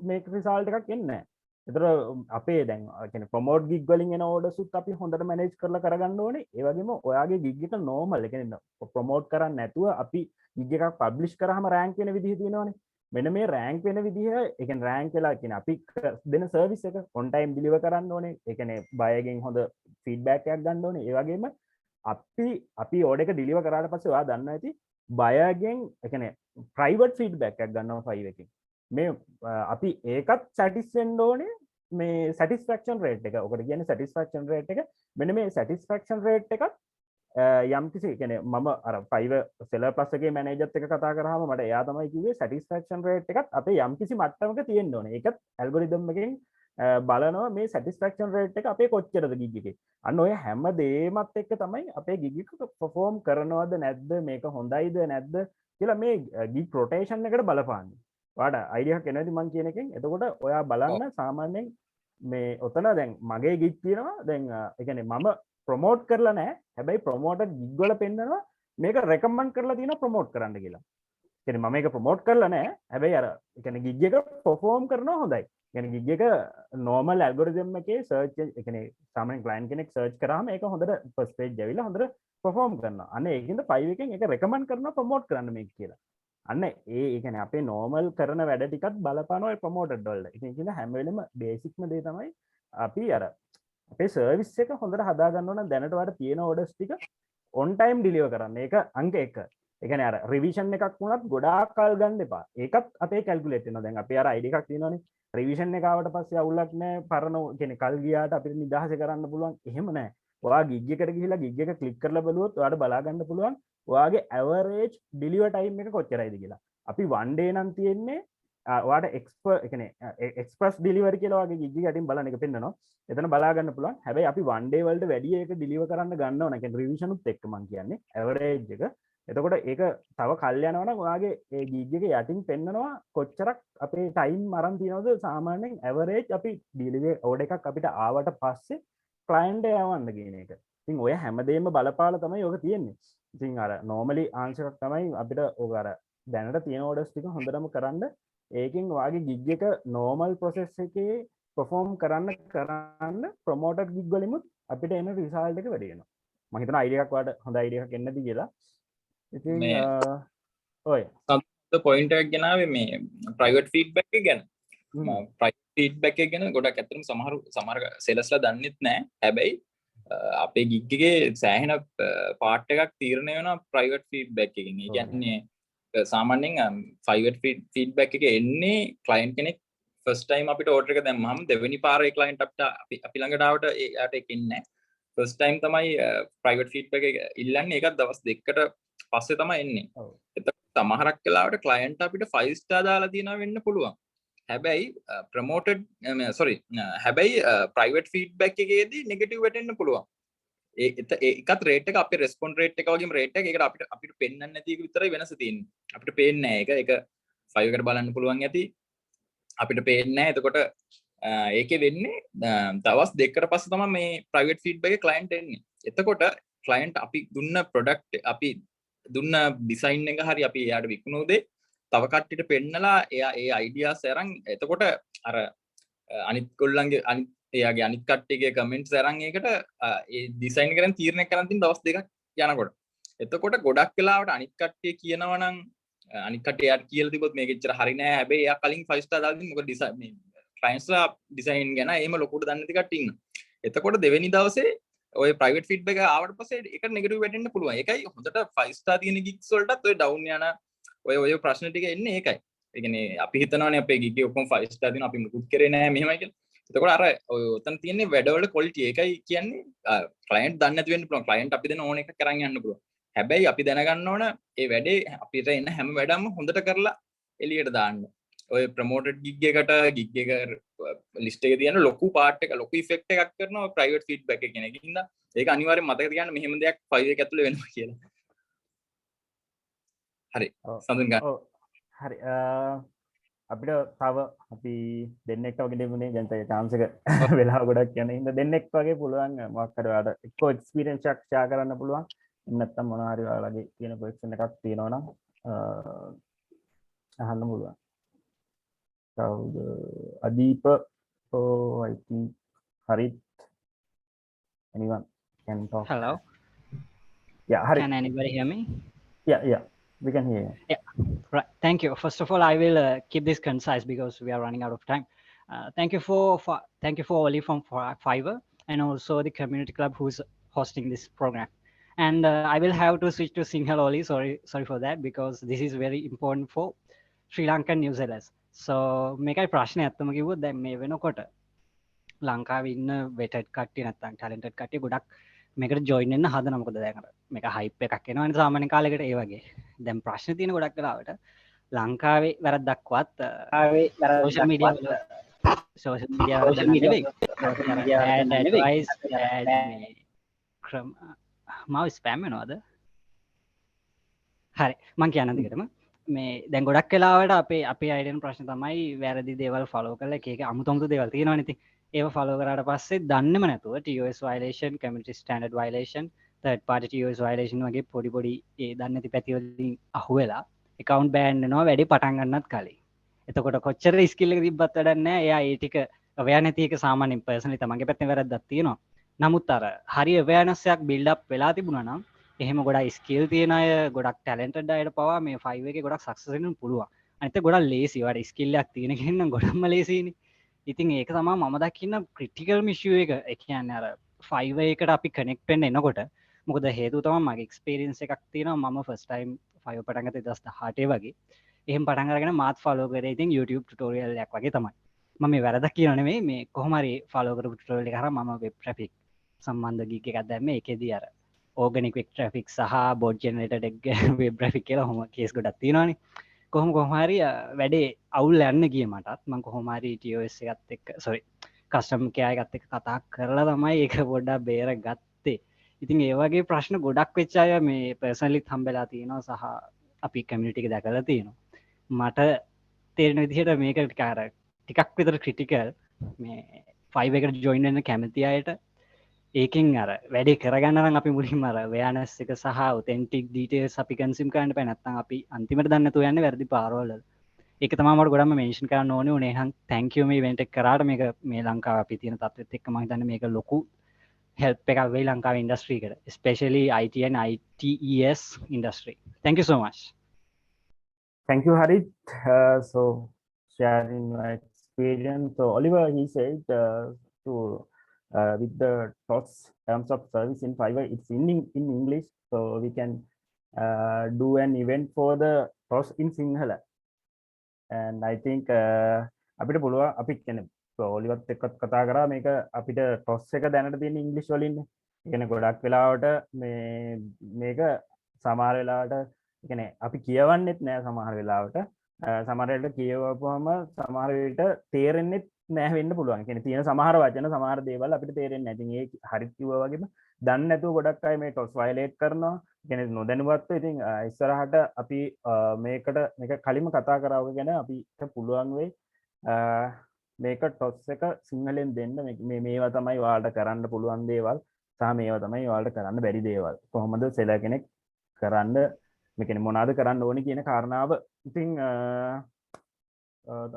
මේක රිසල්ට් එකක් එන්නේ නැහැ. ඒතර අපේ දැන් කියන්නේ ප්‍රොමෝට් ගිග් වලින් එන ඕඩර්ස් උත් අපි හොඳට මැනේජ් කරලා කරගන්න ඕනේ. ඒ වගේම ඔයාගේ ගිග් එක නෝමල්. ඒ කියන්නේ ප්‍රොමෝට් කරන්නේ නැතුව අපි ගිග් එකක් පබ්ලිෂ් කරාම රෑන්ක් වෙන විදිහ තියෙනවනේ. මෙන්න මේ රෑන්ක් වෙන විදිහ ඒ කියන්නේ රෑන්ක් වෙලා කියන්නේ අපි දෙන සර්විස් එක ඔන් ටයිම් ඩිලිවර් කරන්න ඕනේ. ඒ කියන්නේ බයර්ගෙන් හොඳ ෆීඩ්බැක් එකක් ගන්න ඕනේ. ඒ වගේම අපි ඕඩර් එක ඩිලිවර් කරාට පස්සේ ඔයා දන්නවා ඇති බයර්ගෙන් ඒ කියන්නේ ප්‍රයිවට් ෆීඩ්බැක් එකක් ගන්නවා ෆයිල් එකෙන්. මේ අපි ඒකත් සැටිස් වෙන්න ඕනේ. මේ සැටිස්ෆැක්ෂන් රේට් එක. ඔකට කියන්නේ සැටිස්ෆැක්ෂන් රේට් එක. මෙන්න මේ සැටිස්ෆැක්ෂන් රේට් එකත් යම් කිසි කියන්නේ මම අර Fiverr seller plus එකේ මැනේජර්ත් එක්ක කතා කරාම මට එයා තමයි කිව්වේ satisfaction rate එකත් අපේ යම් කිසි මට්ටමක තියෙන්න ඕනේ. ඒකත් ඇල්ගොරිතම් එකෙන් බලනවා මේ satisfaction rate එක අපේ කොච්චරද ගිග් එකේ. අන්න ඔය හැම දෙයක්මත් එක්ක තමයි අපේ ගිග් එක perform කරනවද නැද්ද මේක හොඳයිද නැද්ද කියලා මේ ගිග් rotation එකට බලපාන්නේ. ඔයාට අයිඩියා එකක් එනවද මං කියන එකෙන්? එතකොට ඔයා බලන්න සාමාන්‍යයෙන් මේ ඔතන දැන් මගේ ගිග් තියෙනවා. දැන් ඒ කියන්නේ මම ප්‍රොමෝට් කරලා නැහැ. හැබැයි ප්‍රොමෝටඩ් ගිග් වල පෙන්නනවා මේක රෙකමන්ඩ් කරලා තියෙනවා ප්‍රොමෝට් කරන්න කියලා. කියන්නේ මම මේක ප්‍රොමෝට් කරලා නැහැ. හැබැයි අර ඒ කියන්නේ ගිග් එක perform කරනවා හොඳයි. කියන්නේ ගිග් එක normal algorithm එකේ search ඒ කියන්නේ සාමාන්‍ය client කෙනෙක් search කරාම ඒක හොඳට first page ඇවිල්ලා හොඳට perform කරනවා. අන්න ඒකින්ද 5 එකෙන් ඒක recommend කරනවා promote කරන්න මේක කියලා. අන්න ඒ කියන්නේ අපේ normal කරන වැඩ ටිකත් බලපානවා ඒ promoted වලට. ඉතින් කියන හැම වෙලෙම basic ම දේ තමයි අපි අර අපේ සර්විස් එක හොඳට හදා ගන්න ඕන. දැනට ඔයාලට තියෙන orders ටික on time deliver කරන්න. ඒක අංක 1. ඒ කියන්නේ අර රිවිෂන් එකක් වුණත් ගොඩාක් කල් ගන්න එපා. ඒකත් අපේ කැල්කියුලේට් වෙනවා. දැන් අපි අර ID එකක් තියෙනවනේ. රිවිෂන් එක ආවට පස්සේ අවුලක් නැහැ. පරණ කියන්නේ කල් ගියාට අපිට නිදහස කරන්න පුළුවන්. එහෙම නැහැ. ඔයා ගිග් එකට ගිහිලා ගිග් එක ක්ලික් කරලා බලුවොත් ඔයාට බලා ගන්න පුළුවන් ඔයාගේ average deliver time එක කොච්චරයිද කියලා. අපි one day නම් තියෙන්නේ ඔයාට එක්ස්ප්‍රස් ඩිලිවරි කියලා වගේ ගිග් එක යටින් බලන එක පෙන්නනවා. එතන බලා ගන්න පුළුවන්. හැබැයි අපි one day වලට වැඩි එක ඩිලිවර් කරන්න ගන්නව නම් කියන්නේ රිවිෂන් උත් එක්ක මම කියන්නේ average එක. එතකොට ඒක තව කල් යනවා නම් ඔයාගේ ඒ ගිග් එක යටින් පෙන්නනවා කොච්චරක් අපේ ටයිම් අරන් තියනවද සාමාන්‍යයෙන් average අපි ඩිලිවරි ඕඩර් එකක් අපිට ආවට පස්සේ client යවන්න කියන එක. ඉතින් ඔය හැමදේම බලපාලා තමයි ඔක තියෙන්නේ. ඉතින් අර normally answer එකක් තමයි අපිට ඔක අර දැනට තියෙන orders ටික හොඳටම කරන්න ඒකෙන් වාගේ ගිග් එක normal process එකේ perform කරන්න promoted gig වලිමුත් අපිට එන result එක වැඩි වෙනවා. මම හිතනවා idea එකක් වාට හොඳ idea එකක් එන්නද කියලා. ඉතින් ඔය point එකක් ගෙනාවේ මේ private feedback එක ගැන. private ෆීඩ්බැක් එක ගැන ගොඩක් ඇත්තටම සමහර සෙලස්ලා දන්නෙත් නැහැ. හැබැයි අපේ ගිග් එකේ සෑහෙන පාර්ට් එකක් තීරණය වෙනවා ප්‍රයිවට් ෆීඩ්බැක් එකකින්. ඒ කියන්නේ සාමාන්‍යයෙන් ෆයිවර් ෆීඩ්බැක් එක එන්නේ ක්ලයන්ට් කෙනෙක් ෆස්ට් ටයිම් අපිට ඕඩර් එක දැම්මම දෙවෙනි පාරේ ක්ලයන්ට් අපි ළඟට ආවට එයාට ඒක ඉන්නේ නැහැ. ෆස්ට් ටයිම් තමයි ප්‍රයිවට් ෆීඩ්බැක් එක ඉල්ලන්නේ. ඒකත් දවස් දෙකකට පස්සේ තමයි එන්නේ. එතකොට සමහරක් වෙලාවට ක්ලයන්ට් අපිට 5 ස්ටාර් දාලා තියනවා වෙන්න පුළුවන්. හැබැයි හැබැයි ප්‍රයිවට් ෆීඩ්බැක් එකේදී නෙගටිව් වැටෙන්න පුළුවන්. ඒකත් රේට් එක අපේ රෙස්පොන්ඩ් රේට් එක වගේම රේට් එක. ඒකට අපිට පෙන්වන්න නැති එක විතරයි වෙනස තියෙන්නේ. අපිට පේන්නේ නැහැ ඒක 5 එකට බලන්න පුළුවන් ඇති. අපිට පේන්නේ නැහැ. එතකොට ඒකේ වෙන්නේ දවස් දෙකකට පස්සේ තමයි මේ ප්‍රයිවට් ෆීඩ්බැක් එක ක්ලයන්ට් එන්නේ. එතකොට ක්ලයන්ට් අපි දුන්න ප්‍රොඩක්ට් අපි දුන්න ඩිසයින් එක හරි අපි එයාට විකුණු දෙේ තව කට්ටියට පෙන්නලා එයා ඒ අයිඩියාස් අරන් එතකොට අර අනිත් ගොල්ලන්ගේ එයාගේ අනිත් කට්ටියගේ කමෙන්ට්ස් අරන් ඒකට ඒ ඩිසයින් කරන් තීරණය කරන් තින් දවස් දෙකක් යනකොට එතකොට ගොඩක් වෙලාවට අනිත් කට්ටිය කියනවා නම් අනිත් කට්ටිය එයාට කියලා තිබොත් මේක එච්චර හරි නෑ හැබැයි එයා කලින් 5 ස්ටාර් දාලා තින් මොකද ඩිසයින් මේ ක්ලයන්ට්ස්ලා ඩිසයින් ගැන එහෙම ලොකුට දන්නේ නැති කට්ටිය ඉන්නවා. එතකොට දෙවෙනි දවසේ ඔය ප්‍රයිවට් ෆීඩ්බැක් එක ආවට පස්සේ ඒකට නෙගටිව් වැටෙන්න පුළුවන්. ඒකයි හොඳට 5 ස්ටාර් තියෙන ගිග්ස් වලටත් ඔය ඩවුන් යන ඔය ප්‍රශ්න ටික එන්නේ ඒකයි. ඒ කියන්නේ අපි හිතනවානේ අපේ ගිග් එක ඔක්කොම 5 ස්ටාර් දින අපි මුකුත් කරේ නැහැ මෙහෙමයි කියලා. එතකොට අර ඔය උතන තියෙන්නේ වැඩවල ක්වොලිටි. ඒකයි කියන්නේ ක්ලයන්ට් දන්නේ නැති වෙන්න පුළුවන්. ක්ලයන්ට් අපි දෙන ඕන එකක් කරන් යන්න පුළුවන්. හැබැයි අපි දැනගන්න ඕන ඒ වැඩේ අපිට එන හැම වැඩක්ම හොඳට කරලා එළියට දාන්න. ඔය ප්‍රොමෝටඩ් ගිග් එකට ගිග් එක ලිස්ට් එකේ තියෙන ලොකු පාර්ට් එක ලොකු ඉෆෙක්ට් එකක් කරනවා ප්‍රයිවට් ෆීඩ්බැක් එක කියන එකකින්ද ඒක අනිවාර්යෙන් මතක තියාගන්න මෙහෙම දෙයක් 5 එක ඇතුලේ වෙනවා කියලා. හරි සඳහන් ගන්න. හරි අපිට තව අපි දෙන්නෙක්ට වගේ දෙමුනේ දැන් තේ chance එක වෙලාව ගොඩක් යන හින්දා දෙන්නෙක් වගේ පුළුවන් මොකක් හරි ඔයාලට එක්ක එක්ස්පීරියන්ස් එකක් ෂෙයා කරන්න පුළුවන්. නැත්නම් මොනවා හරි ඔයාලගේ තියෙන ක්වෙස්චන් එකක් තියෙනවා නම් අහන්න පුළුවන්. Adipa, oh, I think Harit. Anyone can talk? Hello. Yeah, Harit. Can anybody hear me? Yeah, we can hear you. Yeah, right. Thank you. First of all, I will keep this concise because we are running out of time. Thank you for Oli from Fiverr and also the community club who's hosting this program. And I will have to switch to Sinhala Oli. Sorry for that because this is very important for Sri Lankan New Zealanders. So මේකයි ප්‍රශ්නේ ඇත්තම කිව්වොත් දැන් මේ වෙනකොට ලංකාවේ ඉන්න වෙටඩ් කට්ටිය නැත්නම් ටැලන්ටඩ් කට්ටිය ගොඩක් මේකට ජොයින් වෙන්න හදනවා. මොකද දැන් අර මේක හයිප් එකක් එනවනේ සාමාන්‍ය කාලෙකට ඒ වගේ. දැන් ප්‍රශ්නේ තියෙන ගොඩක් වෙලාවට ලංකාවේ වැරද්දක්වත් සෝෂල් මීඩියා වල නෙවෙයි. මාව ස්පෑම් වෙනවද? හරි මං කියන්න දිගටම මේ දැන් ගොඩක් වෙලාවට අපේ අයිඩෙන් ප්‍රශ්න තමයි වැරදි දේවල් ෆලෝ කරලා එක අමුතු දේවල් තියෙනවනේ. ඉතින් ඒව ෆලෝ කරාට පස්සේ දන්නේම නැතුව TOS violation, community standard violation, third party TOS violation වගේ පොඩි ඒ දන්නේ නැති පැති වලින් අහුවෙලා account ban වෙනවා වැඩි පටන් ගන්නත් කලින්. එතකොට කොච්චර skill එක තිබ්බත් වැඩක් නැහැ. එයා ඒ ටික aware නැති එක සාමාන්‍යයෙන් personally තමන්ගේ පැත්තෙන් වැරද්දක් තියෙනවා. නමුත් අර හරි awareness එකක් build up වෙලා තිබුණා නම් එහෙම ගොඩක් ස්කිල් තියෙන අය ගොඩක් ටැලන්ටඩ් අයට පවා මේ 5 එකේ ගොඩක් සක්සස් වෙන්න පුළුවන්. අනිත් එක ගොඩක් ලේසි. වාට ස්කිල් එකක් තියෙන කෙනෙක් නම් ගොඩක්ම ලේසියිනේ. ඉතින් ඒක තමයි මම දකින්න ක්‍රිටිකල් ඉෂුව එක. ඒ කියන්නේ අර 5 එකට අපි කනෙක්ට් වෙන්න එනකොට මොකද හේතුව තමයි මගේ එක්ස්පීරියන්ස් එකක් තියෙනවා. මම ෆස්ට් ටයිම් 5 පටන් ගත්තේ 2018 වගේ. එහෙම පටන් අරගෙන මාත් ෆලෝ කරේ ඉතින් YouTube ටියුටෝරියල් එකක් වගේ තමයි. මම මේ වැරදක් කියනව නෙමෙයි. මේ කොහොම හරි ෆලෝ කරපු ටියුටෝරියල් එක හරහා මම වෙබ් ට්‍රැෆික් සම්බන්ධ ගිග් එකක් දැම්මේ. ඒකෙදී අර organic web traffic සහ bot generated web traffic කියලා හොම කේස් ගොඩක් තියෙනවානේ. කොහොම හරි වැඩේ අවුල් යන්න ගියේ මටත්. මම කොහොම හරි TOS එකත් එක්ක customer care එකත් එක්ක කතා කරලා තමයි ඒක පොඩ්ඩක් බේරගත්තේ. ඉතින් ඒ වගේ ප්‍රශ්න ගොඩක් වෙච්ච අය මේ personally හම්බෙලා තියෙනවා සහ අපි community එක දැකලා තියෙනවා. මට තේරෙන විදිහට මේක ටිකක් විතර critical මේ 5 එකට join වෙන්න කැමති අයට ඒකෙන් අර වැඩේ කරගන්න නම් අපි මුලින්ම අර awareness එක සහ authentic details අපි consume කරන්න බෑ. නැත්නම් අපි අන්තිමට දන්නේ නැතුව යන්නේ වැරදි පාරවල. ඒක තමයි මට ගොඩක්ම mention කරන්න ඕනේ උනේ. එහෙනම් thank you මේ event එක කරාට මේක මේ ලංකාවේ අපි තියෙන තත්ත්වෙත් එක්ක මම හිතන්නේ මේක ලොකු help එකක් වෙයි ලංකාවේ industry එකට. especially IT and ITES industry. Thank you so much. Thank you Harit. So sharing your experience. So Oliver, he said to with the TOS terms of service in Fiverr, it's in English, so we can do an event for the TOS in Sinhala. And I think අපිට පුළුවන් අපි කියන්නේ ඔලිවත් එක්කත් කතා කරා මේක අපිට TOS එක දැනට තියෙන ඉංග්‍රීසි වලින්. ඒ කියන්නේ ගොඩක් වෙලාවට මේක සමහර වෙලාවට ඒ කියන්නේ අපි කියවන්නෙත් නෑ සමහර වෙලාවට. සමහර වෙලාවට කියවපුවම සමහර වෙලට තේරෙන්නෙත් නෑ වෙන්න පුළුවන්. කියන්නේ තියෙන සමහර වචන සමහර දේවල් අපිට තේරෙන්නේ නැහැ. ඉතින් ඒක හරියට කිව්වා වගේම දන්නේ නැතුව ගොඩක් අය මේ TOS violate කරනවා. කියන්නේ නොදැනුවත්ව. ඉතින් ඉස්සරහට අපි මේක කලින්ම කතා කරා වගේ ගැන අපිට පුළුවන් වෙයි මේක TOS එක සිංහලෙන් දෙන්න මේවා තමයි ඔයාලට කරන්න පුළුවන් දේවල් සහ මේවා තමයි ඔයාලට කරන්න බැරි දේවල්. කොහොමද සෙලර් කෙනෙක් කරන්න මේ කියන්නේ මොනවද කරන්න ඕනේ කියන කාරණාව. ඉතින්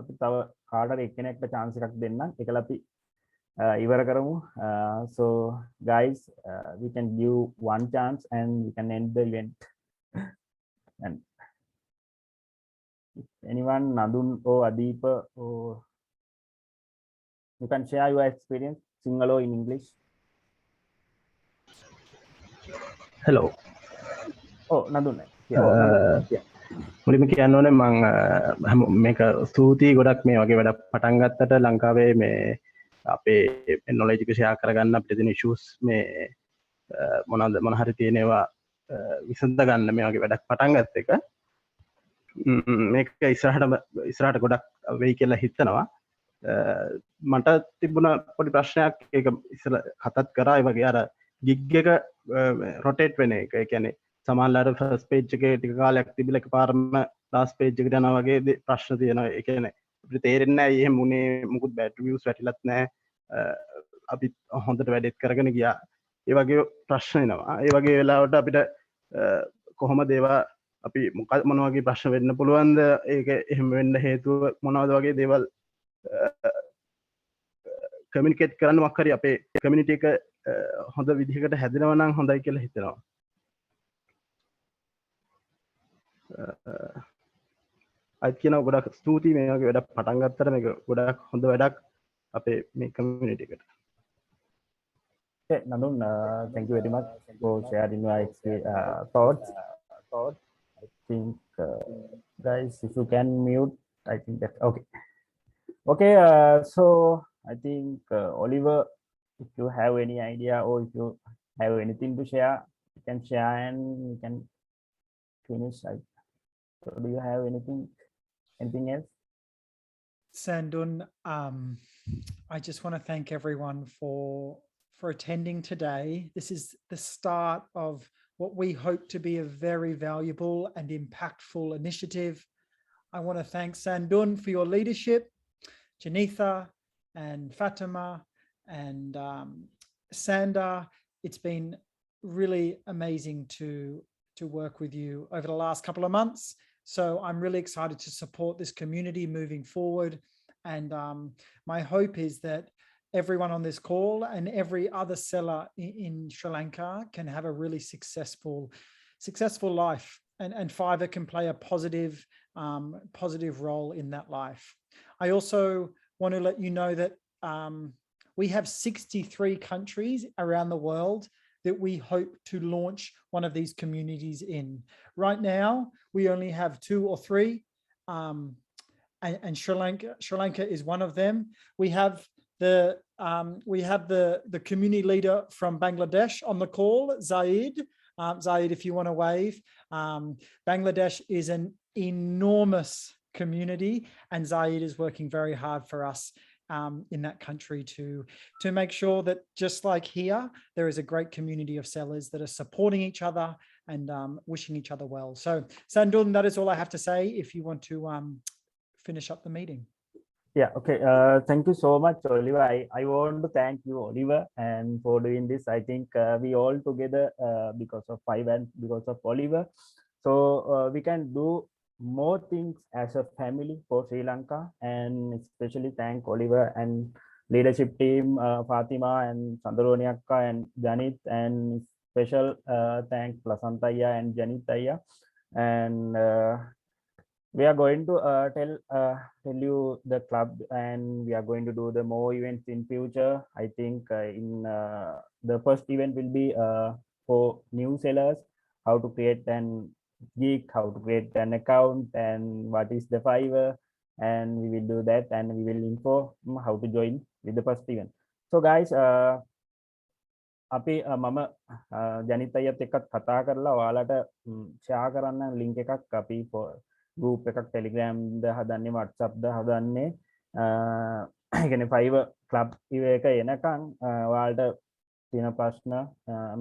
අපි තව කාටද එක්කෙනෙක්ට chance එකක් දෙන්නම්. ඒකල අපි ඉවර කරමු. So guys, we can give one chance and we can end the event. And if anyone, Nadun or Adeepa, or you can share your experience, Sinhala in English. Hello. Oh, Nadun. මුලින්ම කියන්න ඕනේ මම මේක ස්තුතියි ගොඩක් මේ වගේ වැඩ පටන් ගත්තට ලංකාවේ මේ අපේ knowledge එක share කරගන්න අපිට තියෙන issues මේ මොන හරි තියෙනවා විසඳ ගන්න මේ වගේ වැඩක් පටන් ගත්ත එක මේක ඉස්සරහට ගොඩක් වෙයි කියලා හිතනවා. මට තිබුණ පොඩි ප්‍රශ්නයක් ඒක ඉස්සර කතාත් කරා ඒ වගේ අර gig එක rotate වෙන එක. ඒ කියන්නේ සමහරවල් ෆස්ට් පේජ් එකේ ටික කාලයක් තිබිලා එකපාරම ලාස්ට් පේජ් එකට යනවා වගේ ප්‍රශ්න තියෙනවා. ඒ කියන්නේ අපිට තේරෙන්නේ නැහැ එහෙම උනේ මොකුත් බෑඩ් රිවිව්ස් වැටිලත් නැහැ. අපි හොඳට වැඩේත් කරගෙන ගියා. ඒ වගේ ප්‍රශ්න එනවා. ඒ වගේ වෙලාවට අපිට කොහොමද ඒවා අපි මොන වගේ ප්‍රශ්න වෙන්න පුළුවන්ද? ඒක එහෙම වෙන්න හේතුව මොනවද වගේ දේවල් කමියුනිකේට් කරන්න මොකක් හරි අපේ කමියුනිටි එක හොඳ විදිහකට හැදෙනවා නම් හොඳයි කියලා හිතෙනවා. අයිත් කියනවා ගොඩක් ස්තුතියි මේ වගේ වැඩක් පටන් ගත්තට මේක ගොඩක් හොඳ වැඩක් අපේ මේ කමියුනිටි එකට. Nadun, thank you very much for sharing your thoughts. I think, guys, if you can mute, I think that's okay. Okay, so I think Oliver, if you have any idea or if you have anything to share, you can share and you can finish. So do you have anything else? Sandun, I just want to thank everyone for attending today. This is the start of what we hope to be a very valuable and impactful initiative. I want to thank Sandun for your leadership, Janitha and Fatima and Sandar. It's been really amazing to work with you over the last couple of months. So I'm really excited to support this community moving forward. And my hope is that everyone on this call and every other seller in Sri Lanka can have a really successful life, and Fiverr can play a positive role in that life. I also want to let you know that we have 63 countries around the world that we hope to launch one of these communities in. Right now, we only have 2 or 3, and Sri Lanka is one of them. We have the community leader from Bangladesh on the call, Zaid. Zaid, if you want to wave. Bangladesh is an enormous community, and Zaid is working very hard for us in that country to make sure that just like here, there is a great community of sellers that are supporting each other and wishing each other well. So Sandun, that is all I have to say if you want to finish up the meeting. Yeah, okay. Thank you so much, Oliver. I want to thank you, Oliver, and for doing this. I think we all together because of Fiverr and because of Oliver. So we can do more things as a family for Sri Lanka, and especially thank Oliver and leadership team, Fatima and Sandaroni Akka and Janit, and special thank Plasantaya and Janitaya. And we are going to tell you the club, and we are going to do the more events in future. I think in the first event will be for new sellers, how to create an gig, how to create an account, and what is the Fiverr, and we will do that, and we will info how to join with the first event. So guys, අපි මම ජනිත් අයත් එක්කත් කතා කරලා ඔයාලට ෂෙයා කරන්න ලින්ක් එකක් අපි group එකක් Telegram ද හදන්නේ, WhatsApp ද හදන්නේ. ඒ කියන්නේ Fiverr club එක එනකන් ඔයාලට තියෙන ප්‍රශ්න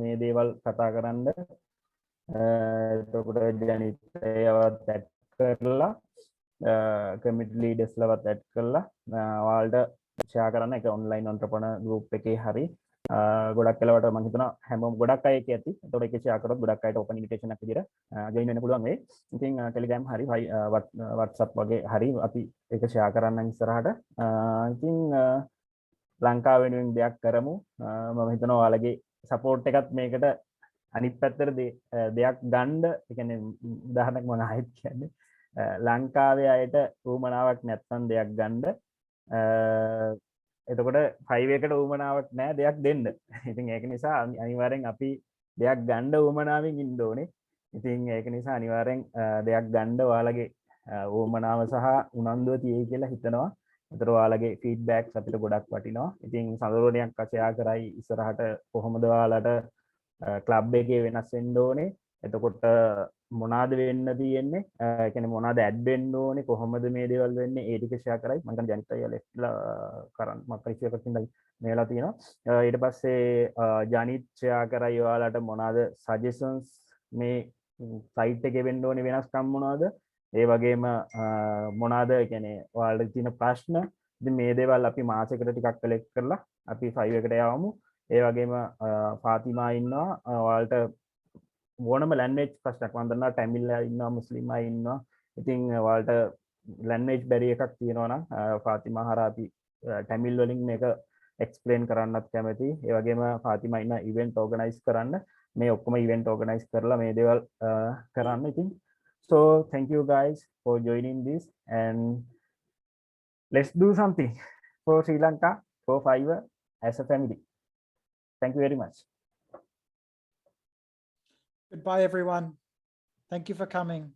මේ දේවල් කතා කරන්න. එතකොට ජනිත් අයවත් ඇඩ් කරලා community leaders ලවත් ඇඩ් කරලා ඔයාලට ෂෙයා කරන්න එක online entrepreneur group එකේ හරි ගොඩක් වෙලාවට මම හිතනවා හැමෝම ගොඩක් අය ඇති. ඒතකොට ඒක ෂෙයා කරොත් ගොඩක් අයට open invitation එකක් විදියට join වෙන්න පුළුවන් වෙයි. ඉතින් Telegram හරි WhatsApp වගේ හරි අපි ඒක ෂෙයා කරන්න ඉස්සරහට. ඉතින් ලංකාව වෙනුවෙන් දෙයක් කරමු. මම හිතනවා ඔයාලගේ support එකත් මේකට අනිත් පැත්තට දෙයක් ගන්න. ඒ කියන්නේ උදාහරණයක් මම ආයෙත් කියන්නේ ලංකාවේ අයට උවමනාවක් නැත්නම් දෙයක් ගන්න. එතකොට 5 එකට උවමනාවක් නැහැ දෙයක් දෙන්න. ඉතින් ඒක නිසා අනිවාර්යෙන් අපි දෙයක් ගන්න උවමනාවෙන් ඉන්න ඕනේ. ඉතින් ඒක නිසා අනිවාර්යෙන් දෙයක් ගන්න ඔයාලගේ උවමනාව සහ උනන්දුව තියෙයි කියලා හිතනවා. ඒතර ඔයාලගේ ෆීඩ්බැක්ස් අපිට ගොඩක් වටිනවා. ඉතින් සඳරෝණයක් අෂයා කරයි ඉස්සරහට කොහොමද ඔයාලට ක්ලබ් එකේ වෙනස් වෙන්න ඕනේ. එතකොට මොනවාද වෙන්න තියෙන්නේ? ඒ කියන්නේ මොනවාද ඇඩ් වෙන්න ඕනේ? කොහොමද මේ දේවල් වෙන්නේ? ඒ ටික ෂෙයා කරයි. මම කියන්නේ ජනිත් අයියා ලෙෆ්ට්ලා කරන් මම පරිචයකින් මේලා තියෙනවා. ඊට පස්සේ ජනිත් ෂෙයා කරයි ඔයාලට මොනවාද සජෙෂන්ස් මේ සයිට් එකේ වෙන්න ඕනේ වෙනස්කම් මොනවාද? ඒ වගේම මොනවාද ඒ කියන්නේ ඔයාලට තියෙන ප්‍රශ්න. ඉතින් මේ දේවල් අපි මාසෙකට ටිකක් කලෙක්ට් කරලා අපි 5 එකට යවමු. ඒ වගේම ෆාතිමා ඉන්නවා. ඔයාලට ඕනම ලැන්ග්වේජ් ප්‍රශ්නයක් මම දන්නවා ටැමිල් අය ඉන්නවා, මුස්ලිම් අය ඉන්නවා. ඉතින් ඔයාලට ලැන්ග්වේජ් බැරි එකක් තියෙනවා නම් ෆාතිමා හරහා අපි ටැමිල් වලින් මේක එක්ස්ප්ලেইন කරන්නත් කැමතියි. ඒ වගේම ෆාතිමා ඉන්න ඉවෙන්ට් ඕගනයිස් කරන්න. මේ ඔක්කොම ඉවෙන්ට් ඕගනයිස් කරලා මේ දේවල් කරන්න. ඉතින් so thank you guys for joining this, and let's do something for Sri Lanka, for Fiverr as a family. Thank you very much. Goodbye, everyone. Thank you for coming.